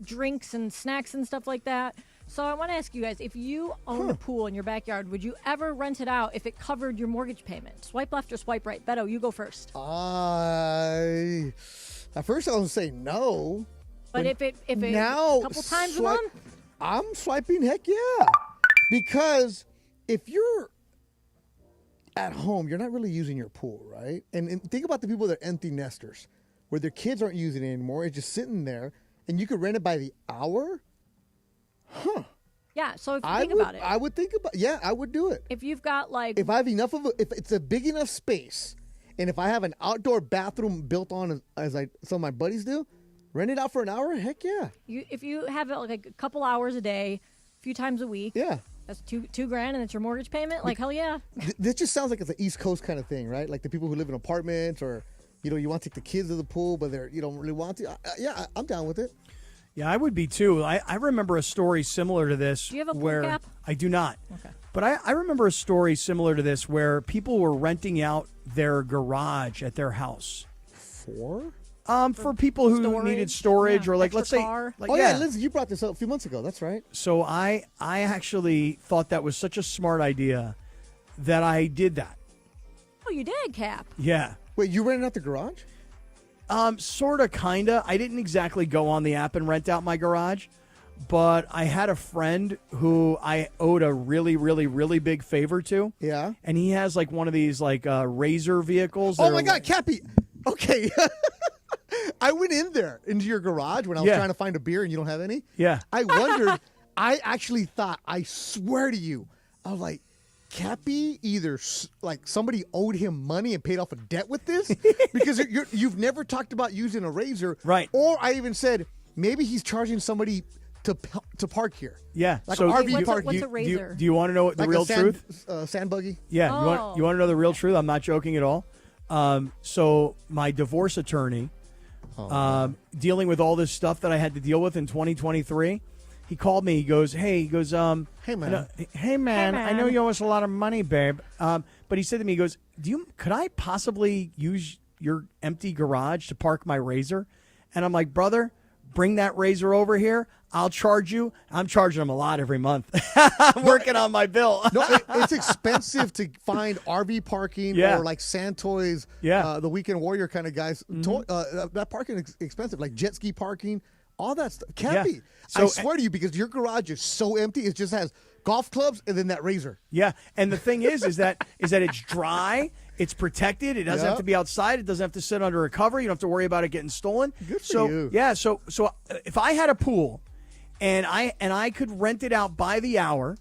Speaker 11: drinks and snacks and stuff like that. So I want to ask you guys, if you owned a pool in your backyard, would you ever rent it out if it covered your mortgage payment? Swipe left or swipe right? Beto, you go first.
Speaker 14: At first I was going to say no.
Speaker 11: But if it
Speaker 14: now,
Speaker 11: a couple times a month?
Speaker 14: I'm swiping heck yeah. Because if you're at home, you're not really using your pool, right? And think about the people that are empty nesters, where their kids aren't using it anymore. It's just sitting there, and you could rent it by the hour. Huh.
Speaker 11: Yeah, so if you think about it.
Speaker 14: I would think about I would do it.
Speaker 11: If you've got
Speaker 14: if I have enough if it's a big enough space, and if I have an outdoor bathroom built on as some of my buddies do, rent it out for an hour, heck yeah.
Speaker 11: If you have it like a couple hours a day, a few times a week.
Speaker 14: Yeah.
Speaker 11: That's $2,000 and it's your mortgage payment? Hell yeah.
Speaker 14: This just sounds like it's an East Coast kind of thing, right? Like the people who live in apartments or, you want to take the kids to the pool, but you don't really want to. I'm down with it.
Speaker 15: Yeah, I would be too. I remember a story similar to this.
Speaker 11: Do you have a pool
Speaker 15: where
Speaker 11: cap?
Speaker 15: I do not.
Speaker 11: Okay.
Speaker 15: But I remember a story similar to this where people were renting out their garage at their house.
Speaker 14: For
Speaker 15: people who needed storage or let's say
Speaker 11: car.
Speaker 14: Liz, you brought this up a few months ago. That's right.
Speaker 15: So I actually thought that was such a smart idea that I did that.
Speaker 11: Oh, you did, Cap.
Speaker 15: Yeah.
Speaker 14: Wait, you rented out the garage?
Speaker 15: Sort of, kind of. I didn't exactly go on the app and rent out my garage, but I had a friend who I owed a really, really, really big favor to.
Speaker 14: Yeah.
Speaker 15: And he has one of these Razor vehicles.
Speaker 14: Oh my God, Cappy. Okay. I went into your garage when I was trying to find a beer and you don't have any.
Speaker 15: Yeah.
Speaker 14: I wondered, I actually thought, I swear to you, I was like, Cappy either somebody owed him money and paid off a debt with this because you've never talked about using a Razor.
Speaker 15: Right.
Speaker 14: Or I even said, maybe he's charging somebody to park here.
Speaker 15: Yeah.
Speaker 14: Like
Speaker 15: so
Speaker 14: an RV park.
Speaker 11: What's a Razor?
Speaker 15: Do you want to know the real truth?
Speaker 14: Sand buggy?
Speaker 15: Yeah. You want to know the real truth? I'm not joking at all. So my divorce attorney, dealing with all this stuff that I had to deal with in 2023, he called me. He goes, hey, man. Hey, man, I know you owe us a lot of money, babe. But he said to me, he goes, could I possibly use your empty garage to park my Razor? And I'm like, brother, bring that Razor over here. I'll charge you. I'm charging them a lot every month. I'm working on my bill.
Speaker 14: No, it's expensive to find RV parking or like Santoys, the Weekend Warrior kind of guys. Mm-hmm. That parking is expensive, like jet ski parking, all that stuff. Can't be. So, I swear to you, because your garage is so empty, it just has golf clubs and then that Razor.
Speaker 15: Yeah, and the thing is that it's dry. It's protected. It doesn't have to be outside. It doesn't have to sit under a cover. You don't have to worry about it getting stolen.
Speaker 14: Good for you.
Speaker 15: Yeah, so if I had a pool and I could rent it out by the hour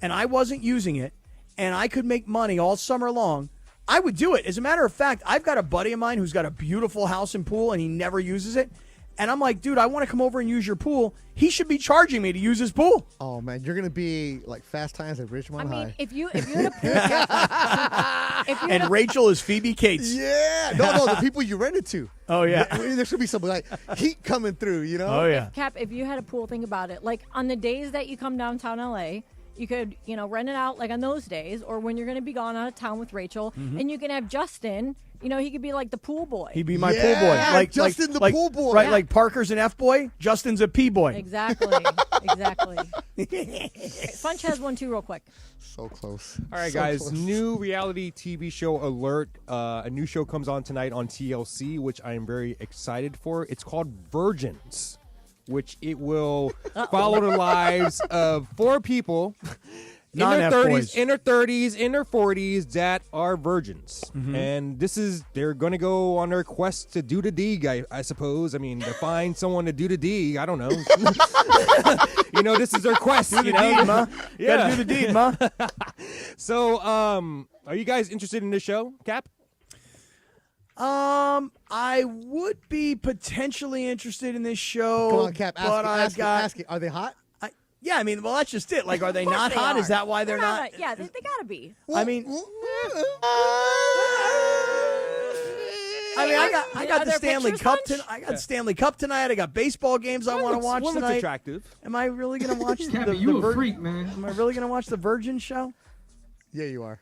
Speaker 15: and I wasn't using it and I could make money all summer long, I would do it. As a matter of fact, I've got a buddy of mine who's got a beautiful house and pool and he never uses it. And I'm like, dude, I want to come over and use your pool. He should be charging me to use his pool.
Speaker 14: Oh man, you're gonna be like Fast Times at Ridgemont High.
Speaker 11: If you had a pool,
Speaker 15: and Rachel is Phoebe Cates.
Speaker 14: Yeah, no, the people you rented to.
Speaker 15: Oh yeah,
Speaker 14: there should be some like heat coming through.
Speaker 15: Oh yeah.
Speaker 11: Cap, if you had a pool, think about it. Like on the days that you come downtown LA, you could rent it out like on those days, or when you're going to be gone out of town with Rachel, and you can have Justin. He could be like the pool boy.
Speaker 15: He'd be my pool boy.
Speaker 14: Like Justin the pool boy.
Speaker 15: Right, like Parker's an F boy, Justin's a P boy.
Speaker 11: Exactly. Funch has one too real quick.
Speaker 14: So close.
Speaker 6: All right, guys. New reality TV show alert. A new show comes on tonight on TLC, which I am very excited for. It's called Virgins, which it will follow the lives of 4 people in their 30s, in their 40s that are virgins. Mm-hmm. And they're going to go on their quest to do the deed, I suppose. I mean, to find someone to do the deed. I don't know. This is their quest.
Speaker 15: Do the deed, ma.
Speaker 6: Yeah.
Speaker 15: Gotta do the deed, ma.
Speaker 6: So, are you guys interested in this show, Cap?
Speaker 15: I would be potentially interested in this show.
Speaker 14: Come on, Cap. Ask it. Are they hot?
Speaker 15: Yeah, I mean, well, that's just it. Like, are they
Speaker 11: Of course
Speaker 15: not
Speaker 11: they
Speaker 15: hot?
Speaker 11: are.
Speaker 15: Is that why they're not?
Speaker 11: Yeah, they gotta be.
Speaker 15: I mean, I got
Speaker 11: Are
Speaker 15: the
Speaker 11: there
Speaker 15: Stanley
Speaker 11: pictures,
Speaker 15: Cup.
Speaker 11: Funch?
Speaker 15: I got Stanley Cup tonight. I got baseball games I want to watch
Speaker 6: One looks
Speaker 15: tonight.
Speaker 6: attractive.
Speaker 15: Am I really going to watch the
Speaker 3: you a
Speaker 15: Vir-
Speaker 3: freak, man.
Speaker 15: Am I really going to watch the Virgin show?
Speaker 14: Yeah, you are.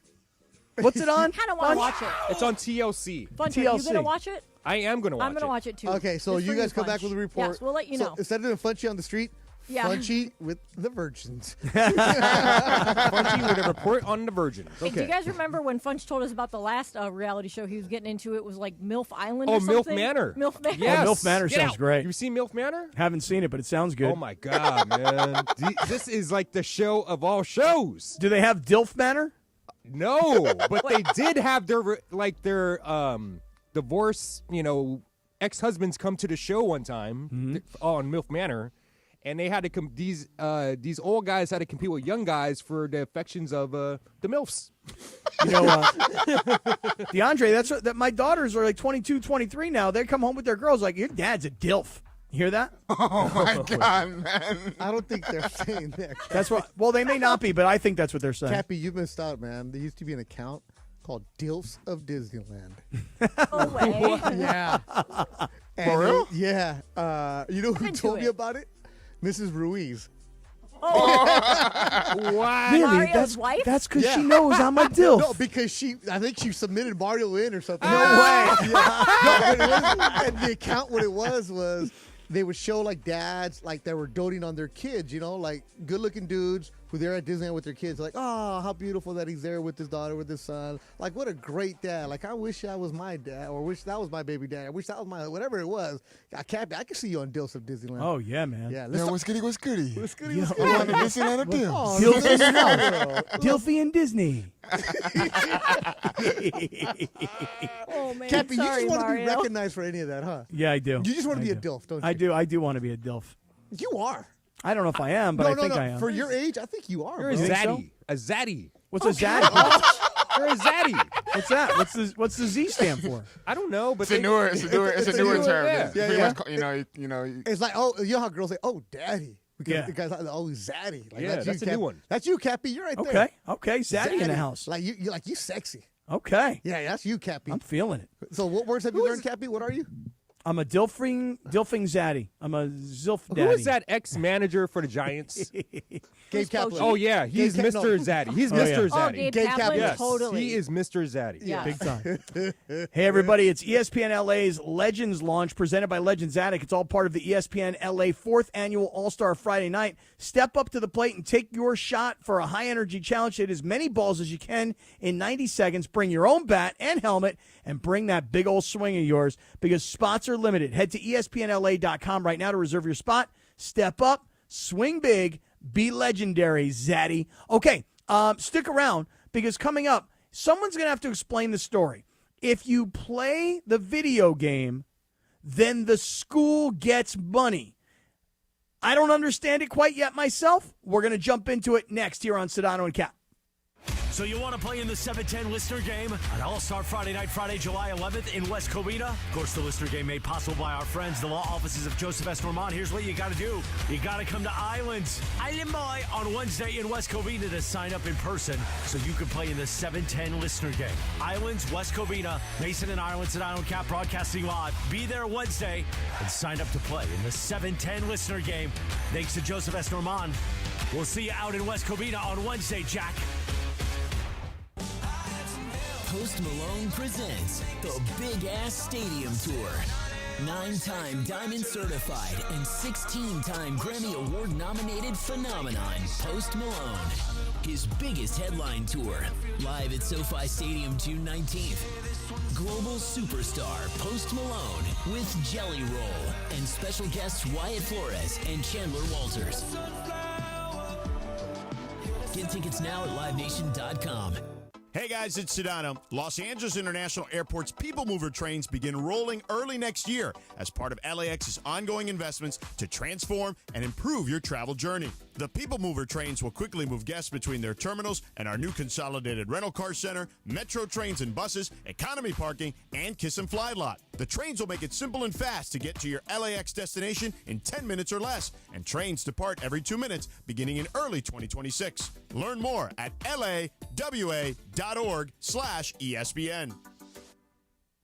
Speaker 15: What's it on?
Speaker 11: I kind of want to watch it.
Speaker 6: It's on TLC.
Speaker 11: Funch, are you gonna watch it?
Speaker 6: I am going to watch it.
Speaker 11: I'm gonna watch it too.
Speaker 14: Okay, so
Speaker 11: Just
Speaker 14: you
Speaker 11: for
Speaker 14: guys come back
Speaker 11: Funch.
Speaker 14: with a report.
Speaker 11: Yes, we'll let you
Speaker 14: So
Speaker 11: know.
Speaker 14: instead of doing Funchie on the street,
Speaker 11: Yeah.
Speaker 14: Funchie with the virgins.
Speaker 6: Funchie with a report on the Virgin.
Speaker 11: Hey, do you guys remember when Funch told us about the last reality show he was getting into? It was like MILF Island
Speaker 6: Oh,
Speaker 11: or something.
Speaker 6: MILF Manor.
Speaker 11: MILF Manor.
Speaker 6: Yes.
Speaker 15: Oh, MILF Manor
Speaker 6: Get
Speaker 15: sounds
Speaker 6: out.
Speaker 15: great.
Speaker 6: You seen MILF Manor?
Speaker 15: Haven't seen it, but it sounds good.
Speaker 6: Oh my God, man! This is like the show of all shows.
Speaker 15: Do they have DILF Manor?
Speaker 6: No, but they did have their divorce. Ex-husbands come to the show one time on MILF Manor, and they had to these old guys had to compete with young guys for the affections of the MILFs.
Speaker 15: DeAndre, that my daughters are like 22, 23 now. They come home with their girls like, your dad's a DILF. You hear that?
Speaker 5: Oh, my God, man.
Speaker 14: I don't think they're saying that.
Speaker 15: That's what. Well, they may not be, but I think that's what they're saying.
Speaker 14: Cappy, you missed out, man. There used to be an account called DILFs of Disneyland.
Speaker 11: No way.
Speaker 14: Yeah.
Speaker 5: For real?
Speaker 14: Yeah. You know who
Speaker 11: into
Speaker 14: told me
Speaker 11: it.
Speaker 14: about it? Mrs. Ruiz.
Speaker 6: Wow!
Speaker 15: Really?
Speaker 11: Mario's wife?
Speaker 15: That's because
Speaker 14: Yeah.
Speaker 15: she knows I'm a DILF.
Speaker 14: No, because I think she submitted Mario in or something.
Speaker 15: No way.
Speaker 14: Yeah. No, but it wasn't. And the account, what it was they would show like dads, like they were doting on their kids, like good-looking dudes who they're at Disneyland with their kids. Like, oh, how beautiful that he's there with his daughter, with his son. Like, what a great dad. Like, I wish I was my dad, or wish that was my baby dad. I wish that was my, whatever it was. I can see you on Dilfs of Disneyland.
Speaker 15: Oh, yeah, man.
Speaker 14: Yeah,
Speaker 5: Yo, what's goody, what's goody?
Speaker 14: What's goody, what's
Speaker 5: I'm on
Speaker 14: goody?
Speaker 5: the Disneyland of Deal.
Speaker 14: Oh,
Speaker 15: Dilf
Speaker 14: no,
Speaker 15: in
Speaker 14: no,
Speaker 15: house.
Speaker 14: no.
Speaker 15: Dilfy and Disney.
Speaker 11: Oh man,
Speaker 14: Cappy, you
Speaker 11: sorry,
Speaker 14: just want to
Speaker 11: Mario.
Speaker 14: be recognized for any of that, huh?
Speaker 15: Yeah, I do.
Speaker 14: You just want to
Speaker 15: I
Speaker 14: be a
Speaker 15: do.
Speaker 14: DILF, don't you?
Speaker 15: I do want to be a DILF.
Speaker 14: You are.
Speaker 15: I don't know if I am, but
Speaker 14: no,
Speaker 15: I think I am.
Speaker 14: For your age, I think you are.
Speaker 6: You're a
Speaker 14: bro.
Speaker 15: think so?
Speaker 6: zaddy. A zaddy.
Speaker 15: What's a zaddy?
Speaker 6: You're a zaddy.
Speaker 15: What's that? What's the Z stand for?
Speaker 6: I don't know, but
Speaker 5: It's a newer term.
Speaker 6: yeah.
Speaker 5: It's pretty
Speaker 14: Yeah.
Speaker 5: much, you know.
Speaker 14: It's like, oh, you know how girls say, oh, daddy. Because
Speaker 15: Yeah.
Speaker 14: the guys like, oh, zaddy. Like,
Speaker 6: Yeah,
Speaker 14: you,
Speaker 6: that's a
Speaker 14: Cap-
Speaker 6: new one.
Speaker 14: That's you, Cappy. You're right there.
Speaker 15: Okay. Zaddy in the house.
Speaker 14: Like you sexy.
Speaker 15: Okay.
Speaker 14: Yeah, that's you, Cappy.
Speaker 15: I'm feeling it.
Speaker 14: So what words have you learned, Cappy? What are you?
Speaker 15: I'm a dilfing zaddy. I'm a zilf daddy.
Speaker 6: Who is that ex-manager for the Giants?
Speaker 14: Gabe Kaplan.
Speaker 6: Oh yeah, he's
Speaker 14: Gabe
Speaker 6: Mr. Zaddy. He's Mr.
Speaker 11: Oh,
Speaker 6: Zaddy.
Speaker 11: Gabe
Speaker 14: Gabe
Speaker 11: Kaplan,
Speaker 14: Kaplan.
Speaker 6: Yes,
Speaker 11: totally.
Speaker 6: he is Mr. Zaddy.
Speaker 11: Yeah.
Speaker 15: Big time. Hey, everybody, it's ESPN LA's Legends launch presented by Legends Attic. It's all part of the ESPN LA 4th Annual All-Star Friday Night. Step up to the plate and take your shot for a high-energy challenge. Hit as many balls as you can in 90 seconds. Bring your own bat and helmet and bring that big old swing of yours because spots are limited. Head to ESPNLA.com right now to reserve your spot. Step up, swing big, be legendary, Zaddy. Okay, stick around because coming up, someone's going to have to explain the story. If you play the video game, then the school gets money. I don't understand it quite yet myself. We're going to jump into it next here on Sedano and Kap.
Speaker 9: So you want to play in the 7-10 Listener Game on All-Star Friday Night, Friday, July 11th in West Covina? Of course, the Listener Game made possible by our friends, the law offices of Joseph S. Normand. Here's what you got to do. You got to come to Island Boy on Wednesday in West Covina to sign up in person so you can play in the 7-10 Listener Game. Islands, West Covina, Mason and Ireland, Sedano and Kap broadcasting live. Be there Wednesday and sign up to play in the 7-10 Listener Game. Thanks to Joseph S. Normand. We'll see you out in West Covina on Wednesday, Jack.
Speaker 18: Post Malone presents the Big Ass Stadium Tour. 9-time Diamond Certified and 16-time Grammy Award nominated phenomenon, Post Malone. His biggest headline tour, live at SoFi Stadium June 19th. Global superstar Post Malone with Jelly Roll and special guests Wyatt Flores and Chandler Walters. Get tickets now at livenation.com.
Speaker 10: Hey guys, it's Sedano. Los Angeles International Airport's People Mover trains begin rolling early next year as part of LAX's ongoing investments to transform and improve your travel journey. The People Mover trains will quickly move guests between their terminals and our new consolidated rental car center, metro trains and buses, economy parking, and Kiss and Fly lot. The trains will make it simple and fast to get to your LAX destination in 10 minutes or less, and trains depart every 2 minutes beginning in early 2026. Learn more at lawa.org/ESPN.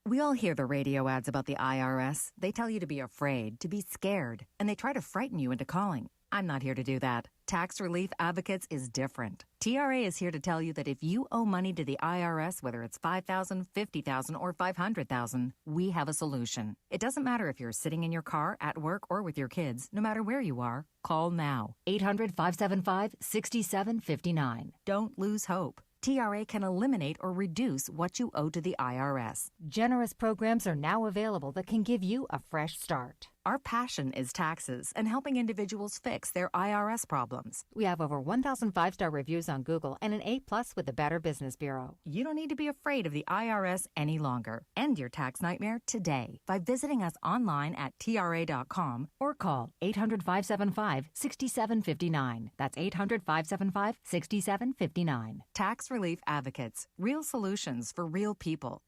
Speaker 3: We all hear the radio ads about the IRS. They tell you to be afraid, to be scared, and they try to frighten you into calling. I'm not here to do that. Tax Relief Advocates is different. TRA is here to tell you that if you owe money to the IRS, whether it's $5,000, $50,000, or $500,000, we have a solution. It doesn't matter if you're sitting in your car, at work, or with your kids. No matter where you are, call now. 800-575-6759. Don't lose hope. TRA can eliminate or reduce what you owe to the IRS. Generous programs are now available that can give you a fresh start. Our passion is taxes and helping individuals fix their IRS problems. We have over 1,000 5-star reviews on Google and an A+ with the Better Business Bureau. You don't need to be afraid of the IRS any longer. End your tax nightmare today by visiting us online at TRA.com or call 800-575-6759. That's 800-575-6759. Tax Relief Advocates. Real solutions for real people.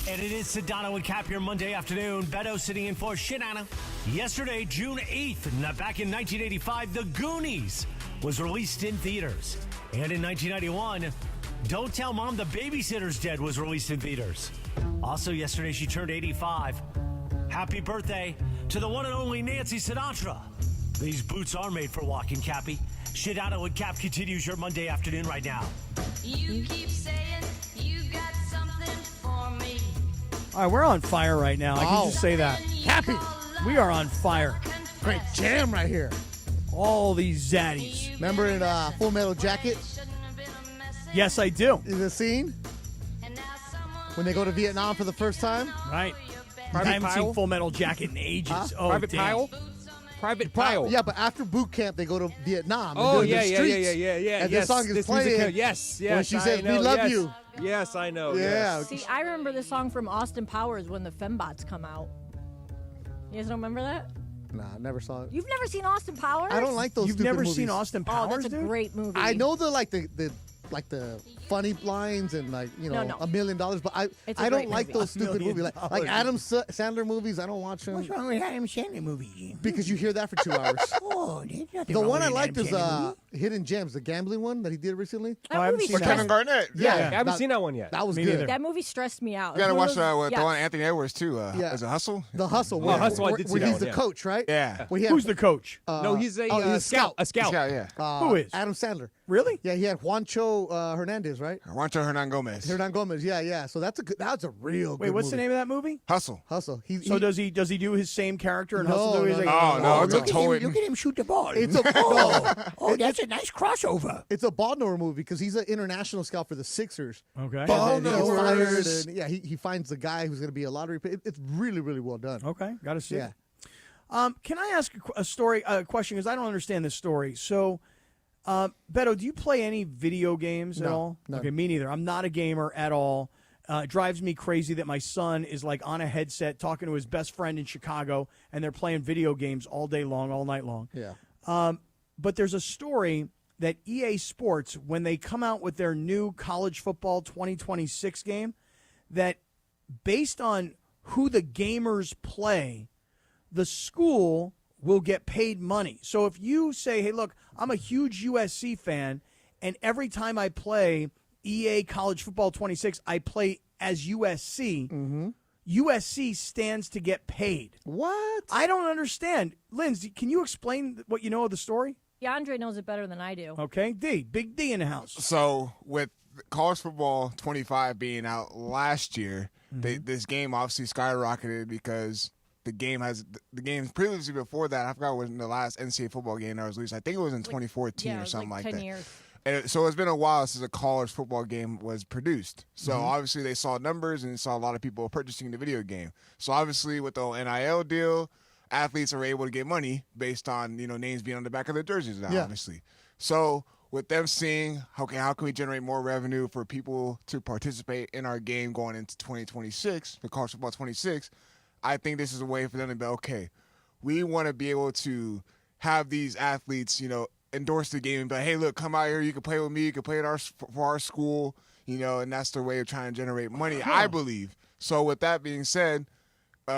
Speaker 9: And it is Sedano and Kap here Monday afternoon. Beto sitting in for Sedano. Yesterday, June 8th, back in 1985, The Goonies was released in theaters. And in 1991, Don't Tell Mom the Babysitter's Dead was released in theaters. Also yesterday, she turned 85. Happy birthday to the one and only Nancy Sinatra. These boots are made for walking, Cappy. Sedano and Kap continues your Monday afternoon right now.
Speaker 7: You keep saying you got something for me.
Speaker 15: All right, we're on fire right now. I can just say that.
Speaker 14: Happy.
Speaker 15: We are on fire.
Speaker 14: Great jam right here.
Speaker 15: All these zaddies.
Speaker 14: Remember in Full Metal Jacket?
Speaker 15: Yes, I do.
Speaker 14: In the scene? When they go to Vietnam for the first time?
Speaker 15: Right. I haven't seen Full Metal Jacket in ages.
Speaker 14: Huh?
Speaker 15: Oh,
Speaker 6: Private
Speaker 15: damn.
Speaker 6: Pyle? Private Pyle.
Speaker 14: Yeah, but after boot camp, they go to Vietnam.
Speaker 6: Oh,
Speaker 14: and
Speaker 6: yeah,
Speaker 14: the
Speaker 6: yeah,
Speaker 14: streets.
Speaker 6: yeah, yeah, yeah.
Speaker 14: And
Speaker 6: yes,
Speaker 14: this song is
Speaker 6: this
Speaker 14: playing.
Speaker 6: music, yes,
Speaker 14: When she
Speaker 6: I
Speaker 14: says,
Speaker 6: know,
Speaker 14: we love
Speaker 6: yes.
Speaker 14: you.
Speaker 6: Yes, I know.
Speaker 14: Yeah.
Speaker 6: Yes.
Speaker 11: See, I remember the song from Austin Powers when the Fembots come out. You guys don't remember that?
Speaker 14: Nah, I never saw it.
Speaker 11: You've never seen Austin Powers?
Speaker 14: I don't like those
Speaker 15: You've
Speaker 14: stupid
Speaker 15: never
Speaker 14: movies.
Speaker 15: seen Austin Powers,
Speaker 11: Oh, that's a
Speaker 15: dude?
Speaker 11: great movie.
Speaker 14: I know the funny lines and
Speaker 11: No.
Speaker 14: $1 million, but
Speaker 11: It's a
Speaker 14: I don't
Speaker 11: great
Speaker 14: like
Speaker 11: movie.
Speaker 14: those stupid
Speaker 15: $1
Speaker 14: movies.
Speaker 15: million.
Speaker 14: Like Adam Sandler movies, I don't watch them.
Speaker 15: What's wrong with Adam Sandler movie?
Speaker 14: Because you hear that for 2 hours.
Speaker 15: Oh, there's nothing
Speaker 14: The
Speaker 15: wrong
Speaker 14: one
Speaker 15: with
Speaker 14: I
Speaker 15: an
Speaker 14: liked
Speaker 15: Adam
Speaker 14: is
Speaker 15: Sandler movie.
Speaker 14: Hidden Gems, the gambling one that he did recently.
Speaker 11: That
Speaker 15: I haven't
Speaker 11: movie
Speaker 15: seen
Speaker 5: With
Speaker 15: that.
Speaker 5: Kevin Garnett.
Speaker 14: Yeah,
Speaker 6: I haven't seen that one yet.
Speaker 14: That was
Speaker 15: Me
Speaker 14: good.
Speaker 15: neither.
Speaker 11: That movie stressed me out.
Speaker 5: You gotta watch
Speaker 11: One of those-
Speaker 5: the one Anthony Edwards too.
Speaker 14: Yeah.
Speaker 5: Is it Hustle?
Speaker 14: The Hustle.
Speaker 6: Oh, Hustle, I did see
Speaker 14: where
Speaker 6: that
Speaker 14: he's
Speaker 6: one,
Speaker 14: the
Speaker 6: yeah.
Speaker 14: coach, right?
Speaker 5: Yeah.
Speaker 14: Where he had,
Speaker 15: Who's the coach?
Speaker 6: No, he's a
Speaker 14: he's
Speaker 6: scout. A scout.
Speaker 5: Yeah.
Speaker 15: Who is?
Speaker 14: Adam Sandler.
Speaker 15: Really?
Speaker 14: Yeah, he had Juancho Hernandez, right?
Speaker 5: Juancho Hernan Gomez.
Speaker 14: Hernan Gomez. Yeah. So that's a real
Speaker 15: Wait,
Speaker 14: good
Speaker 15: what's the
Speaker 14: movie.
Speaker 15: name of that movie?
Speaker 5: Hustle.
Speaker 14: Hustle.
Speaker 15: So does he do his same character in
Speaker 14: No,
Speaker 15: Hustle? He's
Speaker 14: no,
Speaker 15: like,
Speaker 5: no, it's a
Speaker 15: look at him-
Speaker 5: total-
Speaker 15: Look at him shoot the ball.
Speaker 14: It's a
Speaker 15: that's a nice crossover.
Speaker 14: It's a Baltimore movie because he's an international scout for the Sixers.
Speaker 15: Okay.
Speaker 14: And then he gets fired,
Speaker 5: Baltimores.
Speaker 14: and he finds the guy who's going to be a lottery pick. It's really, really well done.
Speaker 15: Okay, got to see.
Speaker 14: Yeah.
Speaker 15: it. Can I ask a question? Because I don't understand this story. So, Beto, do you play any video games at
Speaker 14: No,
Speaker 15: all?
Speaker 14: none.
Speaker 15: Okay, me neither. I'm not a gamer at all. It drives me crazy that my son is like on a headset talking to his best friend in Chicago, and they're playing video games all day long, all night long.
Speaker 14: Yeah.
Speaker 15: But there's a story that EA Sports, when they come out with their new college football 2026 game, that based on who the gamers play, the school will get paid money. So if you say, hey, look, I'm a huge USC fan, and every time I play EA College Football 26, I play as USC, USC stands to get paid.
Speaker 14: What?
Speaker 15: I don't understand. Lindsay, can you explain what you know of the story?
Speaker 11: Yeah, Andre knows it better than I do.
Speaker 15: Okay, Big D in the house.
Speaker 5: So with college football 25 being out last year, this game obviously skyrocketed because the game previously before that, I forgot when the last NCAA football game that was released. I think it was in 2014 or something like
Speaker 11: 10
Speaker 5: that.
Speaker 11: years.
Speaker 5: And so it's been a while since a college football game was produced. So obviously they saw numbers and saw a lot of people purchasing the video game. So obviously with the NIL deal, athletes are able to get money based on names being on the back of their jerseys now, obviously. So with them seeing, okay, how can we generate more revenue for people to participate in our game going into 2026, the college football 26, I think this is a way for them to be, okay, we want to be able to have these athletes, endorse the game and be like, hey, look, come out here, you can play with me, you can play for our school, and that's their way of trying to generate money, I believe. So with that being said,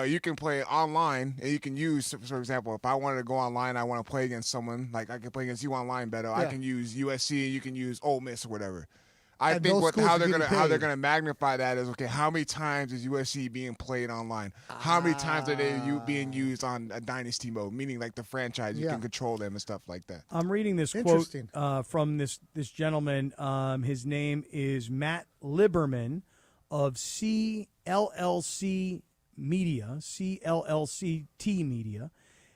Speaker 5: you can play online, and you can use, for example, if I wanted to go online, I want to play against someone, like I can play against you online, Beto. I can use USC, you can use Ole Miss or whatever. I
Speaker 14: And
Speaker 5: think
Speaker 14: those schools
Speaker 5: how
Speaker 14: are
Speaker 5: they're
Speaker 14: getting
Speaker 5: gonna
Speaker 14: paid.
Speaker 5: magnify that is, okay, how many times is USC being played online? How many times are they being used on a dynasty mode, meaning like the franchise, you
Speaker 14: Yeah.
Speaker 5: can control them and stuff like that.
Speaker 15: I'm reading this quote
Speaker 14: Interesting.
Speaker 15: from this gentleman. His name is Matt Liberman of CLLC Media, CLLCT Media.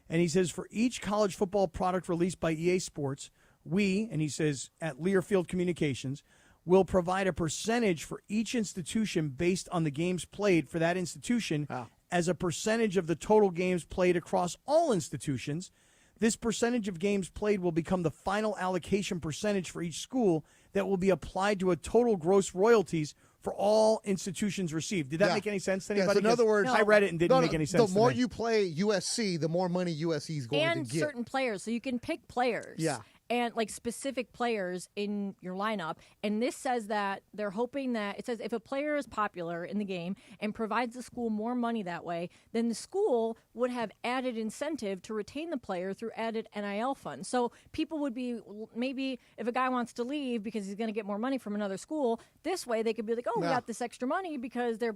Speaker 15: And he says, for each college football product released by EA Sports, we, and he says at Learfield Communications, will provide a percentage for each institution based on the games played for that institution as a percentage of the total games played across all institutions. This percentage of games played will become the final allocation percentage for each school that will be applied to a total gross royalties for all institutions received. Did that make any sense to
Speaker 14: Yeah,
Speaker 15: anybody?
Speaker 14: so in other
Speaker 15: 'Cause
Speaker 14: words,
Speaker 15: I read it and didn't make any sense.
Speaker 14: The more
Speaker 15: to me.
Speaker 14: you play USC, the more money USC is going
Speaker 11: And
Speaker 14: to get.
Speaker 11: certain players, so you can pick players.
Speaker 14: Yeah.
Speaker 11: And like specific players in your lineup. And this says that they're hoping that it says if a player is popular in the game and provides the school more money that way, then the school would have added incentive to retain the player through added NIL funds. So people would be, maybe if a guy wants to leave because he's going to get more money from another school, this way they could be like, oh, we
Speaker 14: Yeah.
Speaker 11: got this extra money because they're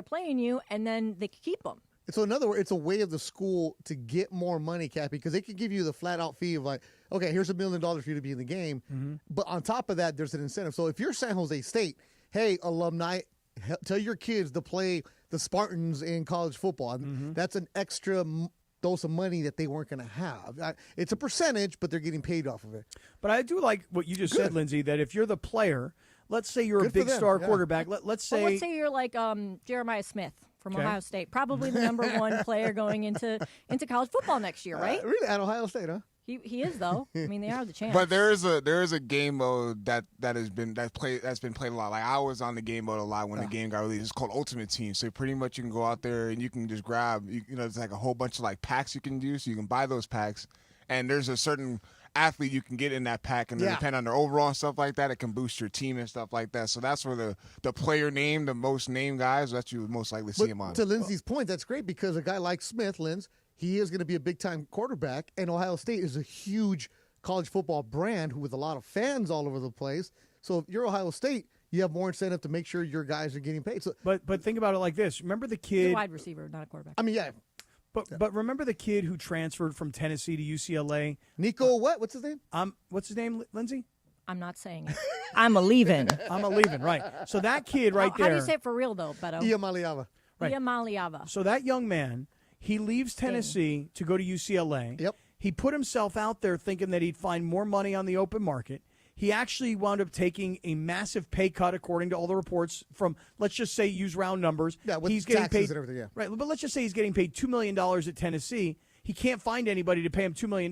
Speaker 11: playing you, and then they could keep them.
Speaker 14: So in other words, it's a way of the school to get more money, Cappy, because they could give you the flat out fee of like, okay, here's $1 million for you to be in the game. But on top of that, there's an incentive. So if you're San Jose State, hey, alumni, tell your kids to play the Spartans in college football. That's an extra dose of money that they weren't going to have. It's a percentage, but they're getting paid off of it.
Speaker 15: But I do like what you just said, Lindsay, that if you're the player, let's say you're
Speaker 14: Good
Speaker 15: a
Speaker 14: for
Speaker 15: big
Speaker 14: them,
Speaker 15: star
Speaker 14: yeah.
Speaker 15: quarterback. Let's say,
Speaker 11: Well, let's say you're like Jeremiah Smith from
Speaker 15: Okay.
Speaker 11: Ohio State, probably the number one player going into college football next year, right?
Speaker 14: Really, at Ohio State, huh?
Speaker 11: He is though. I mean, they are the champs.
Speaker 5: But there is a game mode that's been played a lot. Like I was on the game mode a lot when the game got released. It's called Ultimate Team. So pretty much you can go out there and you can just grab it's like a whole bunch of like packs you can do. So you can buy those packs, and there's a certain athlete you can get in that pack, and depending on their overall and stuff like that, it can boost your team and stuff like that. So that's where the player name, the most named guys, that's you would most likely see him on.
Speaker 14: To Lindsay's point, that's great because a guy like Smith, he is going to be a big-time quarterback, and Ohio State is a huge college football brand with a lot of fans all over the place. So if you're Ohio State, you have more incentive to make sure your guys are getting paid. So,
Speaker 15: but think about it like this. Remember the
Speaker 11: He's a
Speaker 15: kid?
Speaker 11: wide receiver, not a quarterback.
Speaker 14: I mean, yeah.
Speaker 15: But remember the kid who transferred from Tennessee to UCLA?
Speaker 14: Nico, what's his name?
Speaker 15: What's his name, Lindsay?
Speaker 11: I'm not saying it. I'm a leaving.
Speaker 15: I'm a leaving, right. So that kid right there.
Speaker 11: How do you say it for real, though, Beto?
Speaker 14: Iamaliava.
Speaker 15: Right.
Speaker 11: Iamaliava.
Speaker 15: So that young man, he leaves Tennessee to go to UCLA.
Speaker 14: Yep.
Speaker 15: He put himself out there thinking that he'd find more money on the open market. He actually wound up taking a massive pay cut, according to all the reports from, let's just say, use round numbers.
Speaker 14: Yeah, with
Speaker 15: he's getting
Speaker 14: taxes
Speaker 15: paid,
Speaker 14: and everything, yeah.
Speaker 15: Right, but let's just say he's getting paid $2 million at Tennessee. He can't find anybody to pay him $2 million,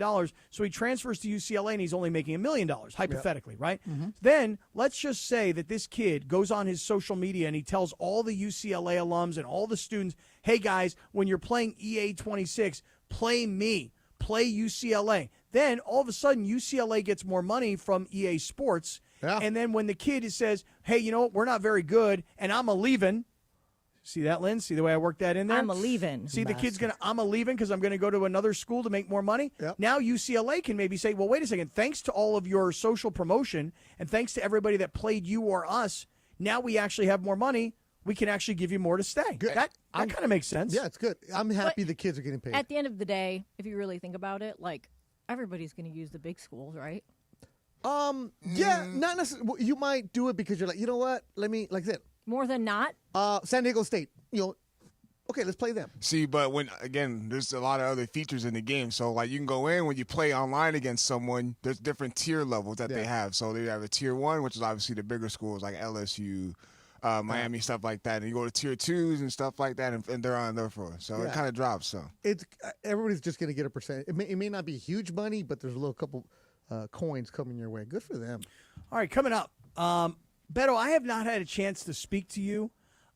Speaker 15: so he transfers to UCLA and he's only making $1 million, hypothetically, right? Then let's just say that this kid goes on his social media and he tells all the UCLA alums and all the students, hey guys, when you're playing EA 26, play me, play UCLA. Then all of a sudden UCLA gets more money from EA Sports, and then when the kid says, hey, you know what, we're not very good, and I'm a-leaving. See that, Lynn? See the way I worked that in there?
Speaker 11: I'm a leaving.
Speaker 15: See, the kid's going to, I'm a leaving because I'm going to go to another school to make more money. Now UCLA can maybe say, well, wait a second, thanks to all of your social promotion and thanks to everybody that played you or us, now we actually have more money. We can actually give you more to stay. That kind of makes sense.
Speaker 14: Yeah, it's good. I'm happy the kids are getting paid.
Speaker 11: At the end of the day, if you really think about it, like, everybody's going to use the big schools, right?
Speaker 14: Yeah, not necessarily. You might do it because you're like, you know what? Let me, like I said.
Speaker 11: More than not?
Speaker 14: San Diego State. Okay, let's play them.
Speaker 5: See, but there's a lot of other features in the game. So, like, you can go in when you play online against someone, there's different tier levels that they have. So, they have a tier 1, which is obviously the bigger schools like LSU, Miami, stuff like that. And you go to tier 2s and stuff like that, and they're on their floor. So, it kind of drops. So,
Speaker 14: It's everybody's just going to get a percent. It may not be huge money, but there's a little couple coins coming your way. Good for them.
Speaker 15: All right, coming up. Beto, I have not had a chance to speak to you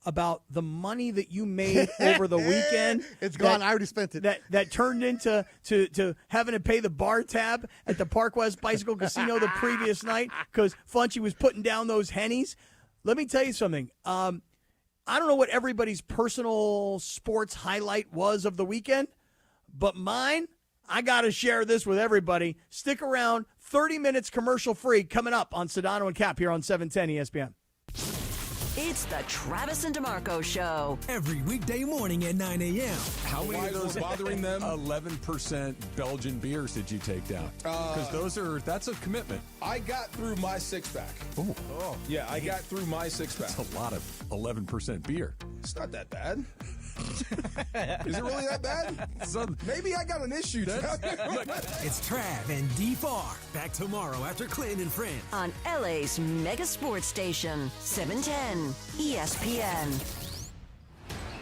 Speaker 15: about the money that you made over the weekend.
Speaker 14: It's gone. I already spent it.
Speaker 15: That turned into to having to pay the bar tab at the Park West Bicycle Casino the previous night because Funchie was putting down those hennies. Let me tell you something. I I don't know what everybody's personal sports highlight was of the weekend, but mine, I got to share this with everybody. Stick around. 30 minutes commercial free coming up on Sedano and Kap here on 710 ESPN.
Speaker 2: It's the Travis and DeMarco Show.
Speaker 18: Every weekday morning at 9 a.m.
Speaker 23: How many of those bothering them? 11% Belgian beers did you take down? Because that's a commitment.
Speaker 4: I got through my six-pack.
Speaker 23: Oh.
Speaker 4: Yeah, I got through my six-pack.
Speaker 23: That's a lot of 11% beer.
Speaker 4: It's not that bad. Is it really that bad? Maybe I got an issue.
Speaker 18: It's Trav and D-Far. Back tomorrow after Clinton and Friends.
Speaker 2: On LA's mega sports station, 710 ESPN.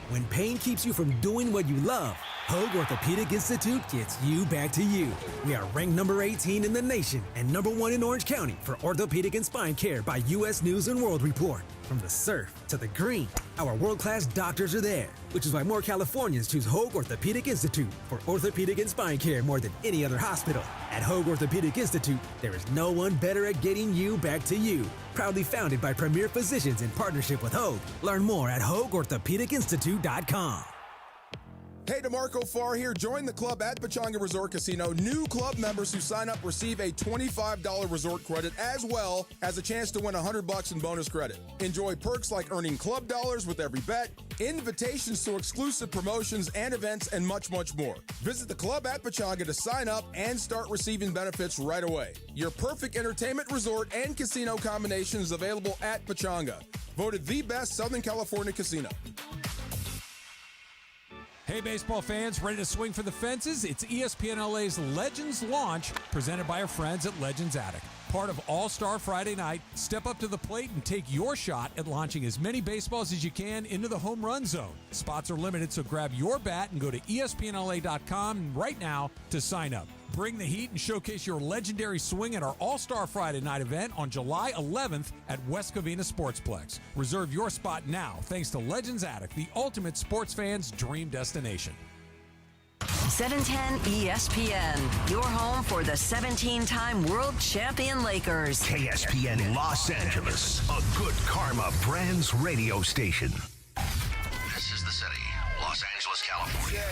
Speaker 18: When pain keeps you from doing what you love, Hoag Orthopedic Institute gets you back to you. We are ranked number 18 in the nation and number 1 in Orange County for orthopedic and spine care by U.S. News and World Report. From the surf to the green, our world-class doctors are there, which is why more Californians choose Hoag Orthopedic Institute for orthopedic and spine care more than any other hospital. At Hoag Orthopedic Institute, there is no one better at getting you back to you. Proudly founded by premier physicians in partnership with Hoag. Learn more at HoagOrthopedicInstitute.com.
Speaker 4: Hey, DeMarco Farr here. Join the club at Pechanga Resort Casino. New club members who sign up receive a $25 resort credit as well as a chance to win $100 in bonus credit. Enjoy perks like earning club dollars with every bet, invitations to exclusive promotions and events, and much, much more. Visit the club at Pechanga to sign up and start receiving benefits right away. Your perfect entertainment resort and casino combination is available at Pechanga. Voted the best Southern California casino.
Speaker 23: Hey, baseball fans, ready to swing for the fences? It's ESPN LA's Legends Launch, presented by our friends at Legends Attic. Part of All-Star Friday night, step up to the plate and take your shot at launching as many baseballs as you can into the home run zone. Spots are limited, so grab your bat and go to ESPNLA.com right now to sign up. Bring the heat and showcase your legendary swing at our All-Star Friday night event on July 11th at West Covina Sportsplex. Reserve your spot now thanks to Legends Attic, the ultimate sports fan's dream destination.
Speaker 2: 710 ESPN, your home for the 17-time world champion Lakers.
Speaker 8: KSPN Los Angeles, a good karma brands radio station. This is the city, Los Angeles, California.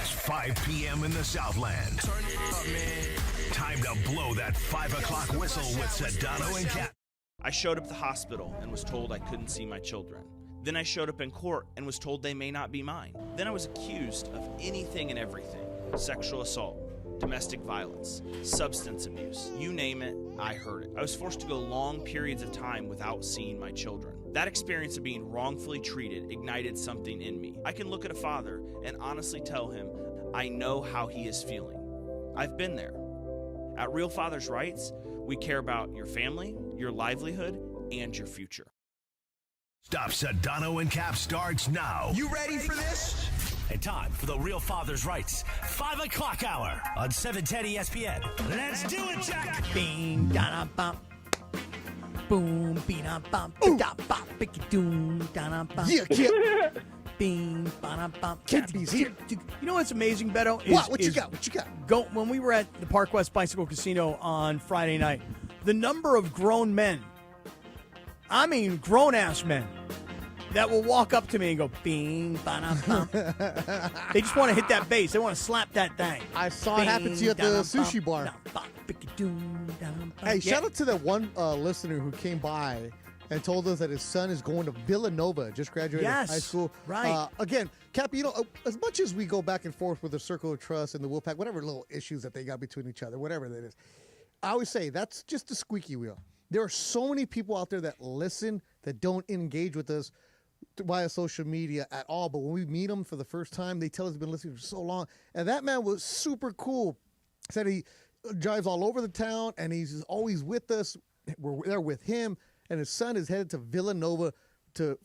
Speaker 8: It's 5 p.m. in the Southland. Turn it up, man. Time to blow that 5 o'clock whistle with Sedano and Kap.
Speaker 12: I showed up at the hospital and was told I couldn't see my children. Then I showed up in court and was told they may not be mine. Then I was accused of anything and everything. Sexual assault, domestic violence, substance abuse, you name it, I heard it. I was forced to go long periods of time without seeing my children. That experience of being wrongfully treated ignited something in me. I can look at a father and honestly tell him, I know how he is feeling. I've been there. At Real Fathers Rights, we care about your family, your livelihood, and your future.
Speaker 8: Stop Sedano and Kap starts now.
Speaker 9: You ready for this? And time for the Real Father's Rights 5 o'clock hour on 710 ESPN. Let's do it, Jack.
Speaker 15: Bing, da bum. Boom, bing, bum, da bop, bicky doom, da bum.
Speaker 14: Yeah, Kip.
Speaker 15: Bing, ba bum.
Speaker 14: Kidby's here.
Speaker 15: You know what's amazing, Beto?
Speaker 14: What you got? What you got?
Speaker 15: When we were at the Park West Bicycle Casino on Friday night, the number of grown men, I mean grown-ass men, that will walk up to me and go, bing, ba-da-bum. They just want to hit that bass. They want to slap that thing.
Speaker 14: I saw it happen to you at the sushi bar. Hey, shout out to that one listener who came by and told us that his son is going to Villanova, just graduated high school.
Speaker 15: Right.
Speaker 14: Again, Cap, you know, as much as we go back and forth with the Circle of Trust and the Wolfpack, whatever little issues that they got between each other, whatever that is, I always say that's just a squeaky wheel. There are so many people out there that listen that don't engage with us via social media at all. But when we meet them for the first time, they tell us they've been listening for so long. And that man was super cool. Said he drives all over the town, and he's always with us. We're there with him, and his son is headed to Villanova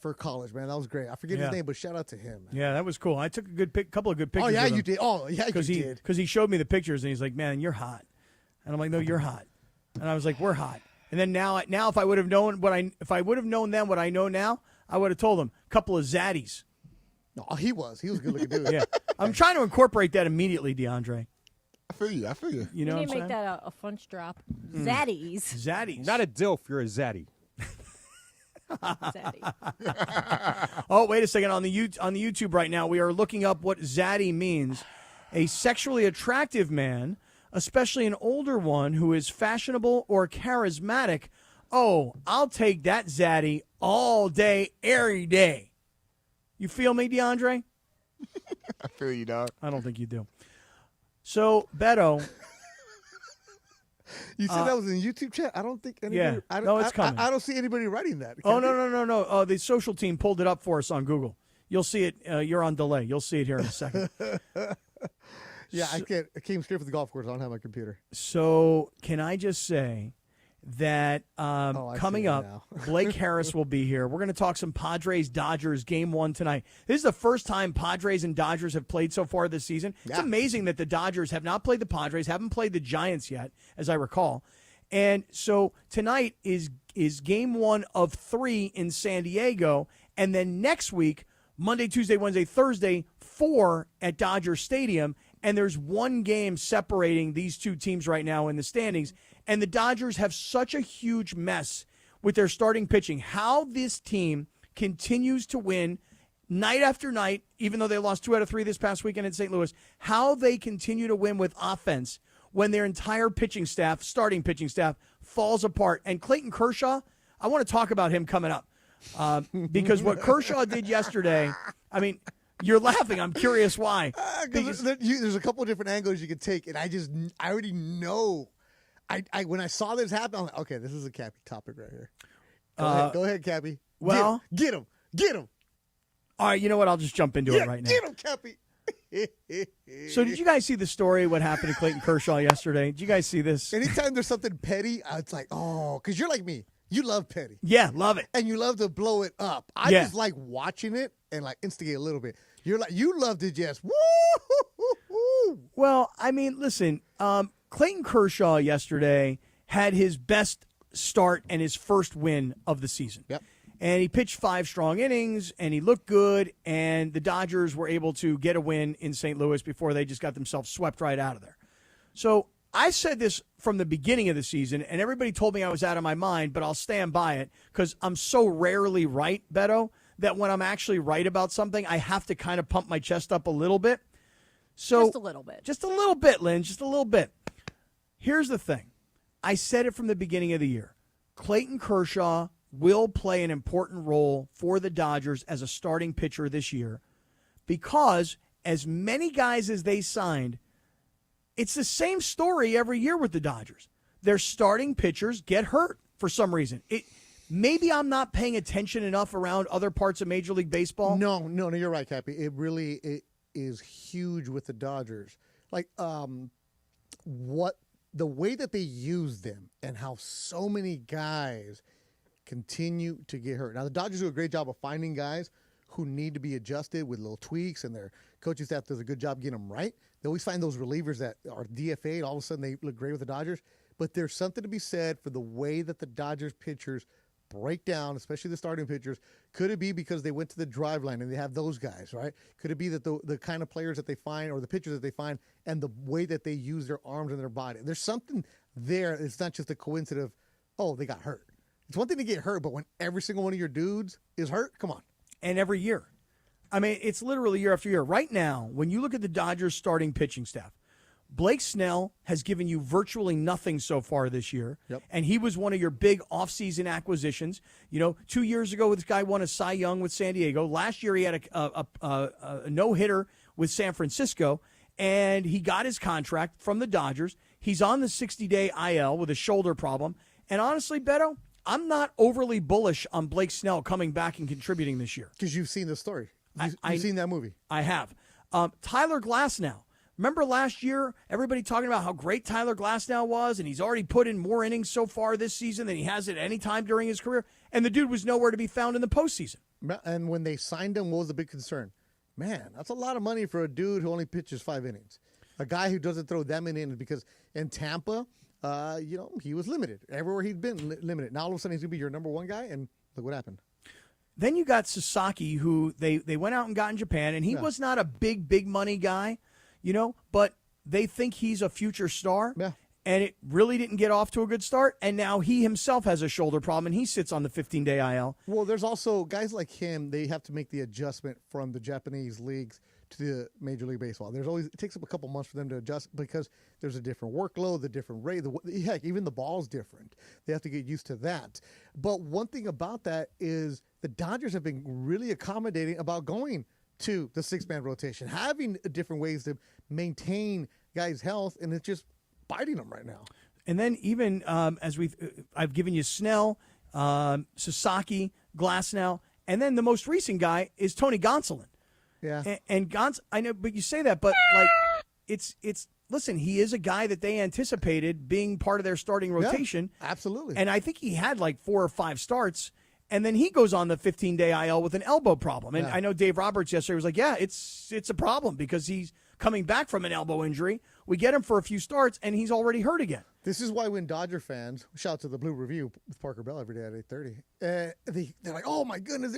Speaker 14: for college, man. That was great. I forget his name, but shout out to him, man.
Speaker 15: Yeah, that was cool. I took a couple of good pictures.
Speaker 14: Oh, yeah,
Speaker 15: of him
Speaker 14: you did. Oh, yeah, you did.
Speaker 15: Because he showed me the pictures, and he's like, man, you're hot. And I'm like, no, you're hot. And I was like, we're hot. And then now, if I would have known then what I know now, I would have told him a couple of zaddies.
Speaker 14: No, he was a good looking dude.
Speaker 15: Yeah, I'm trying to incorporate that immediately, DeAndre.
Speaker 5: I feel you.
Speaker 15: You know,
Speaker 11: we
Speaker 15: what
Speaker 11: need to
Speaker 15: I'm
Speaker 11: make
Speaker 15: saying?
Speaker 11: that a Funch drop. Zaddies.
Speaker 15: Zaddies.
Speaker 6: Not a dilf, you're a zaddy.
Speaker 11: Zaddy.
Speaker 15: Oh, wait a second. On the YouTube right now, we are looking up what zaddy means. A sexually attractive man, especially an older one who is fashionable or charismatic. Oh, I'll take that zaddy all day, every day. You feel me, DeAndre?
Speaker 5: I feel you, dog.
Speaker 15: I don't think you do. So, Beto.
Speaker 14: You said that was in the YouTube chat? I don't think anybody.
Speaker 15: Yeah. No, it's coming.
Speaker 14: I don't see anybody writing that.
Speaker 15: Oh, no. The social team pulled it up for us on Google. You'll see it. You're on delay. You'll see it here in a second.
Speaker 14: Yeah, I came straight from the golf course. I don't have my computer.
Speaker 15: So, can I just say that coming up, Blake Harris will be here. We're going to talk some Padres-Dodgers Game 1 tonight. This is the first time Padres and Dodgers have played so far this season. Yeah. It's amazing that the Dodgers have not played the Padres, haven't played the Giants yet, as I recall. And so tonight is Game 1 of 3 in San Diego. And then next week, Monday, Tuesday, Wednesday, Thursday, 4 at Dodger Stadium. And there's one game separating these two teams right now in the standings. And the Dodgers have such a huge mess with their starting pitching. How this team continues to win night after night, even though they lost 2 out of 3 this past weekend in St. Louis, how they continue to win with offense when their entire pitching staff, starting pitching staff, falls apart. And Clayton Kershaw, I want to talk about him coming up because what Kershaw did yesterday, I mean, you're laughing. I'm curious why.
Speaker 14: Because there's a couple of different angles you could take, and I already know. When I saw this happen, I'm like, okay, this is a Cappy topic right here. Go ahead, Cappy.
Speaker 15: Well,
Speaker 14: get him.
Speaker 15: All right, you know what? I'll just jump into it right now.
Speaker 14: Get him, Cappy.
Speaker 15: So did you guys see the story, what happened to Clayton Kershaw yesterday? Did you guys see this?
Speaker 14: Anytime there's something petty, it's like, oh, because you're like me. You love petty.
Speaker 15: Yeah, love it.
Speaker 14: And you love to blow it up. I just like watching it and like instigate a little bit. You love to just woo.
Speaker 15: Well, I mean, listen, Clayton Kershaw yesterday had his best start and his first win of the season.
Speaker 14: Yep.
Speaker 15: And he pitched 5 strong innings, and he looked good, and the Dodgers were able to get a win in St. Louis before they just got themselves swept right out of there. So I said this from the beginning of the season, and everybody told me I was out of my mind, but I'll stand by it because I'm so rarely right, Beto, that when I'm actually right about something, I have to kind of pump my chest up a little bit. So
Speaker 11: just a little bit.
Speaker 15: Just a little bit, Lynn, just a little bit. Here's the thing. I said it from the beginning of the year. Clayton Kershaw will play an important role for the Dodgers as a starting pitcher this year because as many guys as they signed, it's the same story every year with the Dodgers. Their starting pitchers get hurt for some reason. Maybe I'm not paying attention enough around other parts of Major League Baseball.
Speaker 14: No, you're right, Cappy. It is huge with the Dodgers. Like the way that they use them and how so many guys continue to get hurt. Now, the Dodgers do a great job of finding guys who need to be adjusted with little tweaks, and their coaching staff does a good job getting them right. They always find those relievers that are DFA'd. All of a sudden, they look great with the Dodgers. But there's something to be said for the way that the Dodgers pitchers break down, especially the starting pitchers. Could it be because they went to the drive line and they have those guys, right? Could it be that the kind of players that they find or the pitchers that they find and the way that they use their arms and their body? There's something there. It's not just a coincidence of, oh, they got hurt. It's one thing to get hurt, but when every single one of your dudes is hurt, come on.
Speaker 15: And every year. I mean, it's literally year after year. Right now, when you look at the Dodgers starting pitching staff, Blake Snell has given you virtually nothing so far this year.
Speaker 14: Yep.
Speaker 15: And he was one of your big offseason acquisitions. 2 years ago, this guy won a Cy Young with San Diego. Last year, he had a no-hitter with San Francisco, and he got his contract from the Dodgers. He's on the 60-day IL with a shoulder problem. And honestly, Beto, I'm not overly bullish on Blake Snell coming back and contributing this year.
Speaker 14: Because you've seen the story. You've seen that movie.
Speaker 15: I have. Tyler Glasnow. Remember last year, everybody talking about how great Tyler Glasnow was, and he's already put in more innings so far this season than he has at any time during his career, and the dude was nowhere to be found in the postseason.
Speaker 14: And when they signed him, what was the big concern? Man, that's a lot of money for a dude who only pitches 5 innings. A guy who doesn't throw that many innings because in Tampa, he was limited. Everywhere he'd been, limited. Now all of a sudden he's going to be your number one guy, and look what happened.
Speaker 15: Then you got Sasaki, who they went out and got in Japan, and he was not a big money guy, but they think he's a future star.
Speaker 14: Yeah.
Speaker 15: and it really didn't get off to a good start. And now he himself has a shoulder problem, and he sits on the 15-day IL.
Speaker 14: Well, there's also guys like him. They have to make the adjustment from the Japanese leagues to the Major League Baseball. It takes them a couple months for them to adjust because there's a different workload, the different rate. Heck, even the ball's different. They have to get used to that. But one thing about that is the Dodgers have been really accommodating about going to the 6-man rotation, having different ways to maintain guys' health, and it's just biting them right now.
Speaker 15: And then even as I've given you Snell, Sasaki, Glasnow, and then the most recent guy is Tony Gonsolin.
Speaker 14: Yeah.
Speaker 15: And Gons, I know, but you say that, but like, it's. Listen, he is a guy that they anticipated being part of their starting rotation.
Speaker 14: Yeah, absolutely.
Speaker 15: And I think he had like 4 or 5 starts, and then he goes on the 15-day IL with an elbow problem. And I know Dave Roberts yesterday was like, "Yeah, it's a problem because he's coming back from an elbow injury. We get him for a few starts, and he's already hurt again."
Speaker 14: This is why when Dodger fans, shout out to the Blue Review with Parker Bell every day at 8:30, they're like, "Oh my goodness!"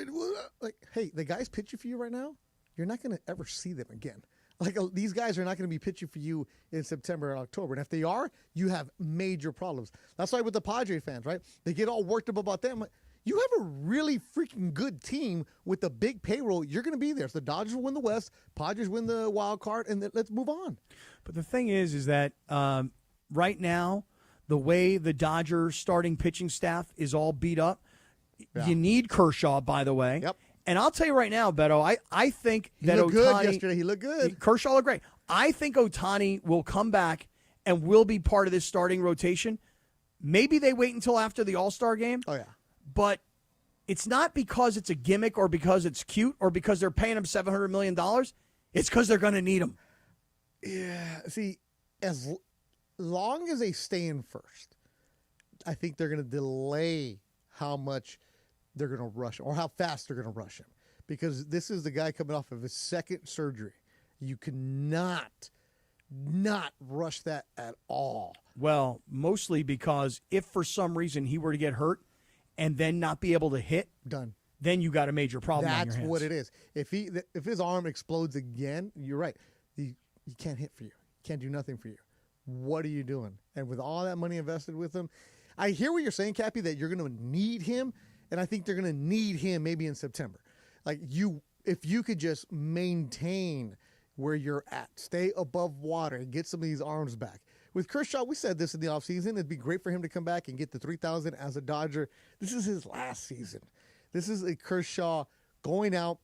Speaker 14: Like, hey, the guys pitching for you right now, you're not going to ever see them again. Like, these guys are not going to be pitching for you in September or October. And if they are, you have major problems. That's why with the Padre fans, right? They get all worked up about them. You have a really freaking good team with a big payroll. You're going to be there. So the Dodgers will win the West, Padres win the wild card, and let's move on.
Speaker 15: But the thing is that right now, the way the Dodgers starting pitching staff is all beat up, you need Kershaw, by the way.
Speaker 14: Yep.
Speaker 15: And I'll tell you right now, Beto, I think
Speaker 14: He
Speaker 15: that
Speaker 14: looked
Speaker 15: Ohtani,
Speaker 14: good yesterday. He looked good.
Speaker 15: Kershaw looked great. I think Ohtani will come back and will be part of this starting rotation. Maybe they wait until after the All-Star game.
Speaker 14: Oh, yeah.
Speaker 15: But it's not because it's a gimmick or because it's cute or because they're paying him $700 million. It's because they're going to need him.
Speaker 14: Yeah. See, as long as they stay in first, I think they're going to delay how much they're going to rush him or how fast they're going to rush him, because this is the guy coming off of his second surgery. You cannot not rush that at all.
Speaker 15: Well, mostly because if for some reason he were to get hurt and then not be able to hit,
Speaker 14: done.
Speaker 15: Then you got a major problem on your
Speaker 14: That's
Speaker 15: hands.
Speaker 14: what it is. If his arm explodes again, you're right. He can't hit for you. He can't do nothing for you. What are you doing? And with all that money invested with him, I hear what you're saying, Cappy, that you're going to need him. And I think they're going to need him maybe in September. Like, if you could just maintain where you're at, stay above water, and get some of these arms back. With Kershaw, we said this in the offseason. It'd be great for him to come back and get the 3,000 as a Dodger. This is his last season. This is a Kershaw going out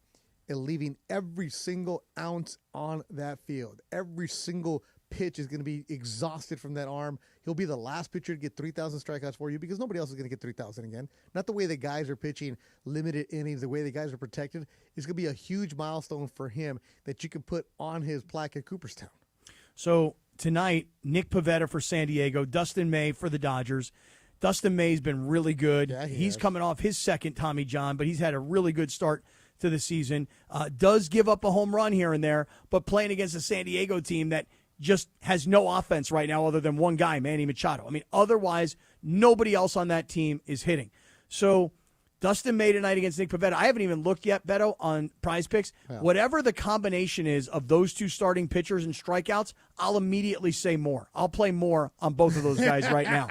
Speaker 14: and leaving every single ounce on that field. Every single pitch is going to be exhausted from that arm. He'll be the last pitcher to get 3,000 strikeouts for you because nobody else is going to get 3,000 again. Not the way the guys are pitching limited innings, the way the guys are protected. It's going to be a huge milestone for him that you can put on his plaque at Cooperstown.
Speaker 15: So tonight, Nick Pivetta for San Diego, Dustin May for the Dodgers. Dustin May's been really good.
Speaker 14: Yeah,
Speaker 15: he's coming off his second Tommy John, but he's had a really good start to the season. Does give up a home run here and there, but playing against a San Diego team that just has no offense right now other than one guy, Manny Machado. I mean, otherwise, nobody else on that team is hitting. So Dustin May tonight against Nick Pivetta. I haven't even looked yet, Beto, on Prize Picks.
Speaker 14: Yeah.
Speaker 15: Whatever the combination is of those two starting pitchers and strikeouts, I'll immediately say more. I'll play more on both of those guys right now.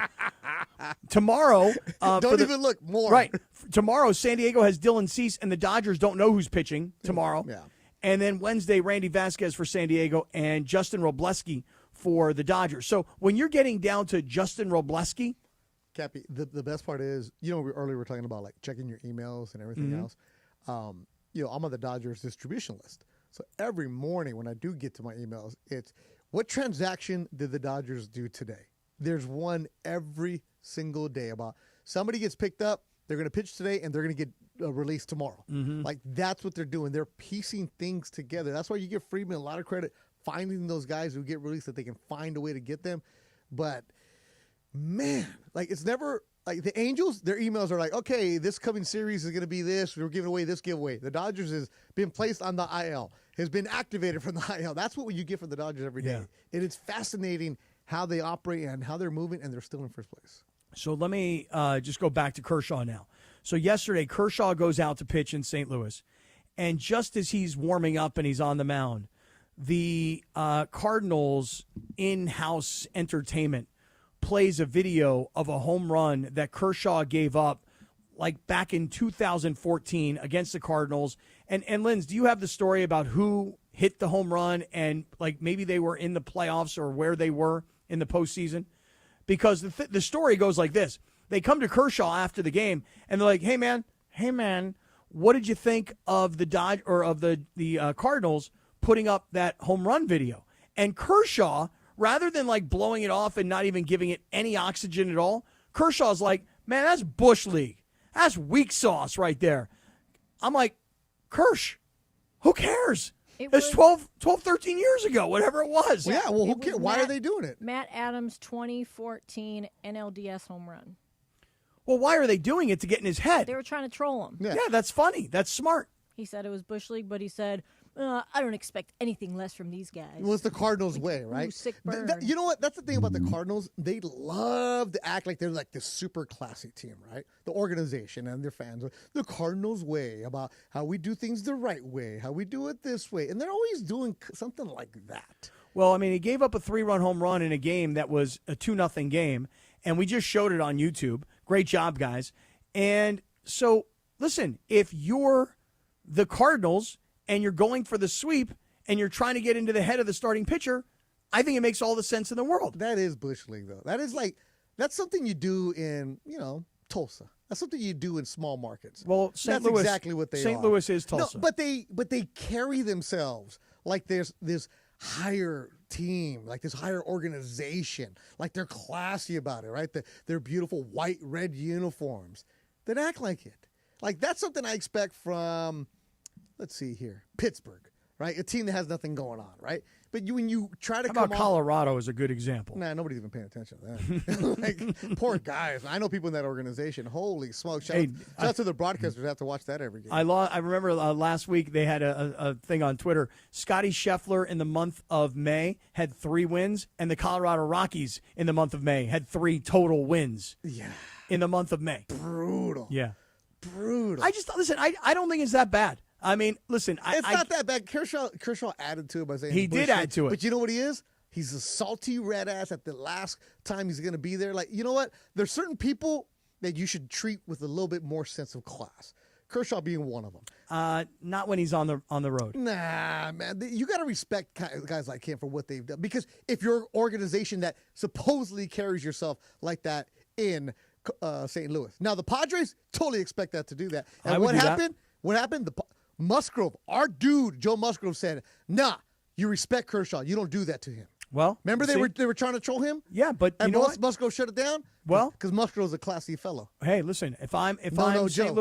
Speaker 15: Tomorrow.
Speaker 14: Don't even look more.
Speaker 15: Right. Tomorrow, San Diego has Dylan Cease, and the Dodgers don't know who's pitching tomorrow.
Speaker 14: Yeah.
Speaker 15: And then Wednesday, Randy Vasquez for San Diego and Justin Robleski for the Dodgers. So when you're getting down to Justin Robleski,
Speaker 14: Cappy, the best part is, earlier we were talking about like checking your emails and everything else. I'm on the Dodgers distribution list. So every morning when I do get to my emails, it's what transaction did the Dodgers do today? There's one every single day about somebody gets picked up, they're going to pitch today, and they're going to get released tomorrow. Like, that's what they're doing. They're piecing things together. That's why you give Friedman a lot of credit finding those guys who get released, that they can find a way to get them. But, man, like, it's never – like, the Angels, their emails are like, okay, this coming series is going to be this. We're giving away this giveaway. The Dodgers has been placed on the IL, has been activated from the IL. That's what you get from the Dodgers every day.
Speaker 15: Yeah.
Speaker 14: And it's fascinating how they operate and how they're moving, and they're still in first place.
Speaker 15: So let me just go back to Kershaw now. So yesterday, Kershaw goes out to pitch in St. Louis. And just as he's warming up and he's on the mound, the Cardinals in-house entertainment plays a video of a home run that Kershaw gave up like back in 2014 against the Cardinals. And Linz, do you have the story about who hit the home run and like maybe they were in the playoffs or where they were in the postseason? Because the story goes like this. They come to Kershaw after the game and they're like, hey man, what did you think of the the Cardinals putting up that home run video? And Kershaw, rather than like blowing it off and not even giving it any oxygen at all, Kershaw's like, man, that's Bush League. That's weak sauce right there. I'm like, Kersh, who cares? It's 12, 13 years ago, whatever it was.
Speaker 14: Yeah, well, who cares? Why are they doing it?
Speaker 11: Matt Adams' 2014 NLDS home run.
Speaker 15: Well, why are they doing it? To get in his head.
Speaker 11: They were trying to troll him.
Speaker 15: Yeah, that's funny. That's smart.
Speaker 11: He said it was Bush League, but he said, I don't expect anything less from these guys.
Speaker 14: Well, it's the Cardinals' way, right?
Speaker 11: Ooh, sick burn.
Speaker 14: You know what? That's the thing about the Cardinals. They love to act like they're like this super classy team, right? The organization and their fans. The Cardinals' way, about how we do things the right way, how we do it this way. And they're always doing something like that.
Speaker 15: Well, I mean, he gave up a 3-run home run in a game that was a 2-0 game, and we just showed it on YouTube. Great job, guys. And so, listen, if you're the Cardinals and you're going for the sweep and you're trying to get into the head of the starting pitcher, I think it makes all the sense in the world.
Speaker 14: That is Bush League, though. That's something you do in, Tulsa. That's something you do in small markets.
Speaker 15: Well,
Speaker 14: That's exactly what they are.
Speaker 15: St. Louis is Tulsa.
Speaker 14: No, but they carry themselves like there's this higher team, like this higher organization, like they're classy about it, right? Their beautiful white, red uniforms that act like it. Like that's something I expect from, let's see here, Pittsburgh, right? A team that has nothing going on, right? But when you try to
Speaker 15: How about Colorado is a good example.
Speaker 14: Nah, nobody's even paying attention to that. Like, poor guys. I know people in that organization. Holy smokes. Shout out to the broadcasters who have to watch that every game.
Speaker 15: I remember last week they had a thing on Twitter. Scotty Scheffler in the month of May had 3 wins, and the Colorado Rockies in the month of May had 3 total wins.
Speaker 14: Yeah.
Speaker 15: In the month of May.
Speaker 14: Brutal.
Speaker 15: Yeah.
Speaker 14: Brutal.
Speaker 15: I don't think it's that bad. I mean, listen.
Speaker 14: It's not that bad. Kershaw added to it by saying
Speaker 15: he did add to it.
Speaker 14: But you know what he is? He's a salty red ass at the last time he's going to be there. Like, you know what? There's certain people that you should treat with a little bit more sense of class. Kershaw being one of them.
Speaker 15: Not when he's on the road.
Speaker 14: Nah, man. You got to respect guys like him for what they've done. Because if you're an organization that supposedly carries yourself like that in St. Louis. Now, the Padres totally expect that to do that. And what happened? What happened? Musgrove, our dude, Joe Musgrove said, nah, you respect Kershaw. You don't do that to him.
Speaker 15: Well,
Speaker 14: remember they were trying to troll him?
Speaker 15: Yeah, but
Speaker 14: and
Speaker 15: you know what?
Speaker 14: Musgrove shut it down?
Speaker 15: Well,
Speaker 14: because Musgrove's a classy fellow.
Speaker 15: Hey, listen, if I'm
Speaker 14: Joe.
Speaker 15: St.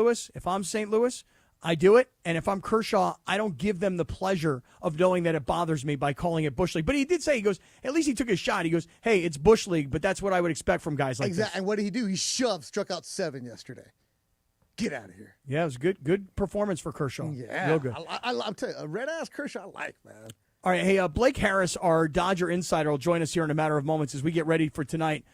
Speaker 15: Louis, I do it. And if I'm Kershaw, I don't give them the pleasure of knowing that it bothers me by calling it Bush League. But he did say, he goes, at least he took his shot. He goes, hey, it's Bush League, but that's what I would expect from guys like this.
Speaker 14: And what did he do? He struck out 7 yesterday. Get out of here.
Speaker 15: Yeah, it was good performance for Kershaw.
Speaker 14: Yeah.
Speaker 15: Real good.
Speaker 14: I'll tell you, a red-ass Kershaw I like, man.
Speaker 15: All right, hey, Blake Harris, our Dodger insider, will join us here in a matter of moments as we get ready for tonight.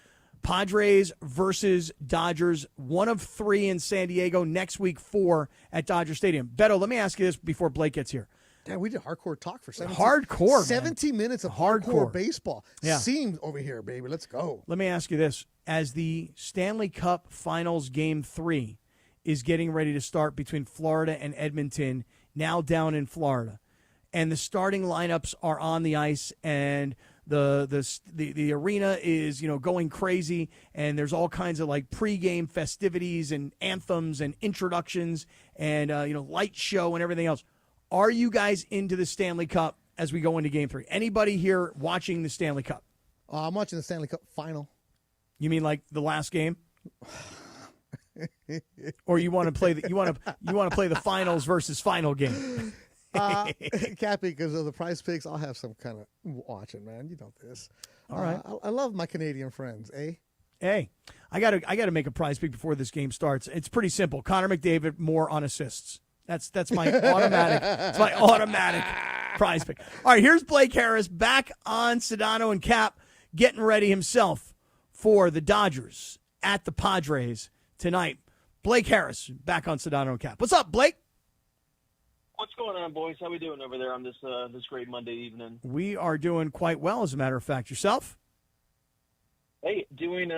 Speaker 15: Padres versus Dodgers, 1 of 3 in San Diego, next week 4 at Dodger Stadium. Beto, let me ask you this before Blake gets here.
Speaker 14: Yeah, we did hardcore talk for
Speaker 15: 17
Speaker 14: minutes of hardcore baseball.
Speaker 15: Yeah.
Speaker 14: Seemed over here, baby. Let's go.
Speaker 15: Let me ask you this. As the Stanley Cup Finals Game 3 is getting ready to start between Florida and Edmonton, now down in Florida, and the starting lineups are on the ice, and the arena is going crazy, and there's all kinds of like pregame festivities and anthems and introductions and light show and everything else. Are you guys into the Stanley Cup as we go into Game 3? Anybody here watching the Stanley Cup?
Speaker 14: I'm watching the Stanley Cup final.
Speaker 15: You mean like the last game? Or you want to play the finals versus final game?
Speaker 14: Cappy, because of the prize picks, I'll have some kind of watching, man. You know this.
Speaker 15: All right.
Speaker 14: I love my Canadian friends, eh?
Speaker 15: Hey, I gotta make a prize pick before this game starts. It's pretty simple. Connor McDavid more on assists. That's my automatic. It's my automatic prize pick. All right, here's Blake Harris back on Sedano and Cap, getting ready himself for the Dodgers at the Padres tonight. Blake Harris back on Sedano and Cap. What's up, Blake?
Speaker 13: What's going on, boys? How we doing over there on this great Monday evening?
Speaker 15: We are doing quite well, as a matter of fact. Yourself?
Speaker 13: Hey, doing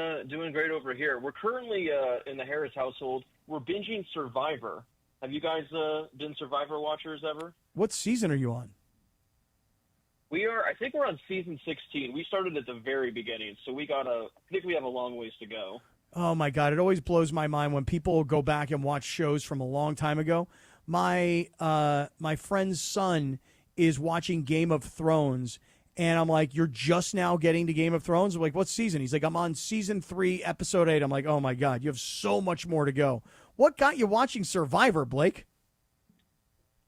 Speaker 13: great over here. We're currently in the Harris household. We're binging Survivor. Have you guys been Survivor watchers ever?
Speaker 15: What season are you on?
Speaker 13: I think we're on season 16. We started at the very beginning, so I think we have a long ways to go.
Speaker 15: Oh my God! It always blows my mind when people go back and watch shows from a long time ago. My friend's son is watching Game of Thrones, and I'm like, "You're just now getting to Game of Thrones?" I'm like, "What season?" He's like, "I'm on season 3, episode 8." I'm like, "Oh my God, you have so much more to go." What got you watching Survivor, Blake?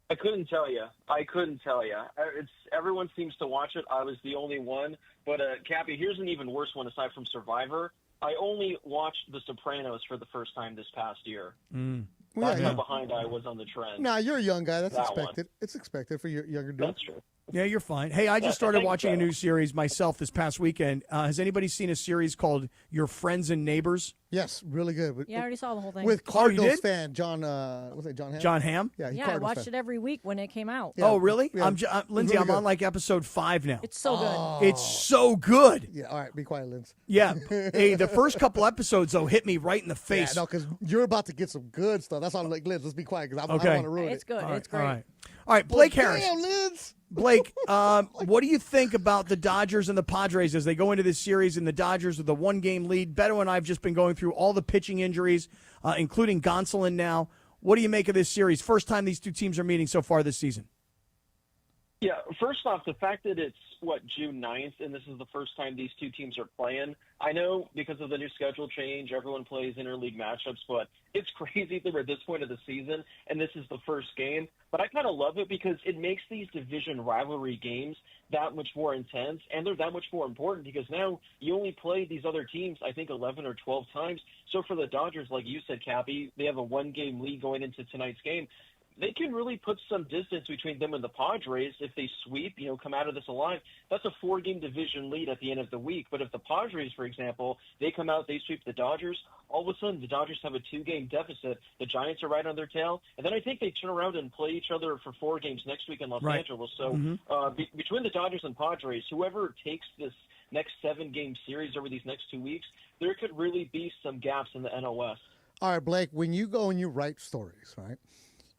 Speaker 13: I couldn't tell you. Everyone seems to watch it. I was the only one. But, Cappy, here's an even worse one aside from Survivor. I only watched The Sopranos for the first time this past year. That's how behind I was on the trend.
Speaker 14: Nah, you're a young guy. That's
Speaker 13: That
Speaker 14: expected.
Speaker 13: one.
Speaker 14: It's expected for your younger dude.
Speaker 13: That's true.
Speaker 15: Yeah, you're fine. Hey, I just started
Speaker 13: Thanks,
Speaker 15: watching a
Speaker 13: brother.
Speaker 15: new series myself this past weekend. Has anybody seen a series called Your Friends and Neighbors?
Speaker 14: Yes, really good.
Speaker 11: Yeah, I already saw the whole thing.
Speaker 14: With
Speaker 15: you
Speaker 14: Cardinals
Speaker 15: did?
Speaker 14: fan John, was it John Hamm?
Speaker 15: John Hamm?
Speaker 14: Yeah, he's
Speaker 11: Yeah, I
Speaker 14: Cardinals
Speaker 11: watched
Speaker 14: fan.
Speaker 11: it every week when it came out.
Speaker 14: Yeah.
Speaker 15: Oh, really?
Speaker 14: Yeah.
Speaker 15: Lindsay,
Speaker 14: Really
Speaker 15: I'm
Speaker 14: good.
Speaker 15: on like episode 5 now.
Speaker 11: It's so good.
Speaker 15: It's so good.
Speaker 14: Yeah, all right, be quiet, Linz.
Speaker 15: Yeah. Hey, the first couple episodes, though, hit me right in the
Speaker 14: Yeah,
Speaker 15: face.
Speaker 14: no, because you're about to get some good stuff. That's why I'm like, Linz, let's be quiet because I
Speaker 15: Okay.
Speaker 14: don't want to ruin
Speaker 11: It's
Speaker 14: it.
Speaker 11: good. It's great.
Speaker 15: All right, Blake Harris.
Speaker 14: Damn, Linz.
Speaker 15: Blake, what do you think about the Dodgers and the Padres as they go into this series and the Dodgers with a 1-game lead? Beto and I have just been going through all the pitching injuries, including Gonsolin now. What do you make of this series? First time these two teams are meeting so far this season.
Speaker 13: Yeah, first off, the fact that it's, June 9th, and this is the first time these two teams are playing. I know because of the new schedule change, everyone plays interleague matchups, but it's crazy that we're at this point of the season, and this is the first game. But I kind of love it because it makes these division rivalry games that much more intense, and they're that much more important because now you only play these other teams, I think, 11 or 12 times. So for the Dodgers, like you said, Cappy, they have a 1-game lead going into tonight's game. They can really put some distance between them and the Padres if they sweep, come out of this alive. That's a 4-game division lead at the end of the week. But if the Padres, for example, they come out, they sweep the Dodgers, all of a sudden the Dodgers have a 2-game deficit. The Giants are right on their tail. And then I think they turn around and play each other for 4 games next week in Los Angeles. So between the Dodgers and Padres, whoever takes this next 7-game series over these next 2 weeks, there could really be some gaps in the NL West.
Speaker 14: All right, Blake, when you go and you write stories, right?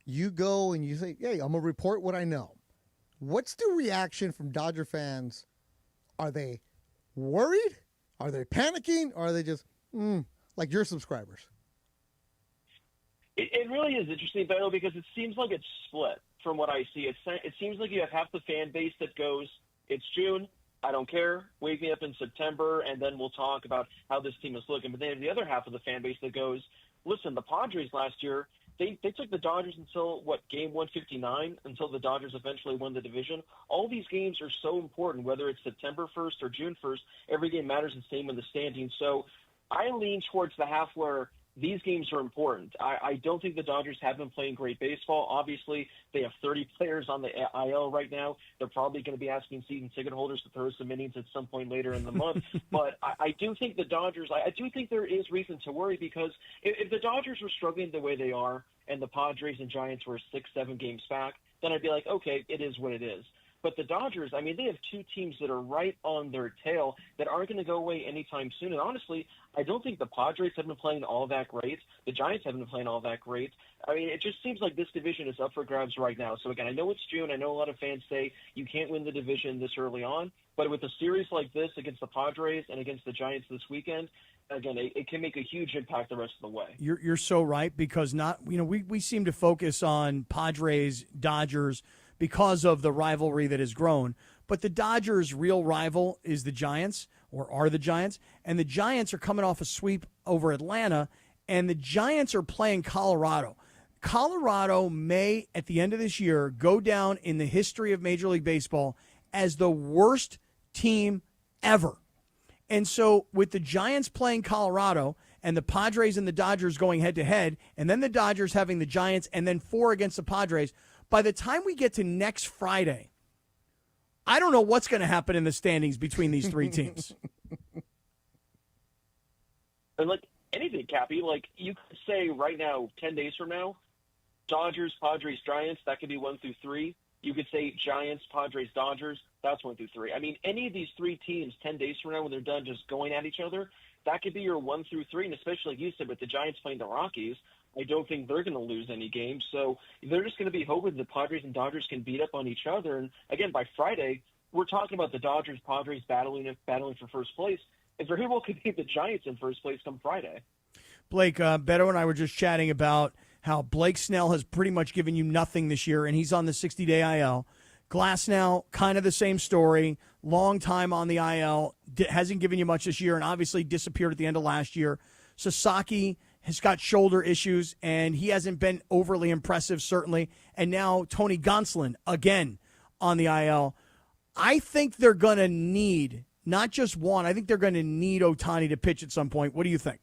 Speaker 14: You go and you say, hey, I'm going to report what I know. What's the reaction from Dodger fans? Are they worried? Are they panicking? Or are they just, like your subscribers?
Speaker 13: It really is interesting, Beto, because it seems like it's split from what I see. It seems like you have half the fan base that goes, it's June, I don't care, wake me up in September, and then we'll talk about how this team is looking. But then the other half of the fan base that goes, listen, the Padres last year, They took the Dodgers until, game 159, until the Dodgers eventually won the division. All these games are so important, whether it's September 1st or June 1st. Every game matters the same in the standings. So I lean towards the half where these games are important. I don't think the Dodgers have been playing great baseball. Obviously, they have 30 players on the IL right now. They're probably going to be asking season ticket holders to throw some innings at some point later in the month. But I do think the Dodgers, I do think there is reason to worry because if the Dodgers were struggling the way they are and the Padres and Giants were 6-7 games back, then I'd be like, okay, it is what it is. But the Dodgers, I mean, they have 2 teams that are right on their tail that aren't going to go away anytime soon. And honestly, I don't think the Padres have been playing all that great. The Giants haven't been playing all that great. I mean, it just seems like this division is up for grabs right now. So, again, I know it's June. I know a lot of fans say you can't win the division this early on. But with a series like this against the Padres and against the Giants this weekend, again, it can make a huge impact the rest of the way.
Speaker 15: You're so right because we seem to focus on Padres, Dodgers because of the rivalry that has grown. But the Dodgers' real rival is the Giants, or are the Giants. And the Giants are coming off a sweep over Atlanta, and the Giants are playing Colorado. Colorado may, at the end of this year, go down in the history of Major League Baseball as the worst team ever. And so with the Giants playing Colorado and the Padres and the Dodgers going head-to-head, and then the Dodgers having the Giants and then 4 against the Padres, by the time we get to next Friday, I don't know what's going to happen in the standings between these 3 teams.
Speaker 13: And like anything, Cappy, like you could say right now, 10 days from now, Dodgers, Padres, Giants, that could be 1 through 3. You could say Giants, Padres, Dodgers. That's 1 through 3. I mean, any of these three teams 10 days from now when they're done just going at each other, that could be your 1 through 3. And especially like you said, with the Giants playing the Rockies, I don't think they're going to lose any games. So they're just going to be hoping the Padres and Dodgers can beat up on each other. And again, by Friday, we're talking about the Dodgers, Padres battling for first place. And very well could be the Giants in first place come Friday.
Speaker 15: Blake, Beto and I were just chatting about how Blake Snell has pretty much given you nothing this year, and he's on the 60-day IL. Glasnow, kind of the same story. Long time on the IL, hasn't given you much this year, and obviously disappeared at the end of last year. Sasaki has got shoulder issues, and he hasn't been overly impressive, certainly. And now Tony Gonsolin, again, on the IL. I think they're going to need, not just one, I think they're going to need Ohtani to pitch at some point. What do you think?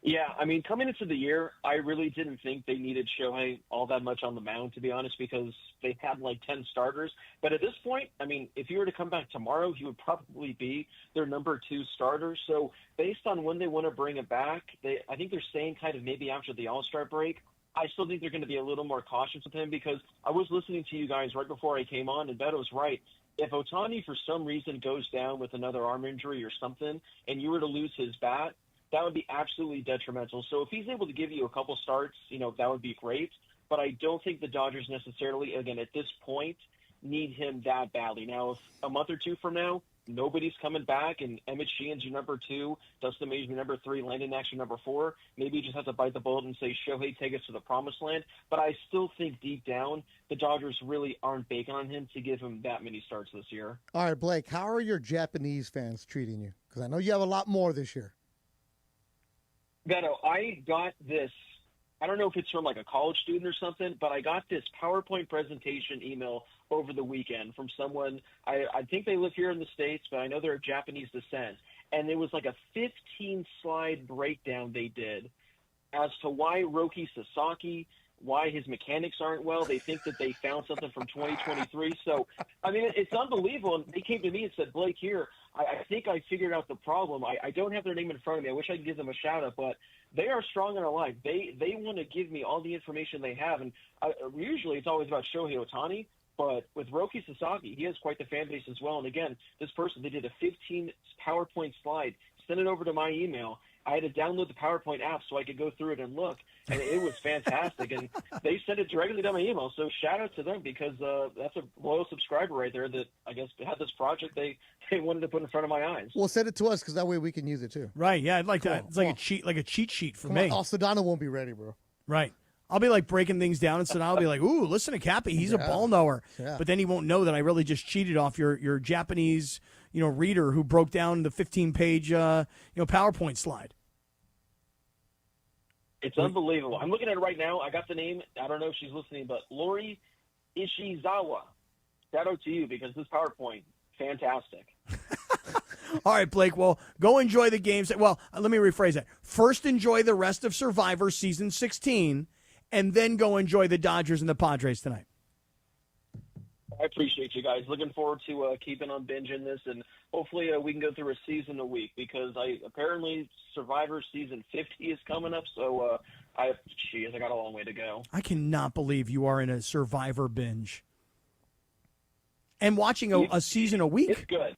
Speaker 13: Yeah, I mean, coming into the year, I really didn't think they needed Shohei all that much on the mound, to be honest, because they had like 10 starters. But at this point, I mean, if he were to come back tomorrow, he would probably be their number 2 starter. So based on when they want to bring him back, I think they're saying kind of maybe after the All-Star break. I still think they're going to be a little more cautious with him because I was listening to you guys right before I came on, and Beto's right. If Ohtani for some reason goes down with another arm injury or something, and you were to lose his bat, that would be absolutely detrimental. So if he's able to give you a couple starts, that would be great. But I don't think the Dodgers necessarily, again, at this point, need him that badly. Now, if a month or two from now, nobody's coming back and Emmett Sheehan's your number 2, Dustin May's your number 3, Landon Nash your number 4, maybe you just have to bite the bullet and say, Shohei, take us to the promised land. But I still think deep down the Dodgers really aren't banking on him to give him that many starts this year.
Speaker 14: All right, Blake, how are your Japanese fans treating you? Because I know you have a lot more this year.
Speaker 13: Beto, I got this. I don't know if it's from like a college student or something, but I got this PowerPoint presentation email over the weekend from someone. I think they live here in the States, but I know they're of Japanese descent. And it was like a 15-slide breakdown they did as to why Roki Sasaki, why his mechanics aren't well. They think that they found something from 2023. So, I mean, it's unbelievable. And they came to me and said, Blake, here, I think I figured out the problem. I don't have their name in front of me. I wish I could give them a shout-out, but they are strong and alive. They want to give me all the information they have. And usually it's always about Shohei Ohtani, but with Roki Sasaki, he has quite the fan base as well. And, again, this person, they did a 15 PowerPoint slide, sent it over to my email. I had to download the PowerPoint app so I could go through it and look, and it was fantastic. And they sent it directly to my email, so shout out to them because that's a loyal subscriber right there that I guess had this project they wanted to put in front of my eyes.
Speaker 14: Well, send it to us because that way we can use it too.
Speaker 15: Right? Yeah, I'd like that. It's like a cheat sheet for me.
Speaker 14: Oh, Sedano won't be ready, bro.
Speaker 15: Right. I'll be like breaking things down, and Sedano will be like, "Ooh, listen to Cappy, he's a ball knower."
Speaker 14: Yeah.
Speaker 15: But then he won't know that I really just cheated off your Japanese reader who broke down the 15-page PowerPoint slide.
Speaker 13: It's unbelievable. I'm looking at it right now. I got the name. I don't know if she's listening, but Lori Ishizawa. Shout out to you because this PowerPoint, fantastic.
Speaker 15: All right, Blake. Well, go enjoy the games. Well, let me rephrase that. First, enjoy the rest of Survivor Season 16, and then go enjoy the Dodgers and the Padres tonight.
Speaker 13: I appreciate you guys. Looking forward to keeping on binging this, and hopefully we can go through a season a week because apparently Survivor Season 50 is coming up, so I got a long way to go.
Speaker 15: I cannot believe you are in a Survivor binge and watching a season a week.
Speaker 13: It's good.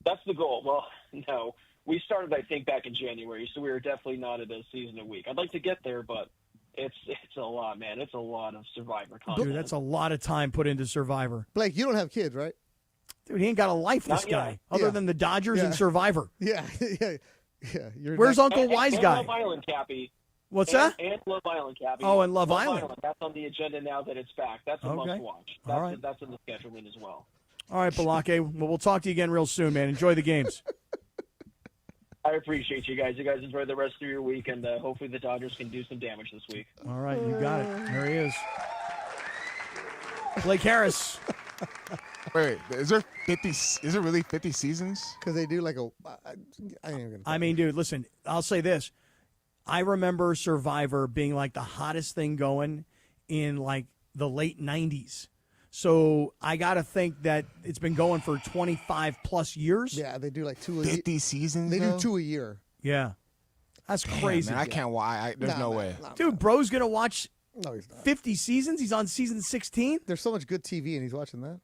Speaker 13: That's the goal. Well, no. We started, I think, back in January, so we were definitely not at a season a week. I'd like to get there, but it's a lot, man. It's a lot of Survivor content.
Speaker 15: Dude, that's a lot of time put into Survivor.
Speaker 14: Blake, you don't have kids, right?
Speaker 15: Dude, he ain't got a life, this guy, other than the Dodgers and Survivor.
Speaker 14: Yeah.
Speaker 15: Where's Uncle Wise Guy?
Speaker 13: Love Island, Cappy.
Speaker 15: What's that?
Speaker 13: And Love Island, Cappy.
Speaker 15: Oh, and Love Island.
Speaker 13: That's on the agenda now that it's back. That's a must-watch.
Speaker 15: All right.
Speaker 13: That's in the scheduling as well.
Speaker 15: All right, Balake. Well, we'll talk to you again real soon, man. Enjoy the games.
Speaker 13: I appreciate you guys. You guys enjoy the rest of your week, and hopefully the Dodgers can do some damage this week.
Speaker 15: All right, you got it. There he is. Blake Harris.
Speaker 5: Wait, is there really 50 seasons?
Speaker 14: Because they do like
Speaker 15: I mean, dude, listen, I'll say this. I remember Survivor being like the hottest thing going in like the late 90s. So I got to think that it's been going for 25 plus years.
Speaker 14: Yeah, they do like
Speaker 5: 50 seasons.
Speaker 14: They
Speaker 5: though?
Speaker 14: do 2 a year.
Speaker 15: Yeah. That's crazy.
Speaker 5: Man, I can't watch. There's no way.
Speaker 15: Dude, bro's going to watch
Speaker 14: No, he's not.
Speaker 15: 50 seasons. He's on season 16.
Speaker 14: There's so much good TV, and he's watching that.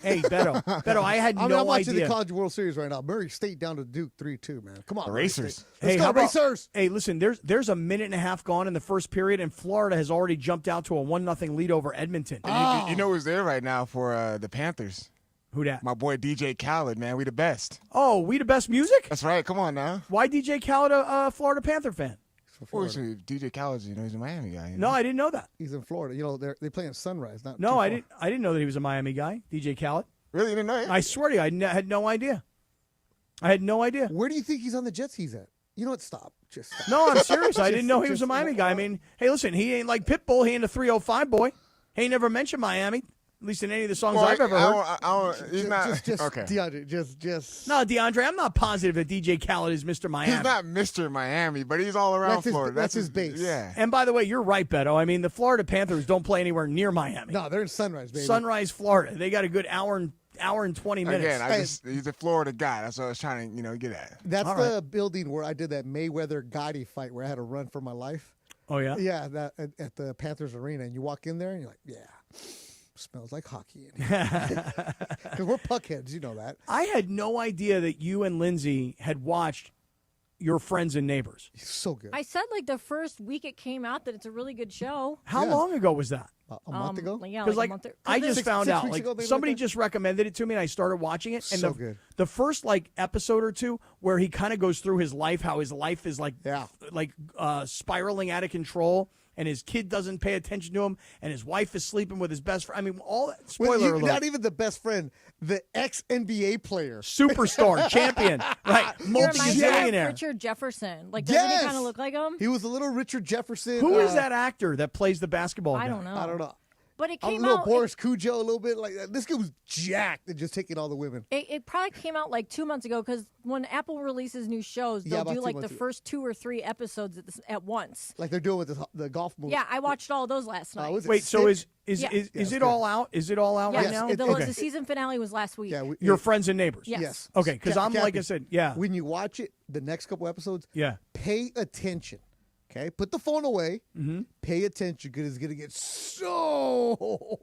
Speaker 15: Hey, Beto, I had no
Speaker 14: I'm watching
Speaker 15: idea.
Speaker 14: the College World Series right now. Murray State down to Duke 3-2, man. Come on.
Speaker 5: The
Speaker 14: Murray
Speaker 5: Racers.
Speaker 14: State. Let's go,
Speaker 15: how about-
Speaker 14: Racers.
Speaker 15: Hey, listen, there's a minute and a half gone in the first period, and Florida has already jumped out to a 1-0 lead over Edmonton.
Speaker 5: You know who's there right now for the Panthers?
Speaker 15: Who that?
Speaker 5: My boy DJ Khaled, man. We the best.
Speaker 15: Oh, we the best music?
Speaker 5: That's right. Come on now.
Speaker 15: Why DJ Khaled a Florida Panther fan?
Speaker 5: Well, DJ Khaled's, he's a Miami guy.
Speaker 15: No, I didn't know that.
Speaker 14: He's in Florida. They play in Sunrise. Not
Speaker 15: No,
Speaker 14: too
Speaker 15: I
Speaker 14: far.
Speaker 15: didn't know that he was a Miami guy, DJ Khaled.
Speaker 5: Really? You didn't know?
Speaker 15: I swear to you, I had no idea. I had no idea.
Speaker 14: Where do you think he's on the Jets he's at? You know what? Stop. Just stop.
Speaker 15: No, I'm serious. I didn't know he was a
Speaker 14: Just-
Speaker 15: Miami guy. I mean, hey, listen, he ain't like Pitbull. He ain't a 305 boy. He ain't never mentioned Miami, at least in any of the songs I've ever heard.
Speaker 5: He's not.
Speaker 14: Just
Speaker 5: okay.
Speaker 14: DeAndre, just.
Speaker 15: No, DeAndre, I'm not positive that DJ Khaled is Mr. Miami.
Speaker 5: He's not Mr. Miami, but he's all around Florida.
Speaker 14: That's his base.
Speaker 5: Yeah.
Speaker 15: And by the way, you're right, Beto. I mean, the Florida Panthers don't play anywhere near Miami.
Speaker 14: No, they're in Sunrise, baby.
Speaker 15: Sunrise, Florida. They got a good hour and 20 minutes.
Speaker 5: Again, he's a Florida guy. That's what I was trying to, get at.
Speaker 14: That's the building where I did that Mayweather Gotti fight where I had to run for my life.
Speaker 15: Oh, yeah?
Speaker 14: Yeah, that at the Panthers Arena. And you walk in there and you're like, yeah, smells like hockey in here. Because we're puckheads, you know that.
Speaker 15: I had no idea that you and Lindsay had watched Your Friends and Neighbors.
Speaker 14: So good.
Speaker 11: I said like the first week it came out that it's a really good show.
Speaker 15: How long ago was that?
Speaker 14: A month ago?
Speaker 11: Yeah,
Speaker 15: Because
Speaker 11: like a month.
Speaker 15: I just found out,
Speaker 14: weeks
Speaker 15: like
Speaker 14: ago, maybe
Speaker 15: somebody
Speaker 14: like that?
Speaker 15: just recommended it to me, and I started watching it. And
Speaker 14: So good.
Speaker 15: The first episode or two, where he kind of goes through his life, how his life is spiraling out of control, and his kid doesn't pay attention to him, and his wife is sleeping with his best friend. I mean, all that. Spoiler alert.
Speaker 14: Not even the best friend, the ex-NBA player.
Speaker 15: Superstar, champion, right?
Speaker 11: He reminds me of
Speaker 15: Multi-millionaire.
Speaker 11: Richard Jefferson. Like, doesn't he kind of look like him?
Speaker 14: He was a little Richard Jefferson.
Speaker 15: Who is that actor that plays the basketball guy?
Speaker 11: I don't know.
Speaker 14: I don't know.
Speaker 11: But it
Speaker 14: A
Speaker 11: came
Speaker 14: little
Speaker 11: out.
Speaker 14: Boris Cujo, a little bit like that. This guy was jacked and just taking all the women.
Speaker 11: It probably came out like 2 months ago because when Apple releases new shows,
Speaker 14: Yeah,
Speaker 11: they'll
Speaker 14: about
Speaker 11: do
Speaker 14: 2
Speaker 11: like the
Speaker 14: months ago.
Speaker 11: first 2 or 3 episodes at once.
Speaker 14: Like they're doing with the golf movie.
Speaker 11: Yeah, I watched all those last night.
Speaker 14: was it
Speaker 15: Wait, so
Speaker 14: six?
Speaker 15: is
Speaker 11: Yeah.
Speaker 15: it all out? Is it all out
Speaker 11: Yes,
Speaker 15: right now?
Speaker 11: the season finale was last week.
Speaker 14: Yeah,
Speaker 15: Your Friends and Neighbors.
Speaker 11: Yes.
Speaker 15: Okay, because I'm like
Speaker 14: Kathy,
Speaker 15: I said, yeah.
Speaker 14: When you watch it, the next couple episodes,
Speaker 15: Yeah.
Speaker 14: pay attention. Okay, put the phone away.
Speaker 15: Mm-hmm.
Speaker 14: Pay attention because it's gonna get so.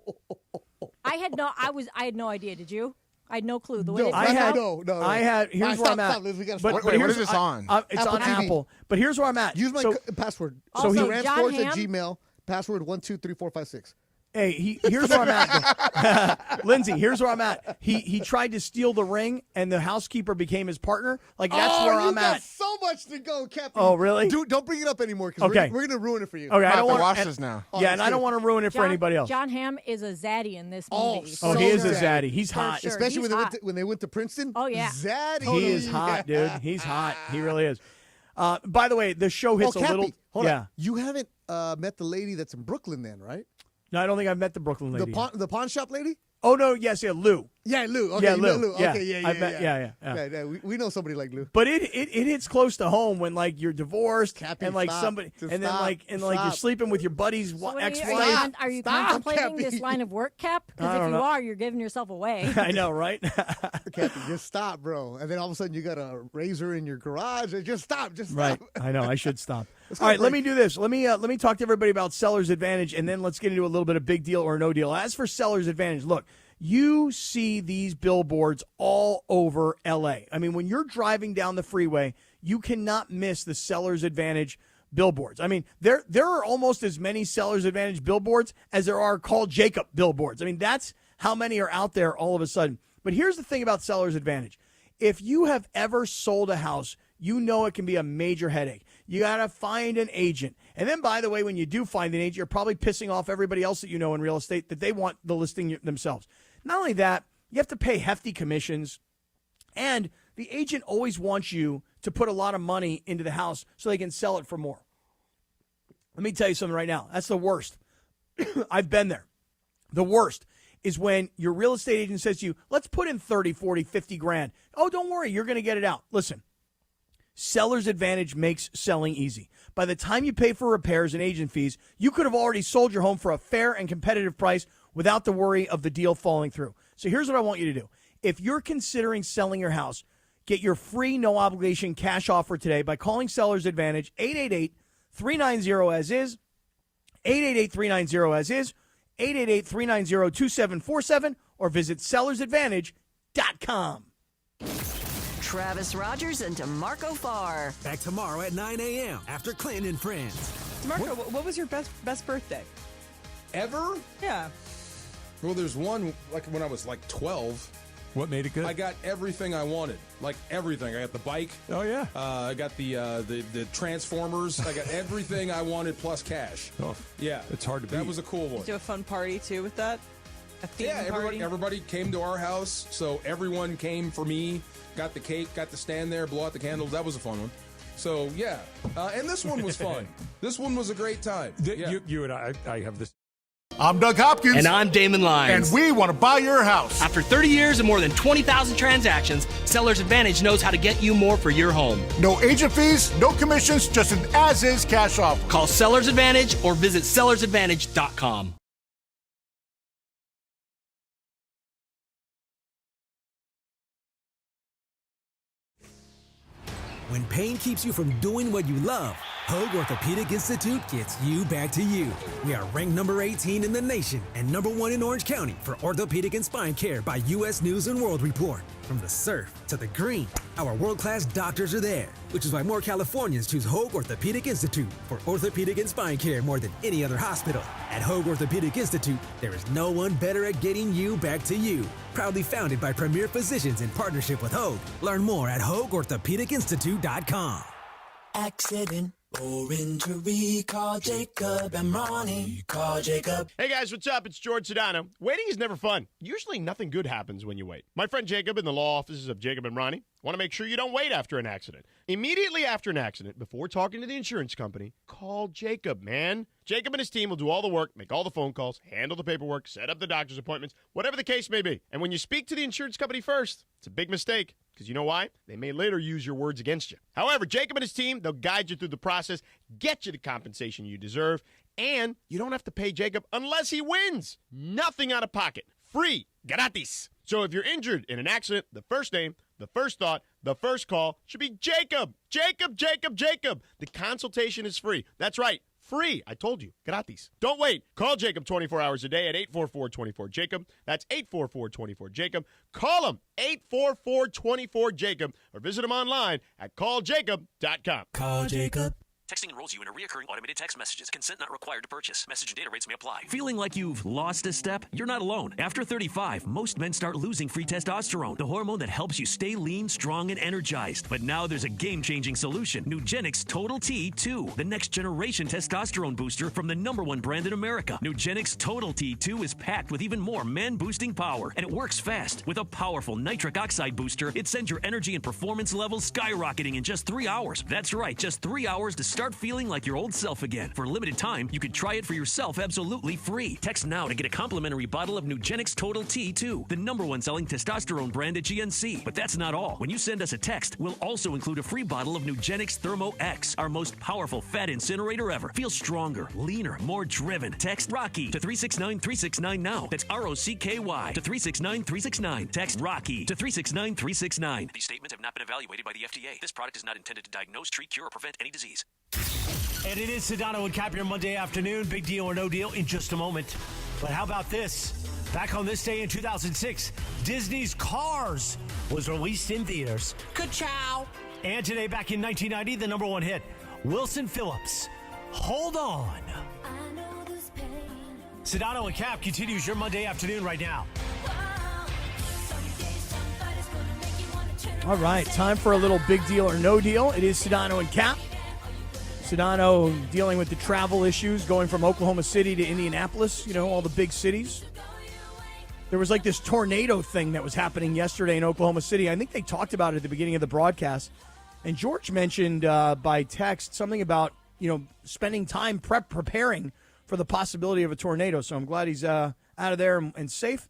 Speaker 11: I had no idea. Did you? I had no clue. The way
Speaker 14: No,
Speaker 11: it
Speaker 15: I
Speaker 11: came
Speaker 15: had
Speaker 11: out?
Speaker 14: no.
Speaker 15: I had. Here's where I'm at.
Speaker 14: Stop, Liz, we gotta
Speaker 15: But-
Speaker 14: stop.
Speaker 15: but
Speaker 5: Wait,
Speaker 15: here's-
Speaker 5: what is this on?
Speaker 15: It's
Speaker 14: Apple
Speaker 15: on
Speaker 14: TV.
Speaker 15: Apple. But here's where I'm at.
Speaker 14: Use my
Speaker 15: So-
Speaker 14: password.
Speaker 11: Also,
Speaker 14: So
Speaker 11: John
Speaker 14: Ramsports at
Speaker 11: Hamm-
Speaker 14: Gmail. Password 1234556.
Speaker 15: Hey, here's where I'm at. Lindsay, here's where I'm at. He tried to steal the ring, and the housekeeper became his partner. Like that's where I'm
Speaker 14: got
Speaker 15: at.
Speaker 14: so much to go, Captain.
Speaker 15: Oh, really?
Speaker 14: Dude, don't bring it up anymore because
Speaker 15: Okay.
Speaker 14: we're gonna ruin it for you.
Speaker 15: Okay, I don't want
Speaker 5: watch this now.
Speaker 15: Yeah, and I don't want to ruin it for anybody else.
Speaker 11: John Hamm is a zaddy in this
Speaker 14: Oh,
Speaker 11: movie.
Speaker 15: Oh,
Speaker 14: so
Speaker 15: he is a
Speaker 14: good.
Speaker 15: zaddy. He's
Speaker 11: For
Speaker 15: hot.
Speaker 11: sure.
Speaker 14: Especially
Speaker 11: He's
Speaker 14: when
Speaker 11: hot.
Speaker 14: they went to Princeton.
Speaker 11: Oh, yeah.
Speaker 14: Zaddy.
Speaker 15: He is hot, dude. He's hot. He really is. By the way, the show hits a
Speaker 14: Cappy,
Speaker 15: little.
Speaker 14: hold
Speaker 15: yeah.
Speaker 14: on. You haven't met the lady that's in Brooklyn, then, right?
Speaker 15: No, I don't think I've met the Brooklyn lady.
Speaker 14: The pawn shop lady.
Speaker 15: Oh no, yes, yeah, Lou.
Speaker 14: Yeah, Lou. Okay,
Speaker 15: Yeah,
Speaker 14: you know
Speaker 15: Lou.
Speaker 14: Lou.
Speaker 15: Yeah.
Speaker 14: Okay, yeah.
Speaker 15: I bet- yeah.
Speaker 14: Yeah, we know somebody like Lou.
Speaker 15: But it hits close to home when like you're divorced
Speaker 14: Cappy,
Speaker 15: and like
Speaker 14: stop.
Speaker 15: somebody
Speaker 14: Just
Speaker 15: and then
Speaker 14: stop.
Speaker 15: like you're
Speaker 14: Stop.
Speaker 15: sleeping with your buddy's
Speaker 11: So what
Speaker 15: ex-wife.
Speaker 11: are you
Speaker 14: Stop,
Speaker 11: contemplating
Speaker 14: Cappy.
Speaker 11: this line of work, Cap?
Speaker 15: I
Speaker 11: Because if
Speaker 15: don't
Speaker 11: you
Speaker 15: know.
Speaker 11: are, you're giving yourself away.
Speaker 15: I know, right?
Speaker 14: Cappy, just stop, bro. And then all of a sudden you got a razor in your garage. And just stop. Just
Speaker 15: Right.
Speaker 14: stop.
Speaker 15: I know. I should stop.
Speaker 14: Let's
Speaker 15: All
Speaker 14: go
Speaker 15: right. Let
Speaker 14: break.
Speaker 15: me do this. Let me talk to everybody about seller's advantage, and then let's get into a little bit of big deal or no deal. As for seller's advantage, look, you see these billboards all over L.A. I mean, when you're driving down the freeway, you cannot miss the seller's advantage billboards. I mean, there are almost as many seller's advantage billboards as there are Call Jacob billboards. I mean, that's how many are out there all of a sudden. But here's the thing about seller's advantage. If you have ever sold a house, you know it can be a major headache. You got to find an agent. And then, by the way, when you do find an agent, you're probably pissing off everybody else that you know in real estate that they want the listing themselves. Not only that, you have to pay hefty commissions. And the agent always wants you to put a lot of money into the house so they can sell it for more. Let me tell you something right now. That's the worst. I've been there. The worst is when your real estate agent says to you, let's put in 30, 40, 50 grand. Oh, don't worry. You're going to get it out. Listen, seller's advantage makes selling easy. By the time you pay for repairs and agent fees, you could have already sold your home for a fair and competitive price without the worry of the deal falling through. So here's what I want you to do. If you're considering selling your house, get your free no-obligation cash offer today by calling Seller's Advantage 888-390-AS-IS, 888-390 as is, 888-390-2747, or visit sellersadvantage.com.
Speaker 2: Travis Rogers and DeMarco Farr.
Speaker 21: Back tomorrow at 9 a.m. after Clinton and Friends.
Speaker 1: DeMarco, what was your best birthday?
Speaker 4: Ever?
Speaker 1: Yeah.
Speaker 4: Well, there's one, like when I was like 12.
Speaker 23: What made it good?
Speaker 4: I got everything I wanted. Like everything. I got the bike.
Speaker 23: Oh, yeah.
Speaker 4: I got the Transformers. I got everything I wanted plus cash.
Speaker 23: Oh,
Speaker 4: yeah.
Speaker 23: It's hard to beat.
Speaker 4: That was a cool one.
Speaker 1: Did you do a fun party, too, with that? A theme party?
Speaker 4: Everybody came to our house, so everyone came for me, got the cake, got to stand there, blow out the candles. That was a fun one. So, yeah. And this one was fun. This one was a great time.
Speaker 23: You and I have this.
Speaker 16: I'm Doug Hopkins.
Speaker 19: And I'm Damon Lyons.
Speaker 16: And we want to buy your house.
Speaker 19: After 30 years and more than 20,000 transactions, Seller's Advantage knows how to get you more for your home.
Speaker 16: No agent fees, no commissions, just an as-is cash offer.
Speaker 19: Call Seller's Advantage or visit sellersadvantage.com.
Speaker 21: When pain keeps you from doing what you love, Hoag Orthopedic Institute gets you back to you. We are ranked number 18 in the nation and number 1 in Orange County for orthopedic and spine care by U.S. News and World Report. From the surf to the green, our world-class doctors are there, which is why more Californians choose Hoag Orthopedic Institute for orthopedic and spine care more than any other hospital. At Hoag Orthopedic Institute, there is no one better at getting you back to you. Proudly founded by premier physicians in partnership with Hoag. Learn more at HoagOrthopedicInstitute.com.
Speaker 20: Accident or injury, call Jacob and Ronnie. Call Jacob.
Speaker 10: Hey guys, what's up? It's George Sedano. Waiting is never fun. Usually nothing good happens when you wait. My friend Jacob in the law offices of Jacob and Ronnie want to make sure you don't wait after an accident. Immediately after an accident, before talking to the insurance company, call Jacob, man. Jacob and his team will do all the work, make all the phone calls, handle the paperwork, set up the doctor's appointments, whatever the case may be. And when you speak to the insurance company first, it's a big mistake. Because you know why? They may later use your words against you. However, Jacob and his team, they'll guide you through the process, get you the compensation you deserve, and you don't have to pay Jacob unless he wins. Nothing out of pocket. Free. Gratis. So if you're injured in an accident, the first name, the first thought, the first call should be Jacob. Jacob, Jacob, Jacob. The consultation is free. That's right. Free. I told you. Gratis. Don't wait. Call Jacob 24 hours a day at 844-24-JACOB. That's 844-24-JACOB. Call him 844-24-JACOB or visit him online at calljacob.com.
Speaker 20: Call Jacob.
Speaker 21: Texting enrolls you in a recurring automated text messages. Consent not required to purchase. Message and data rates may apply.
Speaker 25: Feeling like you've lost a step? You're not alone. After 35, most men start losing free testosterone, the hormone that helps you stay lean, strong, and energized. But now there's a game-changing solution. Nugenix Total T2, the next generation testosterone booster from the #1 brand in America. Nugenix Total T2 is packed with even more man-boosting power, and it works fast. With a powerful nitric oxide booster, it sends your energy and performance levels skyrocketing in just 3 hours. That's right, just 3 hours to start feeling like your old self again. For a limited time, you can try it for yourself absolutely free. Text now to get a complimentary bottle of Nugenix Total T2, the #1 selling testosterone brand at GNC. But that's not all. When you send us a text, we'll also include a free bottle of Nugenix Thermo X, our most powerful fat incinerator ever. Feel stronger, leaner, more driven. Text ROCKY to 369-369 now. That's ROCKY to 369-369. Text ROCKY to 369-369.
Speaker 21: These statements have not been evaluated by the FDA. This product is not intended to diagnose, treat, cure, or prevent any disease.
Speaker 9: And it is Sedano and Kap your Monday afternoon. Big deal or no deal in just a moment. But how about this? Back on this day in 2006, Disney's Cars was released in theaters. Ka-chow! And today, back in 1990, the #1 hit, Wilson Phillips, Hold On. Sedano and Kap continues your Monday afternoon right now.
Speaker 15: All right, time for a little big deal or no deal. It is Sedano and Kap. Sedano dealing with the travel issues, going from Oklahoma City to Indianapolis, you know, all the big cities. There was like this tornado thing that was happening yesterday in Oklahoma City. I think they talked about it at the beginning of the broadcast. And George mentioned by text something about, you know, spending time preparing for the possibility of a tornado. So I'm glad he's out of there and safe.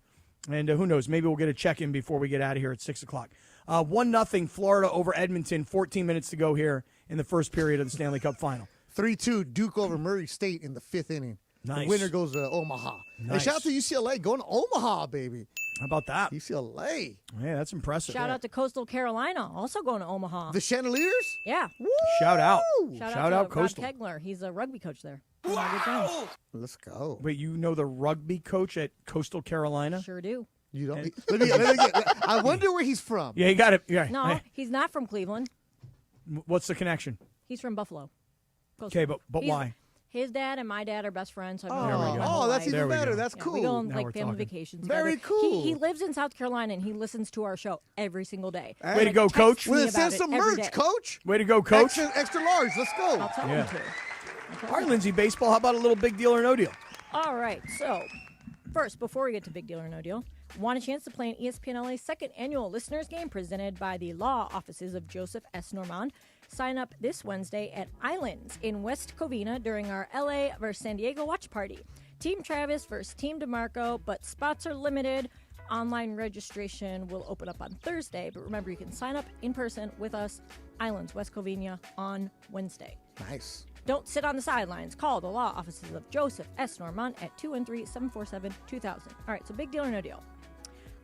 Speaker 15: And who knows, maybe we'll get a check-in before we get out of here at 6 o'clock. 1-0 Florida over Edmonton, 14 minutes to go here in the first period of the Stanley Cup final.
Speaker 14: 3-2 Duke over Murray State in the 5th inning.
Speaker 15: Nice.
Speaker 14: The winner goes to Omaha.
Speaker 15: Nice.
Speaker 14: And shout out to UCLA going to Omaha, baby.
Speaker 15: How about that?
Speaker 14: UCLA.
Speaker 15: Yeah, that's impressive.
Speaker 11: Shout out to Coastal Carolina, also going to Omaha.
Speaker 14: The Chandeliers?
Speaker 11: Yeah.
Speaker 15: Shout out.
Speaker 11: Shout
Speaker 15: out
Speaker 11: out to
Speaker 15: Coastal.
Speaker 11: Rob Kegler. He's a rugby coach there. Wow!
Speaker 14: Let's go.
Speaker 15: Wait, you know the rugby coach at Coastal Carolina?
Speaker 11: Sure do.
Speaker 14: You don't. Let me get. I wonder where he's from.
Speaker 15: Yeah, you got it. Yeah.
Speaker 11: No, he's not from Cleveland.
Speaker 15: What's the connection?
Speaker 11: He's from Buffalo.
Speaker 15: Okay, but
Speaker 11: He's-
Speaker 15: why?
Speaker 11: His dad and my dad are best friends. So I've
Speaker 14: Oh,
Speaker 11: known him my whole
Speaker 14: that's
Speaker 11: life.
Speaker 14: even better. That's
Speaker 11: Yeah,
Speaker 14: cool.
Speaker 11: We go on
Speaker 15: Now
Speaker 11: like
Speaker 15: we're
Speaker 11: family
Speaker 15: talking.
Speaker 11: vacations.
Speaker 14: Very
Speaker 11: together.
Speaker 14: cool.
Speaker 11: He lives in South Carolina and he listens to our show every single day.
Speaker 14: Hey.
Speaker 15: Way to go,
Speaker 11: Texts
Speaker 15: Coach.
Speaker 11: me
Speaker 14: Well,
Speaker 11: about
Speaker 14: send
Speaker 11: it
Speaker 14: some
Speaker 11: every
Speaker 14: merch,
Speaker 11: day.
Speaker 14: Coach.
Speaker 15: Way to go, Coach.
Speaker 14: Extra large. Let's go.
Speaker 11: I'll tell
Speaker 15: Yeah.
Speaker 11: him to.
Speaker 15: All right, Lindsay, baseball. How about a little big deal or no deal?
Speaker 11: All right, so first, before we get to Big Deal or No Deal, want a chance to play an ESPN LA's second annual listeners game presented by the law offices of Joseph S. Normand. Sign up this Wednesday at Islands in West Covina during our LA versus San Diego watch party. Team Travis versus Team DeMarco, but spots are limited. Online registration will open up on Thursday, but remember you can sign up in person with us, Islands, West Covina, on Wednesday.
Speaker 14: Nice.
Speaker 11: Don't sit on the sidelines. Call the law offices of Joseph S. Normand at 213-747-2000. All right, so Big Deal or No Deal.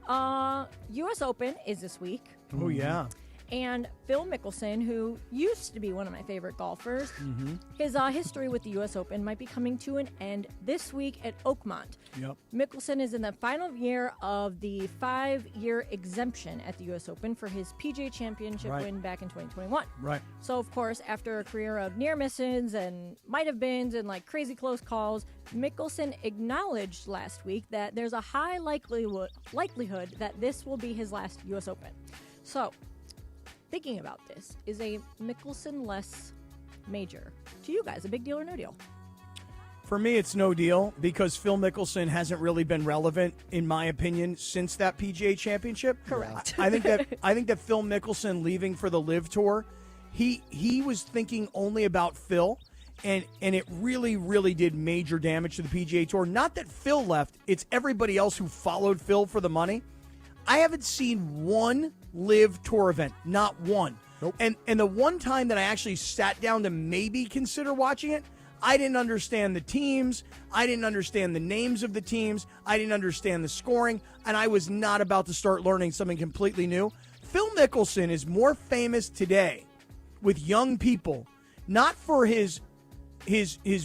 Speaker 11: U.S. Open is this week.
Speaker 15: Oh, yeah.
Speaker 11: And Phil Mickelson, who used to be one of my favorite golfers, his history with the U.S. Open might be coming to an end this week at Oakmont.
Speaker 15: Yep.
Speaker 11: Mickelson is in the final year of the 5-year exemption at the U.S. Open for his PGA Championship
Speaker 15: Right.
Speaker 11: win back in 2021.
Speaker 15: Right.
Speaker 11: So, of course, after a career of near misses and might have beens and like crazy close calls, Mickelson acknowledged last week that there's a high likelihood that this will be his last U.S. Open. So, thinking about this, is a Mickelson-less major to you guys a big deal or no deal?
Speaker 15: For me, it's no deal because Phil Mickelson hasn't really been relevant, in my opinion, since that PGA Championship.
Speaker 11: Correct.
Speaker 15: I think that Phil Mickelson leaving for the Live Tour, he was thinking only about Phil, and it really, really did major damage to the PGA Tour. Not that Phil left; it's everybody else who followed Phil for the money. I haven't seen one Live Tour event, not one.
Speaker 14: Nope.
Speaker 15: And the one time that I actually sat down to maybe consider watching it, I didn't understand the teams. I didn't understand the names of the teams. I didn't understand the scoring. And I was not about to start learning something completely new. Phil Mickelson is more famous today with young people, not for his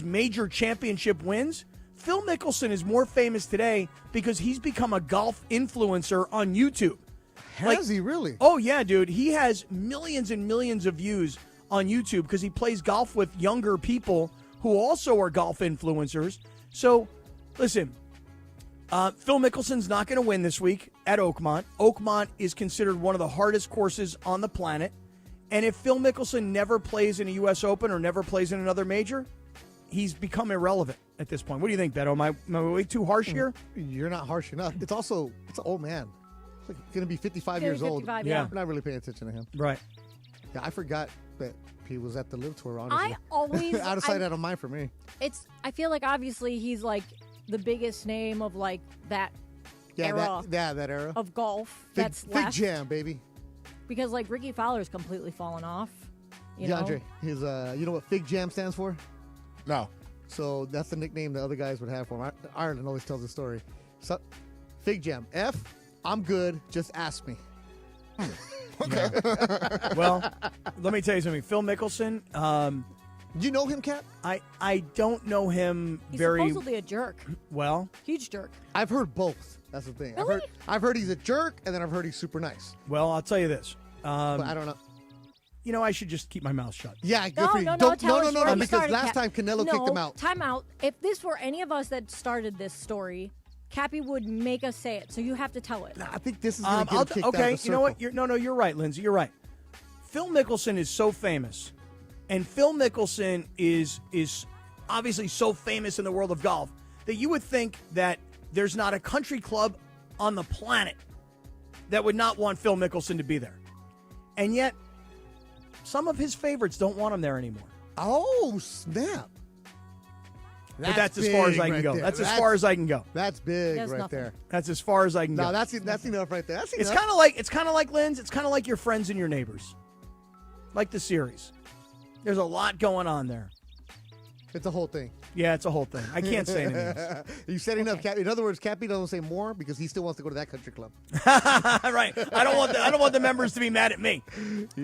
Speaker 15: major championship wins. Phil Mickelson is more famous today because he's become a golf influencer on YouTube.
Speaker 14: Has he really?
Speaker 15: Oh, yeah, dude. He has millions and millions of views on YouTube because he plays golf with younger people who also are golf influencers. So, listen, Phil Mickelson's not going to win this week at Oakmont. Oakmont is considered one of the hardest courses on the planet. And if Phil Mickelson never plays in a U.S. Open or never plays in another major, he's become irrelevant at this point. What do you think, Beto? Am I way too harsh here?
Speaker 14: You're not harsh enough. It's an old man. It's like going to be 55
Speaker 11: Gonna be
Speaker 14: years old.
Speaker 11: 55, yeah.
Speaker 14: We're not really paying attention to him.
Speaker 15: Right.
Speaker 14: Yeah, I forgot that he was at the Live Tour, honestly.
Speaker 11: I always
Speaker 14: out of sight, out of mind for me.
Speaker 11: I feel like obviously he's like the biggest name of like that era
Speaker 14: that era
Speaker 11: of golf
Speaker 14: Big,
Speaker 11: that's
Speaker 14: big
Speaker 11: left.
Speaker 14: jam, baby.
Speaker 11: Because like Ricky Fowler's completely fallen off. You
Speaker 14: DeAndre,
Speaker 11: know?
Speaker 14: his you know what Fig Jam stands for?
Speaker 5: No.
Speaker 14: So that's the nickname the other guys would have for him. Ireland always tells the story. So, Fig Jam. F, I'm good. Just ask me.
Speaker 15: Okay. Well, let me tell you something. Phil Mickelson.
Speaker 14: You know him, Cap?
Speaker 15: I don't know him
Speaker 11: He's
Speaker 15: very
Speaker 11: supposedly a jerk.
Speaker 15: well.
Speaker 11: Huge jerk.
Speaker 14: I've heard both. That's the thing.
Speaker 11: Really?
Speaker 14: I've heard he's a jerk, and then I've heard he's super nice.
Speaker 15: Well, I'll tell you this.
Speaker 14: But I don't know.
Speaker 15: You know, I should just keep my mouth shut.
Speaker 14: Yeah, good
Speaker 11: No,
Speaker 14: for you.
Speaker 11: no,
Speaker 14: Don't-
Speaker 11: tell us where he
Speaker 14: because
Speaker 11: started,
Speaker 14: last
Speaker 11: Cap.
Speaker 14: time Canelo kicked him out.
Speaker 11: Time out. If this were any of us that started this story, Cappy would make us say it. So you have to tell it.
Speaker 14: I think this is going to get him kicked out
Speaker 15: okay,
Speaker 14: of the
Speaker 15: you know what?
Speaker 14: circle.
Speaker 15: You're right, Lindsay. You're right. Phil Mickelson is so famous, and Phil Mickelson is obviously so famous in the world of golf that you would think that there's not a country club on the planet that would not want Phil Mickelson to be there. And yet, some of his favorites don't want him there anymore.
Speaker 14: Oh, snap.
Speaker 15: But that's as far as I can
Speaker 14: right
Speaker 15: go.
Speaker 14: there.
Speaker 15: That's as far as I can go.
Speaker 14: That's big
Speaker 11: That's
Speaker 14: right
Speaker 11: nothing.
Speaker 14: there.
Speaker 15: That's as far as I can go.
Speaker 14: No, that's enough right there. That's
Speaker 15: It's
Speaker 14: enough.
Speaker 15: kind of like Linz. It's kind of like your friends and your neighbors, like the series. There's a lot going on there.
Speaker 14: It's a whole thing.
Speaker 15: Yeah, it's a whole thing. I can't say any names.
Speaker 14: You setting up Cap. In other words, Cappy doesn't say more because he still wants to go to that country club.
Speaker 15: Right. I don't want the members to be mad at me.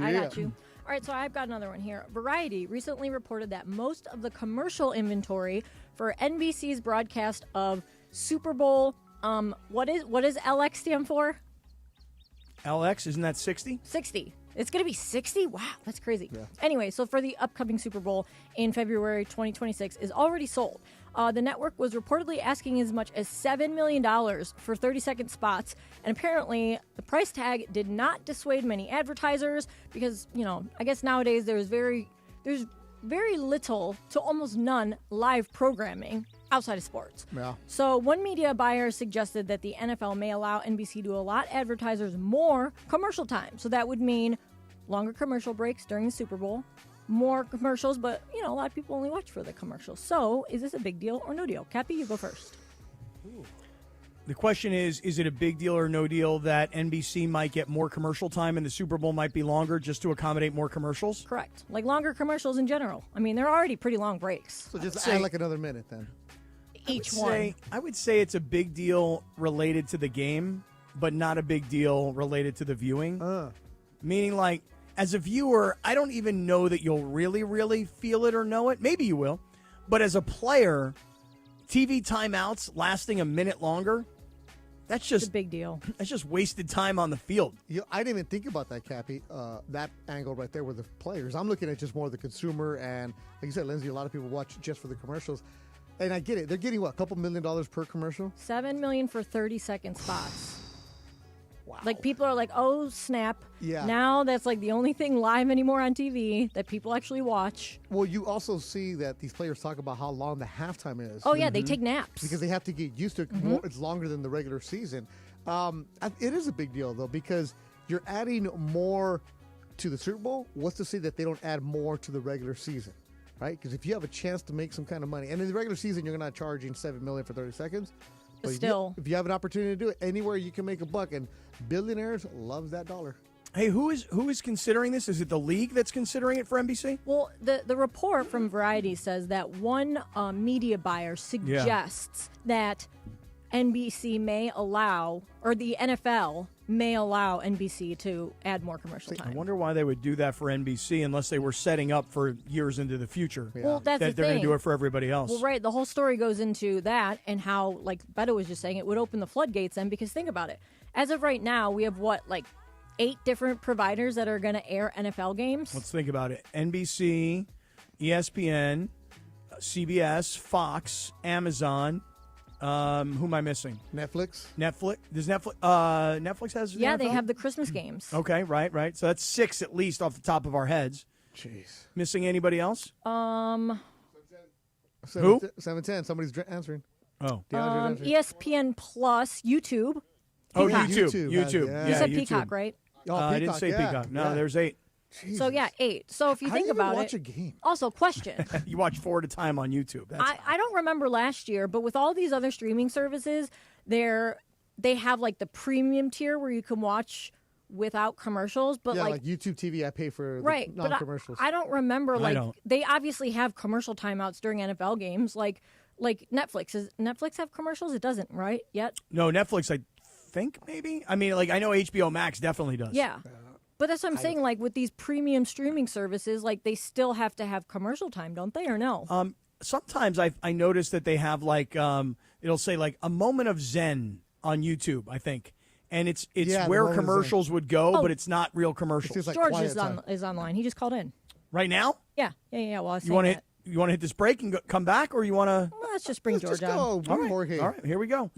Speaker 11: I got you. All right, so I've got another one here. Variety recently reported that most of the commercial inventory for NBC's broadcast of Super Bowl, what does LX stand for?
Speaker 15: LX, isn't that 60?
Speaker 11: 60. It's going to be 60? Wow, that's crazy. Yeah. Anyway, so for the upcoming Super Bowl in February 2026 is already sold. The network was reportedly asking as much as $7 million for 30-second spots, and apparently the price tag did not dissuade many advertisers because, I guess nowadays there's very little to almost none live programming outside of sports.
Speaker 14: Yeah.
Speaker 11: So one media buyer suggested that the NFL may allow NBC to allot advertisers more commercial time. So that would mean longer commercial breaks during the Super Bowl, more commercials, but, a lot of people only watch for the commercials. So is this a big deal or no deal? Cappy, you go first.
Speaker 15: Ooh. The question is it a big deal or no deal that NBC might get more commercial time and the Super Bowl might be longer just to accommodate more commercials?
Speaker 11: Correct. Like longer commercials in general. I mean, they're already pretty long breaks.
Speaker 14: So just add like another minute then.
Speaker 11: Each one.
Speaker 15: I would say it's a big deal related to the game, but not a big deal related to the viewing. Meaning, like, as a viewer, I don't even know that you'll really, really feel it or know it. Maybe you will. But as a player, TV timeouts lasting a minute longer, that's just
Speaker 11: a big deal.
Speaker 15: That's just wasted time on the field.
Speaker 14: I didn't even think about that, Cappy. That angle right there with the players. I'm looking at just more the consumer, and like you said, Lindsay, a lot of people watch just for the commercials. And I get it. They're getting, what, a couple $1 million per commercial?
Speaker 11: $7 million for 30-second spots. Wow. Like, people are like, oh, snap.
Speaker 14: Yeah.
Speaker 11: Now that's, like, the only thing live anymore on TV that people actually watch.
Speaker 14: Well, you also see that these players talk about how long the halftime is.
Speaker 11: Oh, yeah, they take naps.
Speaker 14: Because they have to get used to it. More, it's longer than the regular season. It is a big deal, though, because you're adding more to the Super Bowl. What's to say that they don't add more to the regular season? Right? Because if you have a chance to make some kind of money, and in the regular season, you're not charging $7 million for 30 seconds. But
Speaker 11: still,
Speaker 14: if you have an opportunity to do it anywhere, you can make a buck, and billionaires love that dollar.
Speaker 15: Hey, who is considering this? Is it the league that's considering it for NBC?
Speaker 11: Well, the report from Variety says that one media buyer suggests that NBC may allow, or the NFL may allow NBC to add more commercial time.
Speaker 15: I wonder why they would do that for NBC unless they were setting up for years into the future.
Speaker 11: Yeah. Well, that's
Speaker 15: that
Speaker 11: the
Speaker 15: they're going
Speaker 11: thing.
Speaker 15: to do it for everybody else.
Speaker 11: Well, right. The whole story goes into that and how, like Beto was just saying, it would open the floodgates then, because think about it. As of right now, we have 8 different providers that are going to air NFL games?
Speaker 15: Let's think about it. NBC, ESPN, CBS, Fox, Amazon. Who am I missing?
Speaker 14: Netflix.
Speaker 15: Does Netflix has the
Speaker 11: Yeah,
Speaker 15: NFL?
Speaker 11: they have the Christmas games.
Speaker 15: Okay, right. So that's 6 at least off the top of our heads.
Speaker 14: Jeez.
Speaker 15: Missing anybody else?
Speaker 14: Who? 710. Somebody's answering.
Speaker 15: Oh.
Speaker 11: ESPN Plus, YouTube.
Speaker 15: Oh,
Speaker 11: Peacock.
Speaker 15: YouTube.
Speaker 14: Yeah.
Speaker 11: You said
Speaker 15: YouTube.
Speaker 11: Peacock, right?
Speaker 14: Oh,
Speaker 15: I didn't say Peacock. No, there's 8.
Speaker 14: Jesus.
Speaker 11: So, yeah, 8. So if you
Speaker 14: How
Speaker 11: think
Speaker 14: do you even
Speaker 11: about
Speaker 14: watch
Speaker 11: it.
Speaker 14: a game?
Speaker 11: Also, question.
Speaker 15: You watch 4 at a time on YouTube.
Speaker 11: I don't remember last year, but with all these other streaming services, they have the premium tier where you can watch without commercials. But
Speaker 14: like YouTube TV, I pay for the non-commercials.
Speaker 11: But I don't remember. They obviously have commercial timeouts during NFL games. Like Netflix. Does Netflix have commercials? It doesn't, right? Yet?
Speaker 15: No, Netflix, I think maybe. I mean, I know HBO Max definitely does.
Speaker 11: Yeah. But that's what I'm saying. With these premium streaming services, they still have to have commercial time, don't they, or no?
Speaker 15: Sometimes I notice that they have it'll say a moment of zen on YouTube, I think, and it's where commercials would go, but it's not real commercials.
Speaker 11: George is online. He just called in
Speaker 15: right now.
Speaker 11: Yeah. Well, I was
Speaker 15: you want to hit this break and come back, or you want to?
Speaker 11: Well, let's just bring George on.
Speaker 15: All right, here we go.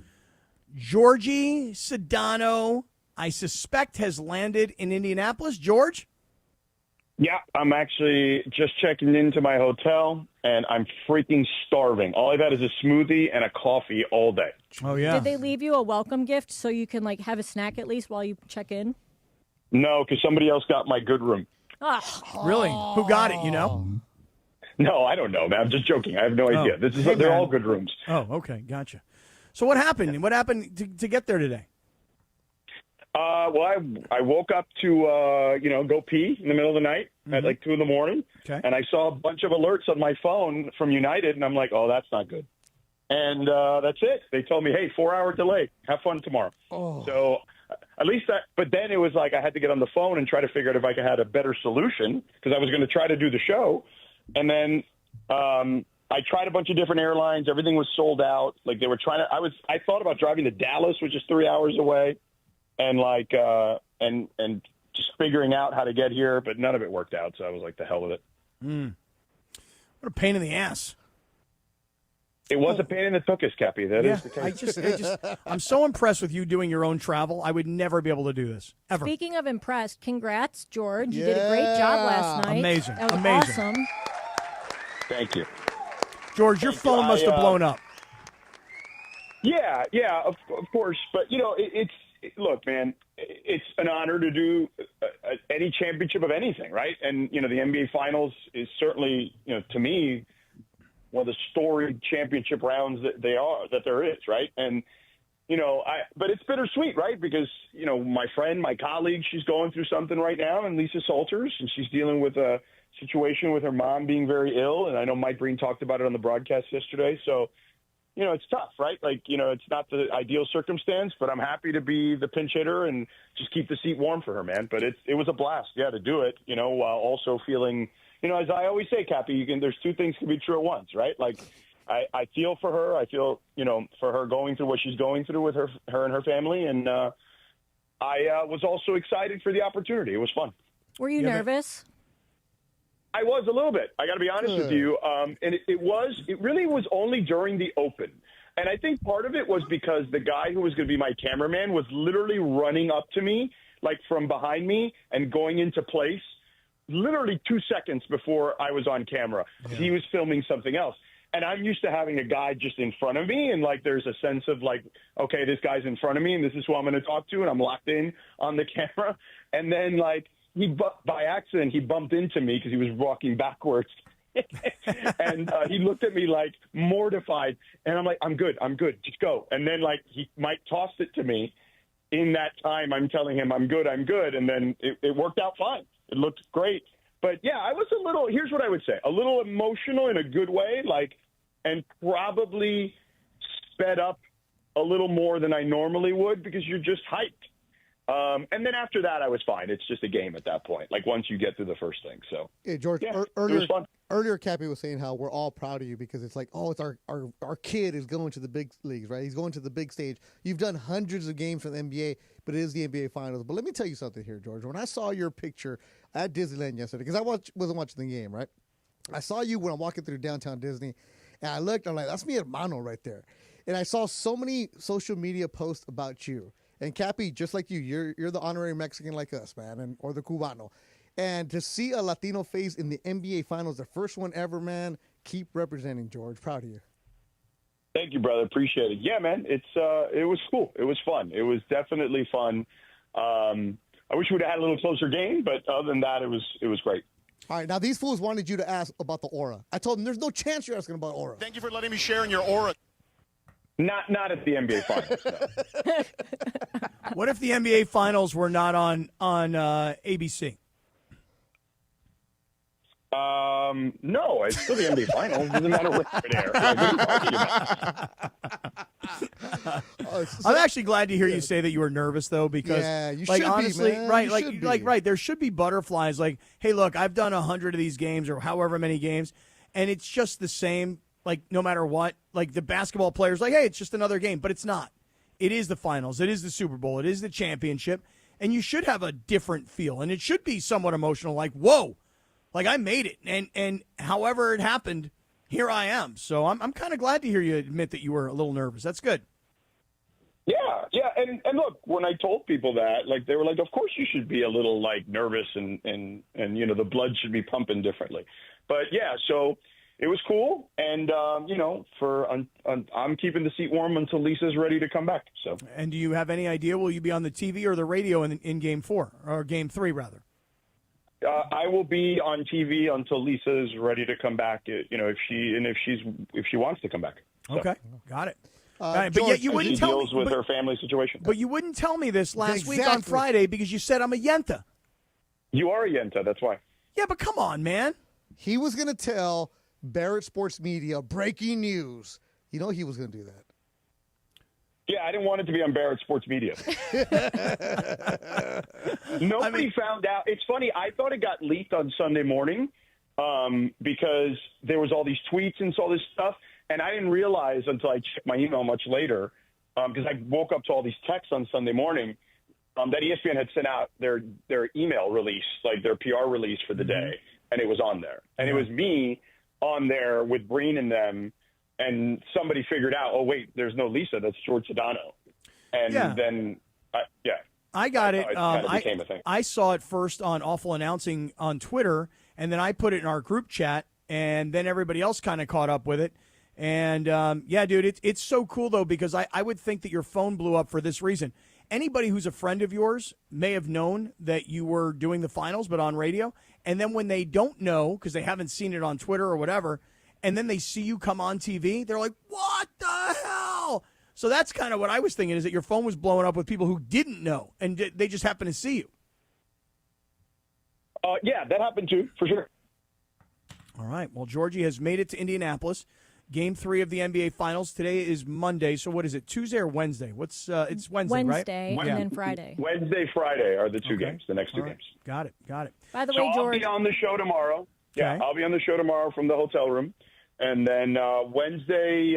Speaker 15: Georgie Sedano, I suspect, has landed in Indianapolis. George?
Speaker 3: Yeah, I'm actually just checking into my hotel, and I'm freaking starving. All I've had is a smoothie and a coffee all day.
Speaker 15: Oh, yeah.
Speaker 11: Did they leave you a welcome gift so you can, have a snack at least while you check in?
Speaker 3: No, because somebody else got my good room.
Speaker 11: Oh.
Speaker 15: Really? Who got it, you know?
Speaker 3: No, I don't know, man. I'm just joking. I have no idea. They're all good rooms.
Speaker 15: Oh, okay. Gotcha. So what happened? What happened to get there today?
Speaker 3: Well, I woke up to, go pee in the middle of the night at 2 in the morning.
Speaker 15: Okay.
Speaker 3: And I saw a bunch of alerts on my phone from United, and I'm like, oh, that's not good. And that's it. They told me, hey, 4-hour delay. Have fun tomorrow.
Speaker 14: Oh.
Speaker 3: So at least that. But then it was like I had to get on the phone and try to figure out if I could have a better solution because I was going to try to do the show, and then I tried a bunch of different airlines. Everything was sold out. Like they were trying to. I thought about driving to Dallas, which is 3 hours away, and like and just figuring out how to get here, but none of it worked out. So I was like, the hell with it.
Speaker 15: What a pain in the ass.
Speaker 3: It was a pain in the tuchus, Cappy. That is the case.
Speaker 15: I'm so impressed with you doing your own travel. I would never be able to do this, ever.
Speaker 11: Speaking of impressed, congrats, George. You did a great job last night.
Speaker 15: Amazing.
Speaker 11: That was
Speaker 15: Amazing.
Speaker 11: awesome.
Speaker 3: Thank you.
Speaker 15: George, your phone must have blown up.
Speaker 3: Yeah, of course. But, look, man, it's an honor to do any championship of anything, right? And, the NBA Finals is certainly, to me, one of the storied championship rounds that there is, right? And, but it's bittersweet, right? Because, my friend, my colleague, she's going through something right now, and Lisa Salters, and she's dealing with a situation with her mom being very ill. And I know Mike Breen talked about it on the broadcast yesterday. So, it's tough, right? Like, it's not the ideal circumstance, but I'm happy to be the pinch hitter and just keep the seat warm for her, man. But it was a blast, to do it, while also feeling, as I always say, Cappy, there's two things can be true at once, right? Like, I feel for her. I feel, for her going through what she's going through with her and her family. And I was also excited for the opportunity. It was fun.
Speaker 11: Were you nervous?
Speaker 3: I was a little bit. I got to be honest with you. And it really was only during the Open. And I think part of it was because the guy who was going to be my cameraman was literally running up to me, like from behind me and going into place literally 2 seconds before I was on camera. Yeah. He was filming something else. And I'm used to having a guy just in front of me. And like, there's a sense of like, okay, this guy's in front of me and this is who I'm going to talk to. And I'm locked in on the camera. And then like, by accident, he bumped into me because he was walking backwards. And he looked at me like mortified. And I'm like, I'm good. Just go. And then like Mike tossed it to me. In that time, I'm telling him I'm good. And then it worked out fine. It looked great. But yeah, I was here's what I would say, a little emotional in a good way, like, and probably sped up a little more than I normally would because you're just hyped. And then after that, I was fine. It's just a game at that point, like once you get through the first thing. So,
Speaker 14: yeah, George,
Speaker 3: it was fun.
Speaker 14: Earlier, Cappy was saying how we're all proud of you because it's like, oh, it's our kid is going to the big leagues, right? He's going to the big stage. You've done hundreds of games for the NBA, but it is the NBA Finals. But let me tell you something here, George. When I saw your picture at Disneyland yesterday, because I wasn't watching the game, right? I saw you when I'm walking through downtown Disney, and I looked, I'm like, that's mi hermano right there. And I saw so many social media posts about you. And Cappy, just like you, you're the honorary Mexican like us, man, or the Cubano. And to see a Latino face in the NBA Finals, the first one ever, man, keep representing, George. Proud of you.
Speaker 3: Thank you, brother. Appreciate it. Yeah, man, it was cool. It was fun. It was definitely fun. I wish we'd have had a little closer game, but other than that, it was great.
Speaker 14: All right, now these fools wanted you to ask about the aura. I told them there's no chance you're asking about aura.
Speaker 10: Thank you for letting me share in your aura.
Speaker 3: Not at the NBA Finals. No.
Speaker 15: What if the NBA Finals were not on ABC?
Speaker 3: No, it's still the NBA Finals. It doesn't matter where it airs. Like, what are you talking about?
Speaker 15: I'm actually glad to hear you say that you were nervous, though, because,
Speaker 14: you
Speaker 15: like,
Speaker 14: should
Speaker 15: honestly,
Speaker 14: be, man.
Speaker 15: right,
Speaker 14: You
Speaker 15: like,
Speaker 14: should be.
Speaker 15: right, there should be butterflies. Like, hey, look, I've done 100 of these games or however many games, and it's just the same. Like, no matter what, like the basketball players, like, hey, it's just another game, but it's not. It is the finals. It is the Super Bowl. It is the championship, and you should have a different feel, and it should be somewhat emotional. Like, whoa, like I made it, and however it happened, here I am. So I'm kind of glad to hear you admit that you were a little nervous. That's good.
Speaker 3: Yeah, and look, when I told people that, like, they were like, of course you should be a little like nervous and the blood should be pumping differently, but yeah, so. It was cool, and I'm keeping the seat warm until Lisa's ready to come back. So. And
Speaker 15: do you have any idea? Will you be on the TV or the radio in Game 4 or Game 3 rather?
Speaker 3: I will be on TV until Lisa's ready to come back. If she wants to come back. So.
Speaker 15: Okay, got it.
Speaker 3: Right,
Speaker 15: but yet you wouldn't tell me.
Speaker 3: She deals with her family situation.
Speaker 15: But you wouldn't tell me this last week on Friday because you said I'm a Yenta.
Speaker 3: You are a Yenta. That's why.
Speaker 15: Yeah, but come on, man.
Speaker 14: He was going to tell Barrett Sports Media breaking news. You know he was going to do that.
Speaker 3: Yeah, I didn't want it to be on Barrett Sports Media. Nobody found out. It's funny. I thought it got leaked on Sunday morning because there was all these tweets and all this stuff, and I didn't realize until I checked my email much later because I woke up to all these texts on Sunday morning that ESPN had sent out their email release, like their PR release for the day, and it was on there. And it was me on there with Breen and them, and somebody figured out, oh, wait, there's no Lisa, that's George Sedano. And then,
Speaker 15: I got it.
Speaker 3: It kind of became a thing.
Speaker 15: I saw it first on Awful Announcing on Twitter, and then I put it in our group chat, and then everybody else kind of caught up with it. And, dude, it's so cool, though, because I would think that your phone blew up for this reason. Anybody who's a friend of yours may have known that you were doing the finals, but on radio. And then when they don't know, because they haven't seen it on Twitter or whatever, and then they see you come on TV, they're like, what the hell? So that's kind of what I was thinking, is that your phone was blowing up with people who didn't know, and they just happened to see you.
Speaker 3: Yeah, that happened too, for sure.
Speaker 15: All right. Well, Georgie has made it to Indianapolis. Game 3 of the NBA Finals. Today is Monday. So what is it, Tuesday or Wednesday? It's Wednesday, right?
Speaker 11: Wednesday and then Friday.
Speaker 3: Wednesday, Friday are the two games, the next two games.
Speaker 15: Got it.
Speaker 11: By the way, George.
Speaker 3: I'll be on the show tomorrow. Yeah, I'll be on the show tomorrow from the hotel room. And then Wednesday,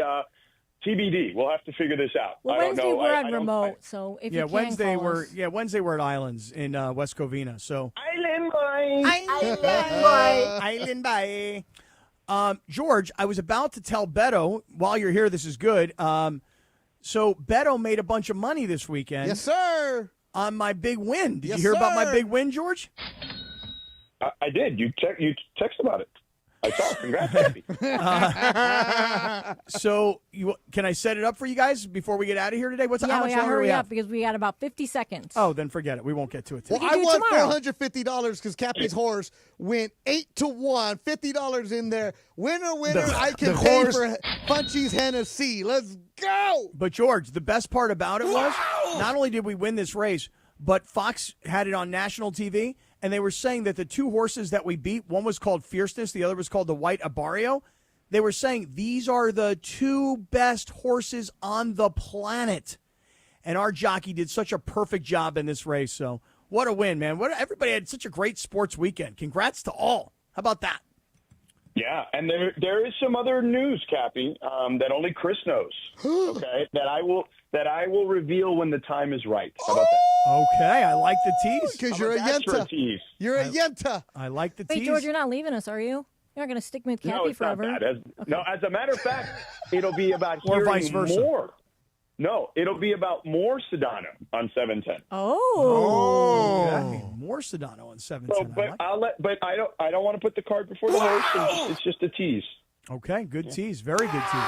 Speaker 3: TBD. We'll have to figure this out.
Speaker 11: Well, Wednesday we're on remote, so if you can
Speaker 15: Wednesday
Speaker 11: call us.
Speaker 15: Wednesday we're at Islands in West Covina. So
Speaker 3: Island boy.
Speaker 15: Island boy. George, I was about to tell Beto, while you're here, this is good. So Beto made a bunch of money this weekend.
Speaker 14: Yes, sir.
Speaker 15: On my big win. Did you hear about my big win, George?
Speaker 3: I did. You text about it. I saw it. Congrats, baby.
Speaker 15: So can I set it up for you guys before we get out of here today? How much longer
Speaker 11: hurry
Speaker 15: we
Speaker 11: up
Speaker 15: have?
Speaker 11: because we got about 50 seconds.
Speaker 15: Oh, then forget it. We won't get to it today.
Speaker 14: Well, I won $450 because Cappy's horse went 8-1, $50 in there. Winner, I can pay for Funchie's Hennessy. Let's go.
Speaker 15: But George, the best part about it was not only did we win this race, but Fox had it on national TV, and they were saying that the two horses that we beat, one was called Fierceness, the other was called the White Abarrio. They were saying these are the two best horses on the planet. And our jockey did such a perfect job in this race. So what a win, man. Everybody had such a great sports weekend. Congrats to all. How about that?
Speaker 3: Yeah, and there is some other news, Cappy, that only Chris knows. Okay, that I will reveal when the time is right. How about that?
Speaker 15: Okay, I like the tease.
Speaker 14: Because you're a yenta. You're a yenta.
Speaker 15: I like the
Speaker 11: Wait,
Speaker 15: tease.
Speaker 11: George, you're not leaving us, are you? You're not going to stick me with Cappy
Speaker 3: No, it's
Speaker 11: forever?
Speaker 3: not bad. No, as a matter of fact, it'll be about
Speaker 15: Or
Speaker 3: hearing
Speaker 15: vice versa.
Speaker 3: more. No, it'll be about more Sedano on 710.
Speaker 15: Okay. More Sedano on 710.
Speaker 3: But I don't want to put the cart before the horse. It's just a tease.
Speaker 15: Okay, good tease. Very good tease.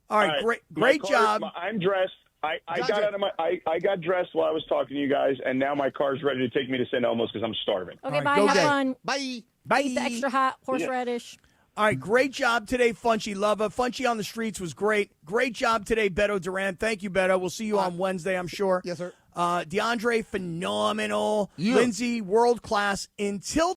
Speaker 15: All right, great job.
Speaker 3: I'm dressed. I got dressed while I was talking to you guys, and now my car's ready to take me to St. Elmo's because I'm starving.
Speaker 11: Okay, bye. Have fun.
Speaker 14: Bye.
Speaker 11: Eat the extra hot horseradish.
Speaker 15: All right, great job today, Funchie. Love it. Funchie on the streets was great. Great job today, Beto Duran. Thank you, Beto. We'll see you on Wednesday, I'm sure.
Speaker 14: Yes, sir.
Speaker 15: DeAndre, phenomenal. Lindsay, world class. Until